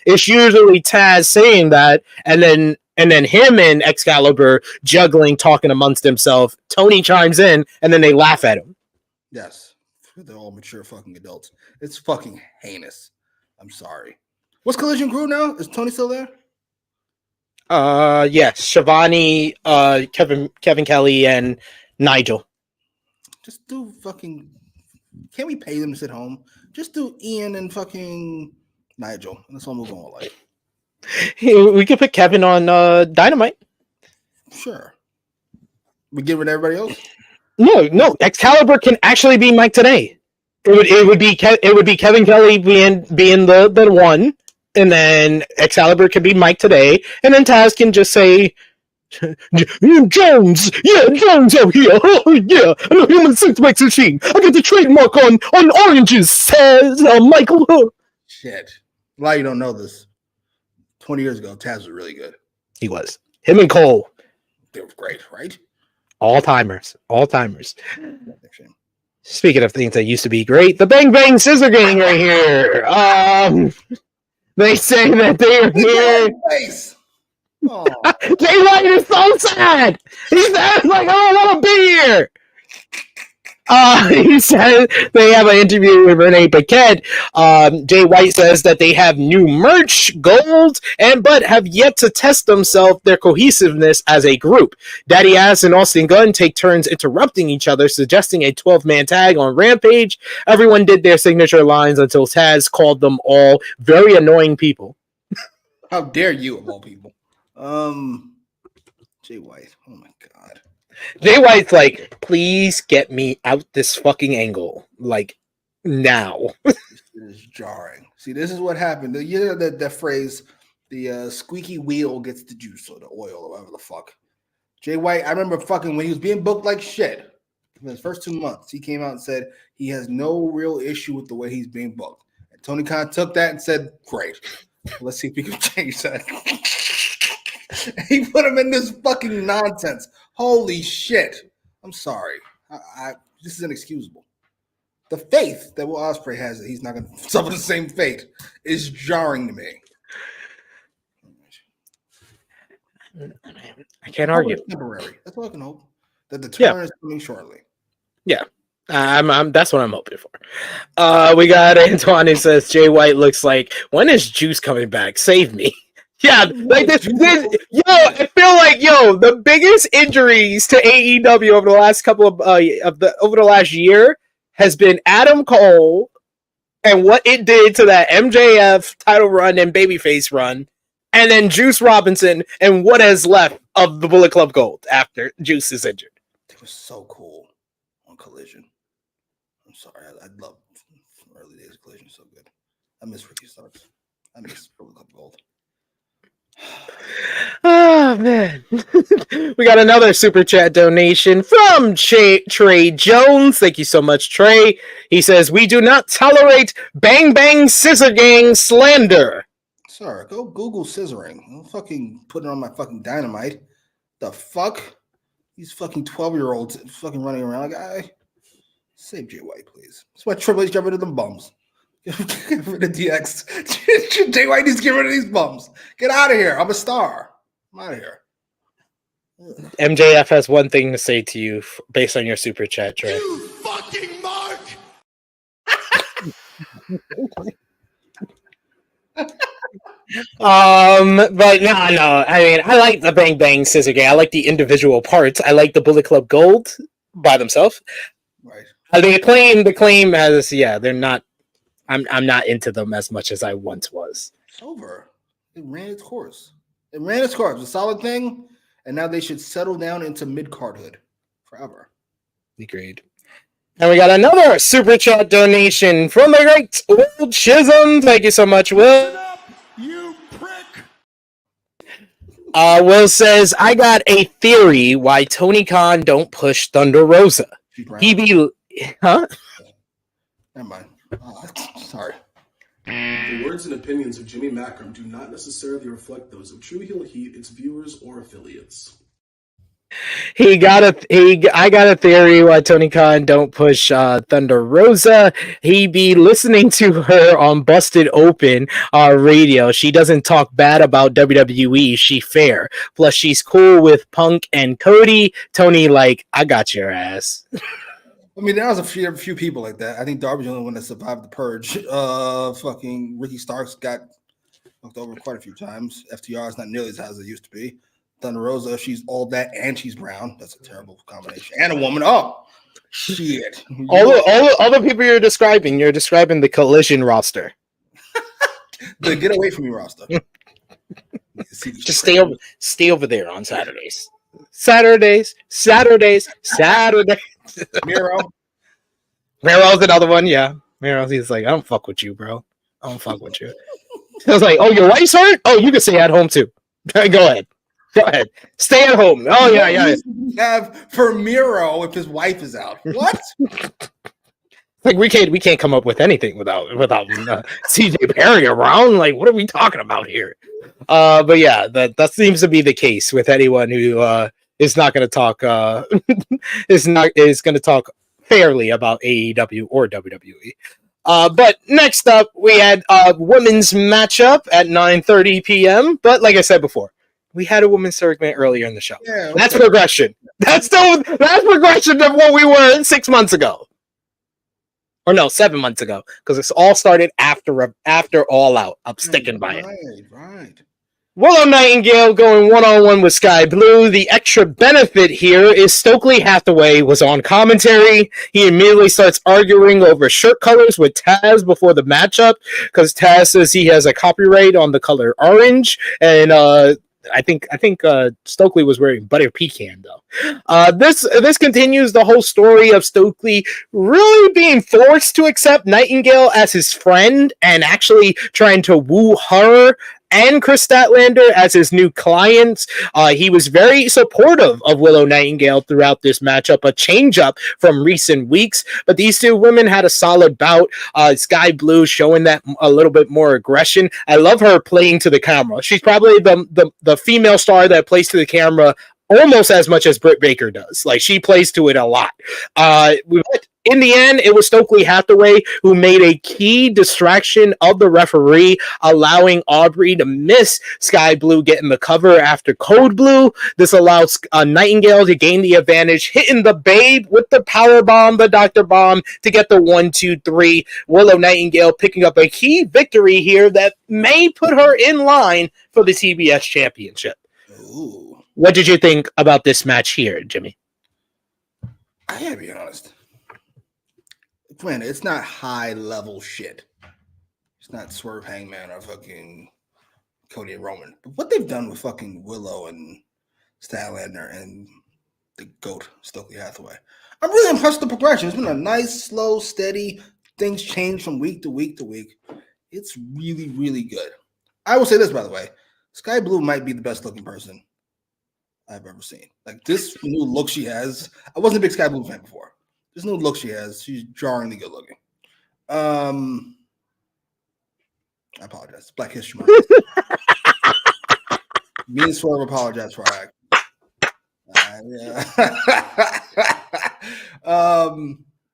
Taz saying that, and then him and Excalibur juggling, talking amongst themselves. Tony chimes in, and then they laugh at him. Yes. They're all mature fucking adults. It's fucking heinous. I'm sorry. What's Collision Crew now? Is Tony still there? Yes. Shivani, Kevin Kelly, and Nigel. Just do fucking... Can't we pay them to sit home? Just do Ian and fucking Nigel. And let's all move on with life. We could put Kevin on Dynamite. Sure. We get rid of everybody else? No. Excalibur can actually be Mike today. It would be Kevin Kelly being the one, and then Excalibur could be Mike today, and then Taz can just say, Jones out here, oh yeah, I'm a human centipede machine. I get the trademark on oranges, says Michael. Shit. A lot of you don't know this. 20 years ago, Taz was really good. He was. Him and Cole. They were great, right? All timers. Speaking of things that used to be great, the Bang Bang Scissor Gang right here. They say that they are here. Jay White is so sad. He says, like, I don't want to be here. He said they have an interview with Renee Paquette. Jay White says that they have new merch, gold, but have yet to test themselves, their cohesiveness as a group. Daddy Ass and Austin Gunn take turns interrupting each other, suggesting a 12-man tag on Rampage. Everyone did their signature lines until Taz called them all very annoying people. How dare you, of all people? Jay White. Oh my god. Jay White's like, please get me out this fucking angle. Like, now. This is jarring. See, this is what happened. You know that phrase, the squeaky wheel gets the juice or the oil or whatever the fuck. Jay White, I remember fucking when he was being booked like shit. In his first 2 months, he came out and said he has no real issue with the way he's being booked. And Tony Khan took that and said, great. Let's see if we can change that. He put him in this fucking nonsense. Holy shit. I'm sorry. This is inexcusable. The faith that Will Ospreay has that he's not going to suffer the same fate is jarring to me. I can't argue. Temporary. That's all I can hope. That the turn is coming shortly. Yeah. That's what I'm hoping for. We got Antoine who says Jay White looks like, when is Juice coming back? Save me. Yeah, like this, I feel like the biggest injuries to AEW over the last couple of over the last year has been Adam Cole and what it did to that MJF title run and babyface run, and then Juice Robinson and what has left of the Bullet Club Gold after Juice is injured. It was so cool on Collision. I'm sorry, I love early days of Collision. So good. I miss Ricky Starks. I miss Bullet Club Gold. Oh man. We got another super chat donation from Trey Jones. Thank you so much, Trey. He says, we do not tolerate Bang Bang Scissor Gang slander. Sir, go Google scissoring. Don't fucking put it on my fucking Dynamite. The fuck? These fucking 12-year-olds fucking running around like, save Jay White, please. That's why Triple H got rid of them bums. Get rid of DX. Jay White needs to get rid of these bums. Get out of here. I'm a star. I'm out of here. MJF has one thing to say to you based on your super chat, Trey. You fucking mark! But no. I mean, I like the Bang Bang Scissor Gang. I like the individual parts. I like the Bullet Club Gold by themselves. Right. The claim has, they're not. I'm not into them as much as I once was. It's over. It ran its course. It ran its course. It's a solid thing, and now they should settle down into mid-cardhood forever. Agreed. And we got another super chat donation from the great Will Chisholm. Thank you so much, Will. You prick! Will says, I got a theory why Tony Khan don't push Thunder Rosa. He be... Huh? Never mind. Sorry. The words and opinions of Jimmy Macram do not necessarily reflect those of True Heel Heat, its viewers, or affiliates. I got a theory why Tony Khan don't push Thunder Rosa. He be listening to her on Busted Open radio. She doesn't talk bad about WWE. She fair. Plus, she's cool with Punk and Cody. Tony, like, I got your ass. I mean, there was a few people like that. I think Darby's the only one that survived the purge. Fucking Ricky Starks got knocked over quite a few times. FTR is not nearly as high as it used to be. Thunder Rosa, she's all that and she's brown. That's a terrible combination. And a woman. Oh, shit. All the people you're describing the Collision roster. The get away from me roster. Just stay over there on Saturdays. Miro's another one, yeah. Miro's, he's like, I don't fuck with you, bro. I don't fuck with you. I was like, oh, your wife's hurt? Oh, you can stay at home too. Go ahead. Stay at home. Oh, yeah. Have for Miro if his wife is out. What? Like we can't come up with anything without CJ Perry around. Like, what are we talking about here? But yeah, that seems to be the case with anyone who is not going to talk is going to talk fairly about AEW or WWE. But next up, we had a women's matchup at 9:30 p.m. But like I said before, we had a women's segment earlier in the show. Yeah, okay. That's progression. That's progression of what we were 6 months ago. Or no, 7 months ago. Because it's all started after All Out. I'm sticking by it. Right. Willow Nightingale going one-on-one with Sky Blue. The extra benefit here is Stokely Hathaway was on commentary. He immediately starts arguing over shirt colors with Taz before the matchup because Taz says he has a copyright on the color orange, and I think Stokely was wearing butter pecan though. This continues the whole story of Stokely really being forced to accept Nightingale as his friend and actually trying to woo her and Chris Statlander as his new clients. He was very supportive of Willow Nightingale throughout this matchup, a change-up from recent weeks. But these two women had a solid bout. Sky Blue showing that a little bit more aggression. I love her playing to the camera. She's probably the female star that plays to the camera almost as much as Britt Baker does. Like, she plays to it a lot. In the end, it was Stokely Hathaway who made a key distraction of the referee, allowing Aubrey to miss Sky Blue getting the cover after Code Blue. This allows Nightingale to gain the advantage, hitting the Babe with the power bomb, the Dr. Bomb, to get the 1-2-3. Willow Nightingale picking up a key victory here that may put her in line for the TBS Championship. Ooh. What did you think about this match here, Jimmy? I gotta be honest. Granted, it's not high level shit. It's not Swerve Hangman or fucking Cody and Roman. But what they've done with fucking Willow and Statlander and the GOAT, Stokely Hathaway, I'm really impressed with the progression. It's been a nice, slow, steady. Things change from week to week to week. It's really, really good. I will say this, by the way. Sky Blue might be the best looking person I've ever seen. Like, this new look she has. I wasn't a big Sky Blue fan before. This new look she has, she's jarringly good looking. I apologize. Black History Month. Me and Swerve apologize for our act.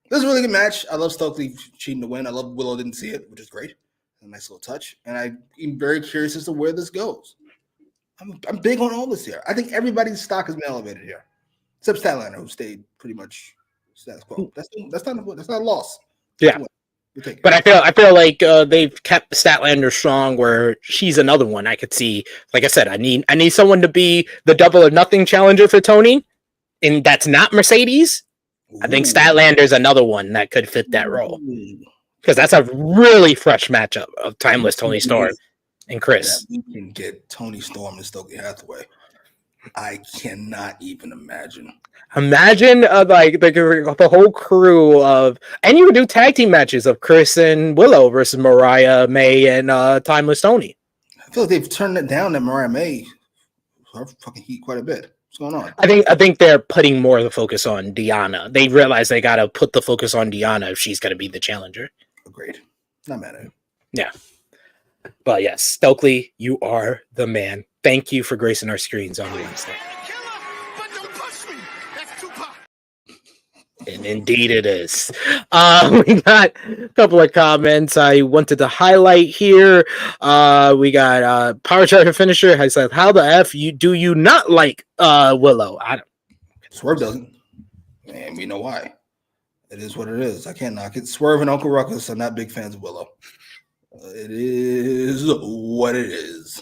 This is a really good match. I love Stokely cheating to win. I love Willow didn't see it, which is great. A nice little touch. And I'm very curious as to where this goes. I'm big on all this here. I think everybody's stock has been elevated here, except Statlander, who stayed pretty much status quo. That's not a loss. Yeah. But I feel like they've kept Statlander strong, where she's another one I could see. Like I said, I need someone to be the double or nothing challenger for Tony, and that's not Mercedes. I think Statlander's another one that could fit that role, because that's a really fresh matchup of Timeless Tony Storm and Chris. Yeah, we can get Tony Storm and Stokely Hathaway. I cannot even imagine. Imagine like the whole crew of, and you would do tag team matches of Chris and Willow versus Mariah May and Timeless Tony. I feel like they've turned it down at Mariah May. Her fucking heat quite a bit. What's going on? I think they're putting more of the focus on Deanna. They realize they got to put the focus on Deanna if she's going to be the challenger. Agreed. Not mad at it. Yeah. But yes, Stokely, you are the man. Thank you for gracing our screens on Wednesday. And indeed it is. We got a couple of comments I wanted to highlight here. We got Power Charger Finisher. I said, how the F do you not like Willow? I don't. Swerve doesn't. And we know why. It is what it is. I can't knock it. Swerve and Uncle Ruckus are not big fans of Willow. It is what it is.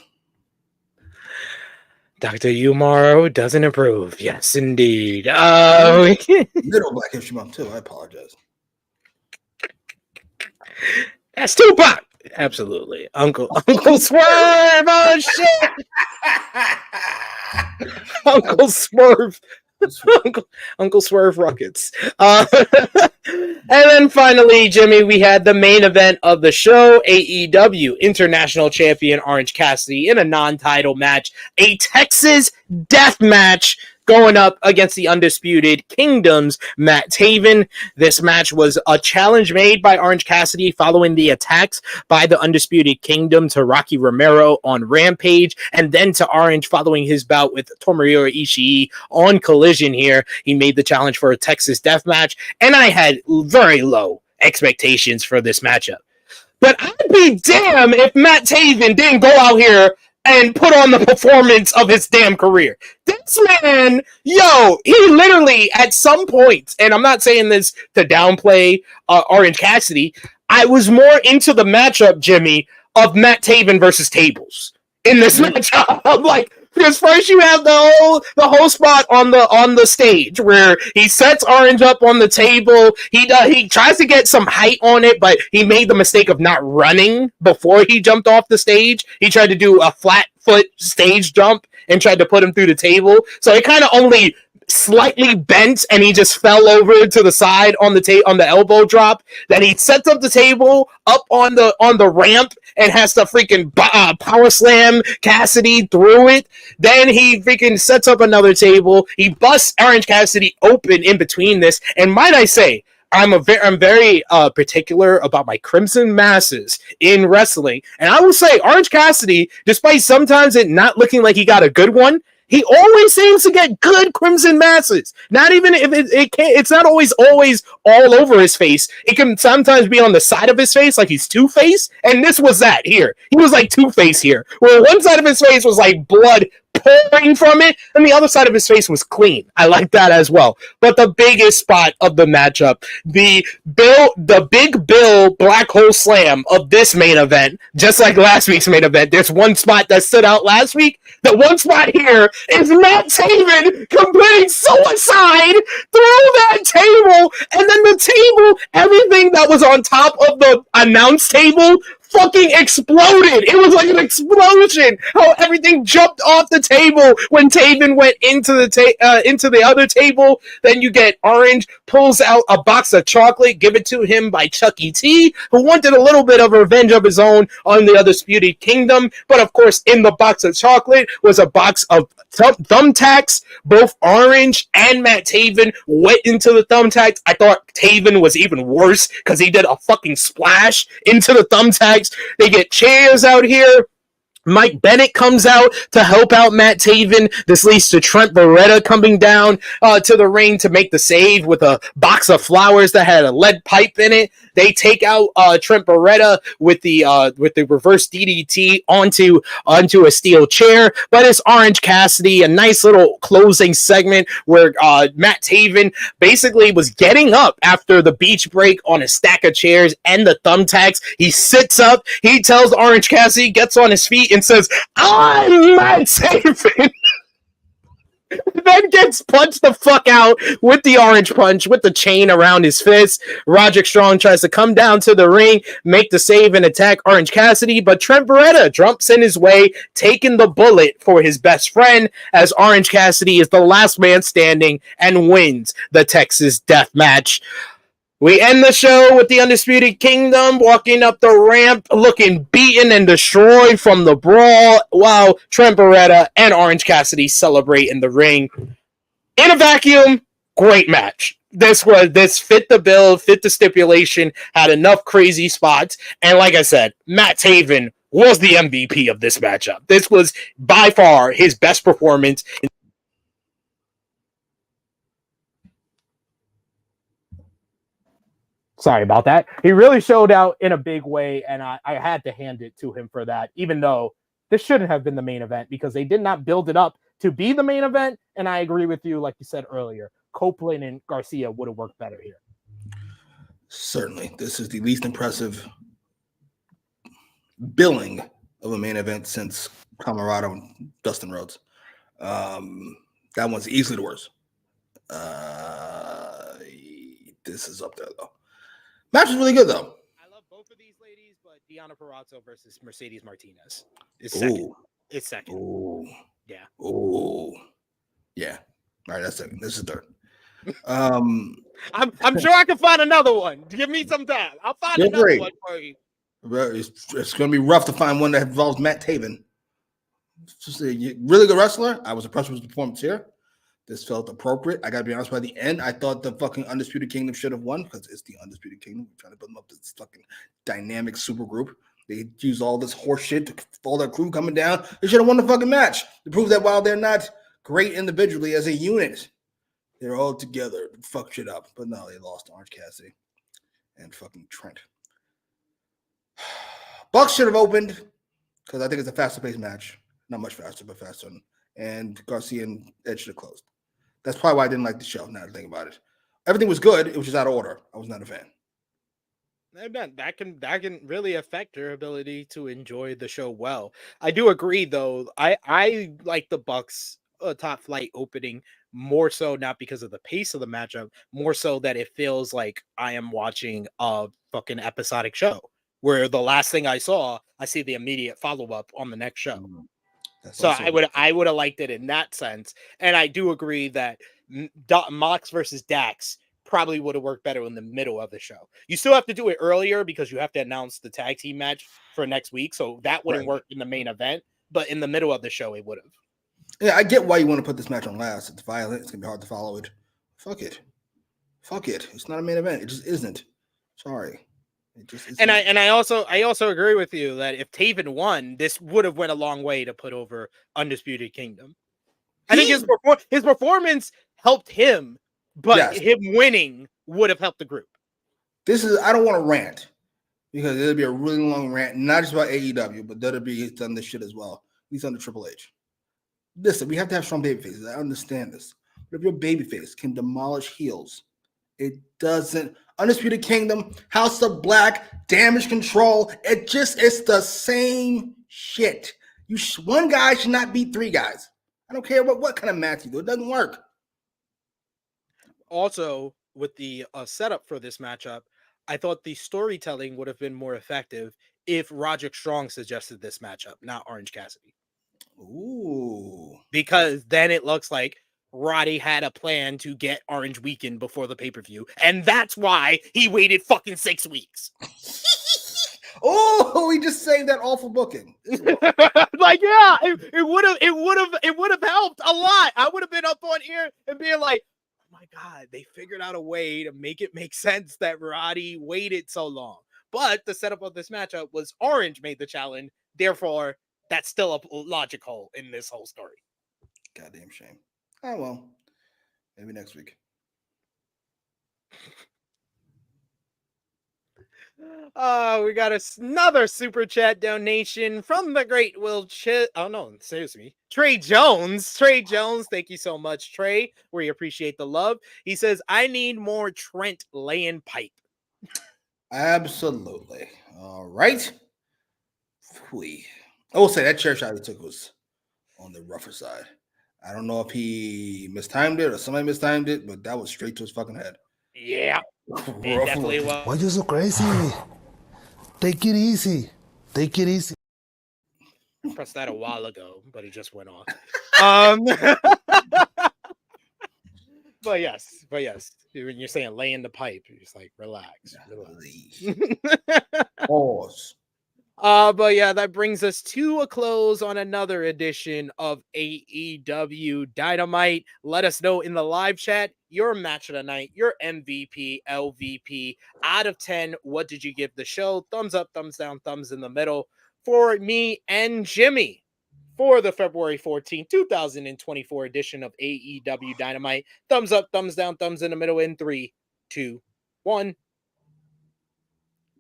Dr. Umaro doesn't approve. Yes, indeed. Little Black History Month, too. I apologize. That's Tupac. Absolutely. Uncle Swerve. Oh, shit. Uncle Swerve. Uncle Swerve Rockets. And then finally, Jimmy, we had the main event of the show, AEW International Champion Orange Cassidy in a non-title match, a Texas death match going up against the Undisputed Kingdom's Matt Taven. This match was a challenge made by Orange Cassidy following the attacks by the Undisputed Kingdom to Rocky Romero on Rampage, and then to Orange following his bout with Tomohiro Ishii on Collision here. He made the challenge for a Texas death match, and I had very low expectations for this matchup. But I'd be damn if Matt Taven didn't go out here and put on the performance of his damn career. This man, he literally at some point, and I'm not saying this to downplay Orange Cassidy, I was more into the matchup, Jimmy, of Matt Taven versus Tables in this matchup. I'm like, because first you have the whole spot on the stage where he sets Orange up on the table. He tries to get some height on it, but he made the mistake of not running before he jumped off the stage. He tried to do a flat foot stage jump and tried to put him through the table. So it kind of only slightly bent, and he just fell over to the side on the elbow drop. Then he sets up the table up on the ramp and has to freaking power slam Cassidy through it. Then he freaking sets up another table. He busts Orange Cassidy open in between this. And might I say, I'm very particular about my crimson masses in wrestling. And I will say, Orange Cassidy, despite sometimes it not looking like he got a good one, he always seems to get good crimson masses. Not even if it's not always all over his face. It can sometimes be on the side of his face, like he's Two-Face. And this was that here. He was like Two-Face here, where one side of his face was like blood pouring from it, and the other side of his face was clean. I like that as well. But the biggest spot of the matchup, the Big Bill Black Hole Slam of this main event, just like last week's main event, there's one spot that stood out last week. The one spot here is Matt Taven committing suicide through that table, and then the table, everything that was on top of the announce table fucking exploded. It was like an explosion. How everything jumped off the table when Taven went into the other table. Then you get Orange pulls out a box of chocolate, give it to him by Chucky T, who wanted a little bit of revenge of his own on the Undisputed Kingdom. But of course, in the box of chocolate was a box of thumbtacks. Both Orange and Matt Taven went into the thumbtacks. I thought Taven was even worse because he did a fucking splash into the thumbtacks. They get chairs out here. Mike Bennett comes out to help out Matt Taven. This leads to Trent Beretta coming down to the ring to make the save with a box of flowers that had a lead pipe in it. They take out Trent Beretta with the reverse DDT onto a steel chair, but it's Orange Cassidy, a nice little closing segment where Matt Taven basically was getting up after the beach break on a stack of chairs and the thumbtacks. He sits up, he tells Orange Cassidy, gets on his feet and says, "I'm Matt Taven." Then gets punched the fuck out with the orange punch with the chain around his fist. Roderick Strong tries to come down to the ring, make the save, and attack Orange Cassidy, but Trent Beretta jumps in his way, taking the bullet for his best friend, as Orange Cassidy is the last man standing and wins the Texas Death Match. We end the show with the Undisputed Kingdom walking up the ramp, looking beaten and destroyed from the brawl, while Trent Beretta and Orange Cassidy celebrate in the ring. In a vacuum, great match. This fit the bill, fit the stipulation, had enough crazy spots, and like I said, Matt Taven was the MVP of this matchup. This was by far his best performance. Sorry about that. He really showed out in a big way, and I had to hand it to him for that, even though this shouldn't have been the main event because they did not build it up to be the main event, and I agree with you, like you said earlier. Copeland and Garcia would have worked better here. Certainly. This is the least impressive billing of a main event since Colorado and Dustin Rhodes. That one's easily the worst. This is up there, though. Match is really good, though. I love both of these ladies, but Deonna Purrazzo versus Mercedes Martinez is second. Ooh. It's second. Ooh. Yeah. Ooh. Yeah. All right, that's second. This is third. I'm sure I can find another one. Give me some time. I'll find another one for you. It's going to be rough to find one that involves Matt Taven. Just a really good wrestler. I was impressed with his performance here. This felt appropriate. I got to be honest, by the end, I thought the fucking Undisputed Kingdom should have won because it's the Undisputed Kingdom. We're trying to build them up this fucking dynamic super group. They use all this horse shit to all their crew coming down. They should have won the fucking match to prove that while they're not great individually as a unit, they're all together to fuck shit up. But no, they lost to Orange Cassidy and fucking Trent. Bucks should have opened because I think it's a faster paced match. Not much faster, but faster. And Garcia and Edge should have closed. That's probably why I didn't like the show, now to think about it. Everything was good. It was just out of order. I was not a fan. That can really affect your ability to enjoy the show well. I do agree, though. I like the Bucks top flight opening more so not because of the pace of the matchup, more so that it feels like I am watching a fucking episodic show where the last thing I saw, I see the immediate follow-up on the next show. Mm-hmm. So I would have liked it in that sense. And I do agree that Mox versus Dax probably would have worked better in the middle of the show. You still have to do it earlier because you have to announce the tag team match for next week. So that wouldn't work in the main event, but in the middle of the show, it would have. Yeah, I get why you want to put this match on last. It's violent. It's going to be hard to follow it. Fuck it. It's not a main event. It just isn't. Sorry. And I also agree with you that if Taven won, this would have went a long way to put over Undisputed Kingdom. I think his performance helped him, but him winning would have helped the group. I don't want to rant because it'll be a really long rant, not just about AEW, but WWE has done this shit as well. He's under Triple H. Listen, we have to have strong baby faces. I understand this. But if your baby face can demolish heels, it doesn't. Undisputed Kingdom, House of Black, Damage Control. It's the same shit. One guy should not beat three guys. I don't care what kind of match you do. It doesn't work. Also, with the setup for this matchup, I thought the storytelling would have been more effective if Roderick Strong suggested this matchup, not Orange Cassidy. Ooh. Because then it looks like Roddy had a plan to get Orange weakened before the pay-per-view, and that's why he waited fucking 6 weeks. Oh, he just saved that awful booking. Like, yeah, it would have helped a lot. I would have been up on here and being like, oh my God, they figured out a way to make it make sense that Roddy waited so long. But the setup of this matchup was Orange made the challenge, therefore that's still a logic hole in this whole story. Goddamn shame. Oh well, maybe next week. We got another super chat donation from the great Will oh no, seriously, Trey Jones. Trey Jones, thank you so much, Trey. We appreciate the love. He says, "I need more Trent laying pipe." Absolutely. All right. I will say that chair shot he took was on the rougher side. I don't know if he mistimed it or somebody mistimed it, but that was straight to his fucking head. Yeah, it definitely was. Why you so crazy? Take it easy. Take it easy. I pressed that a while ago, but it just went off. But yes, when you're saying lay in the pipe, you're just like relax. Pause. But yeah, that brings us to a close on another edition of AEW Dynamite. Let us know in the live chat your match of the night, your MVP, LVP. Out of 10, what did you give the show? Thumbs up, thumbs down, thumbs in the middle for me and Jimmy for the February 14th, 2024 edition of AEW Dynamite. Thumbs up, thumbs down, thumbs in the middle in 3, 2, 1.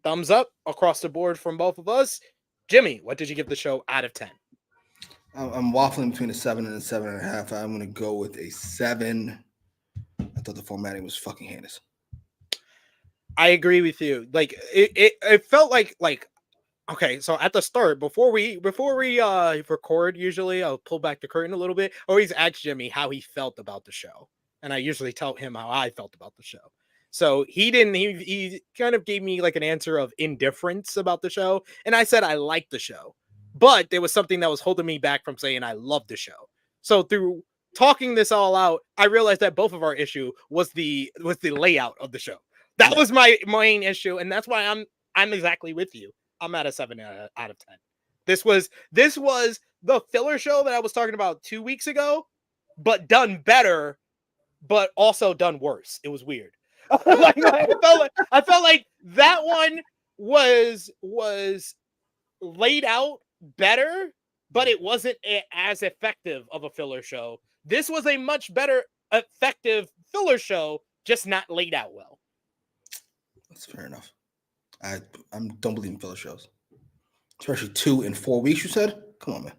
Thumbs up across the board from both of us. Jimmy, what did you give the show out of 10? I'm waffling between a 7 and a 7.5. I'm going to go with a 7. I thought the formatting was fucking heinous. I agree with you. Like it felt like okay, so at the start, before we record, usually I'll pull back the curtain a little bit. I always ask Jimmy how he felt about the show, and I usually tell him how I felt about the show. So he didn't. He kind of gave me like an answer of indifference about the show, and I said I liked the show, but there was something that was holding me back from saying I loved the show. So through talking this all out, I realized that both of our issue was the layout of the show. That was my main issue, and that's why I'm exactly with you. I'm at a 7 out of 10. This was the filler show that I was talking about 2 weeks ago, but done better, but also done worse. It was weird. I felt like that one was laid out better, but it wasn't as effective of a filler show. This was a much better, effective filler show, just not laid out well. That's fair enough. I don't believe in filler shows, especially 2 in 4 weeks. You said, "Come on, man,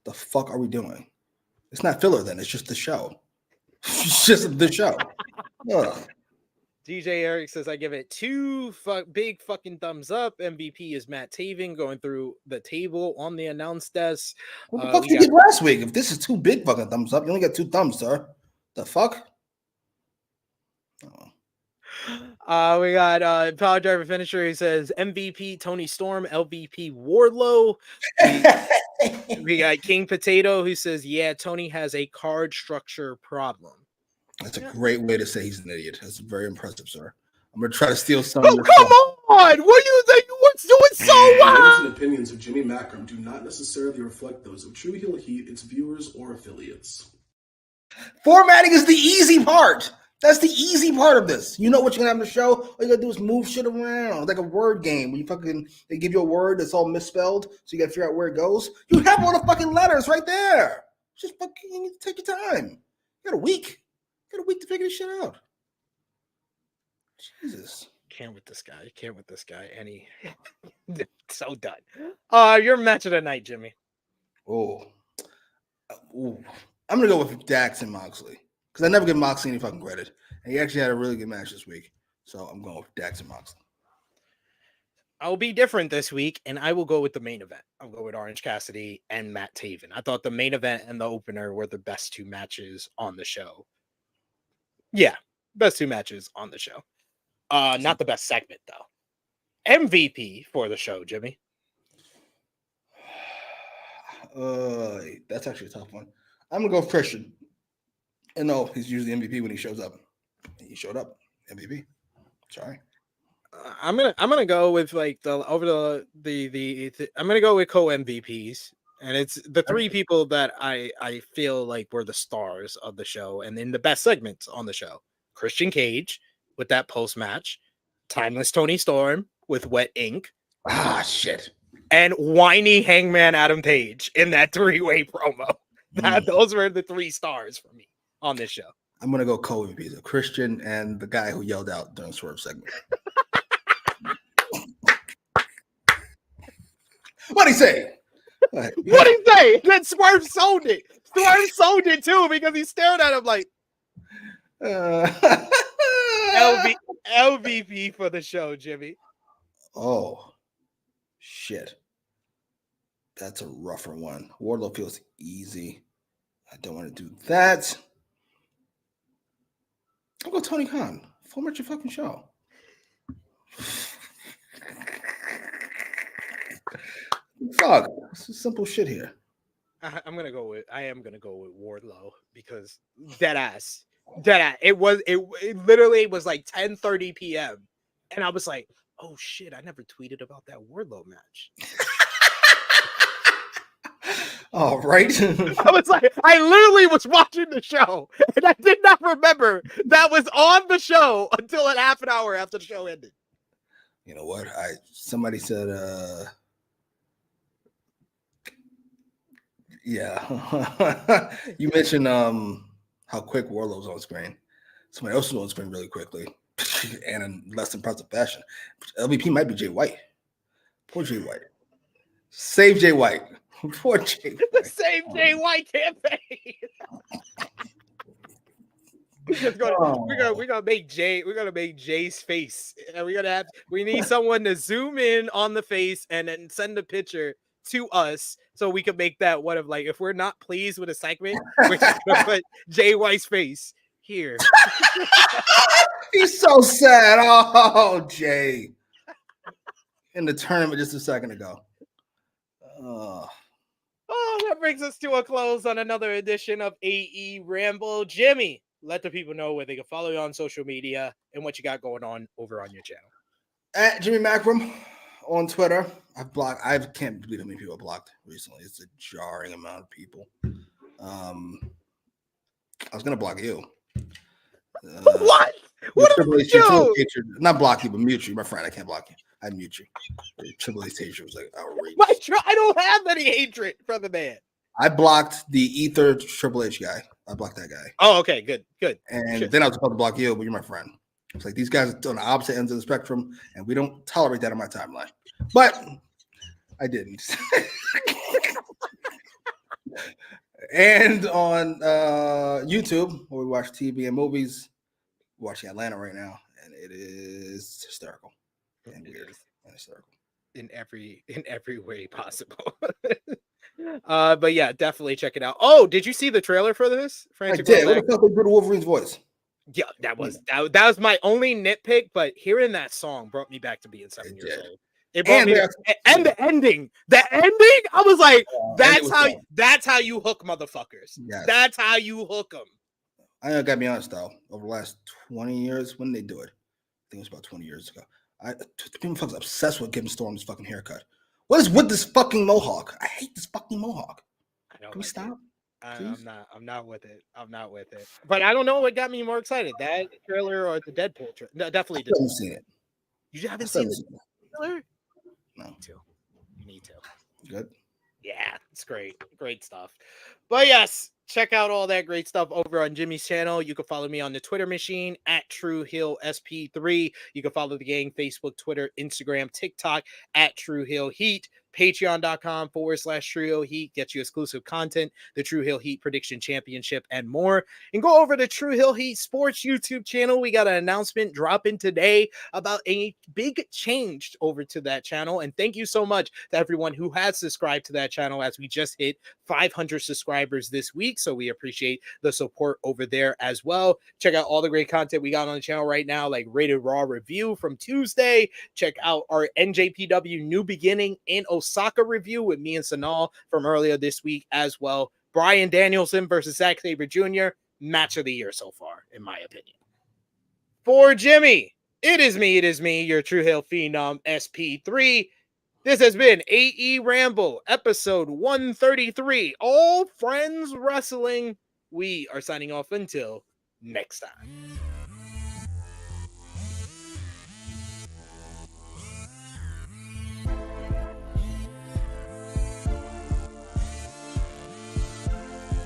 the fuck are we doing?" It's not filler then. It's just the show. It's just the show. Ugh. DJ Eric says, I give it 2 big fucking thumbs up. MVP is Matt Taven going through the table on the announce desk. What the fuck you did last week? If this is 2 big fucking thumbs up, you only got 2 thumbs, sir. The fuck? We got Power Driver Finisher who says MVP Tony Storm, LVP Wardlow. We got King Potato who says, yeah, Tony has a card structure problem. That's a great way to say he's an idiot. That's very impressive, sir. I'm gonna try to steal some. Oh, come on! What do you think? You were doing so well. The views and opinions of Jimmy Macram do not necessarily reflect those of True Heel Heat, its viewers, or affiliates. Formatting is the easy part. That's the easy part of this. You know what you're gonna have on the show. All you gotta do is move shit around. It's like a word game where they give you a word that's all misspelled, so you gotta figure out where it goes. You have all the fucking letters right there. Just fucking take your time. You got a week. You got a week to figure this shit out. Jesus. Can't with this guy. And he so done. Your match of the night, Jimmy. Oh. I'm gonna go with Dax and Moxley. Because I never give Moxley any fucking credit. And he actually had a really good match this week. So I'm going with Dax and Moxley. I'll be different this week, and I will go with the main event. I'll go with Orange Cassidy and Matt Taven. I thought the main event and the opener were the best 2 matches on the show. Yeah, best 2 matches on the show. Not the best segment, though. MVP for the show, Jimmy. That's actually a tough one. I'm going to go with Christian. And no, he's usually MVP when he shows up. He showed up. MVP. Sorry. I'm gonna go with like I'm gonna go with co-MVPs, and it's the 3 people that I feel like were the stars of the show and in the best segments on the show. Christian Cage with that post match, Timeless Tony Storm with Wet Ink. Ah, shit. and whiny Hangman Adam Page in that 3-way promo. Those were the 3 stars for me on this show. I'm gonna go co-MVPs, Christian and the guy who yelled out during the Swerve segment. What'd he say? What'd he say? Then Swerve sold it. Swerve sold it too because he stared at him like LVP for the show, Jimmy. Oh, shit. That's a rougher one. Wardlow feels easy. I don't want to do that. I'll go Tony Khan. Form at your fucking show. Fuck. This is simple shit here. I am gonna go with Wardlow because dead ass. It literally was like 10:30 p.m. and I was like, oh shit, I never tweeted about that Wardlow match. All right. I was like, I literally was watching the show and I did not remember that was on the show until an half an hour after the show ended. You know what? Somebody said yeah. You mentioned how quick Wardlow's on screen. Somebody else was on screen really quickly and in less impressive fashion. LVP might be Jay White. Poor Jay White. Save Jay White. Poor Jay White. The same Jay White campaign. We're gonna make Jay's face, and we need someone to zoom in on the face and then send a picture to us so we can make that one of like, if we're not pleased with a segment, we're just gonna put Jay White's face here. He's so sad. Oh, Jay. In the tournament just a second ago. Oh, that brings us to a close on another edition of AEWramble. Jimmy, let the people know where they can follow you on social media and what you got going on over on your channel. At Jimmy Macram on Twitter. I can't believe how many people I blocked recently. It's a jarring amount of people. I was gonna block you. What? What Triple did you do? Not block you, but mute you. My friend, I can't block you. I mute you. Triple H hatred was like outrageous. I don't have any hatred for the man. I blocked the Ether Triple H guy. I blocked that guy. Oh, okay, good. And then I was about to block you, but you're my friend. It's like these guys are on the opposite ends of the spectrum, and we don't tolerate that on my timeline. But I didn't. And on YouTube, where we watch TV and movies, we're watching Atlanta right now, and it is hysterical and weird and hysterical in every way possible. But yeah, definitely check it out. Oh, did you see the trailer for this? I did. What the fuck was Wolverine's voice? Yeah, that was my only nitpick, but hearing that song brought me back to being 7 years old. It brought me and the ending. I was like, that's how you hook motherfuckers. Yes. That's how you hook them. I gotta be honest though, over the last 20 years, when did they do it? I think it was about 20 years ago. People fucking obsessed with giving Storm this fucking haircut. What is with this fucking mohawk? I hate this fucking mohawk. Can we stop? I'm not with it. But I don't know what got me more excited, that trailer or the Deadpool trailer. No, definitely I haven't seen it. You haven't seen the trailer? No. You need to. Good. Yeah, it's great. Great stuff. But yes, check out all that great stuff over on Jimmy's channel. You can follow me on the Twitter machine at TrueHillSP3. You can follow the gang Facebook, Twitter, Instagram, TikTok at TrueHillHeat. Patreon.com/True Hill Heat gets you exclusive content, the True Hill Heat Prediction Championship, and more. And go over to True Hill Heat Sports YouTube channel. We got an announcement dropping today about a big change over to that channel. And thank you so much to everyone who has subscribed to that channel, as we just hit 500 subscribers this week. So we appreciate the support over there as well. Check out all the great content we got on the channel right now, like Rated Raw review from Tuesday. Check out our NJPW New Beginning in Osaka review with me and Sanal from earlier this week as well. Bryan Danielson versus Zack Sabre Jr. match of the year so far, in my opinion. For Jimmy, it is me, your True Hill Phenom SP3. This has been AEWramble, episode 133. All Friends Wrestling. We are signing off until next time.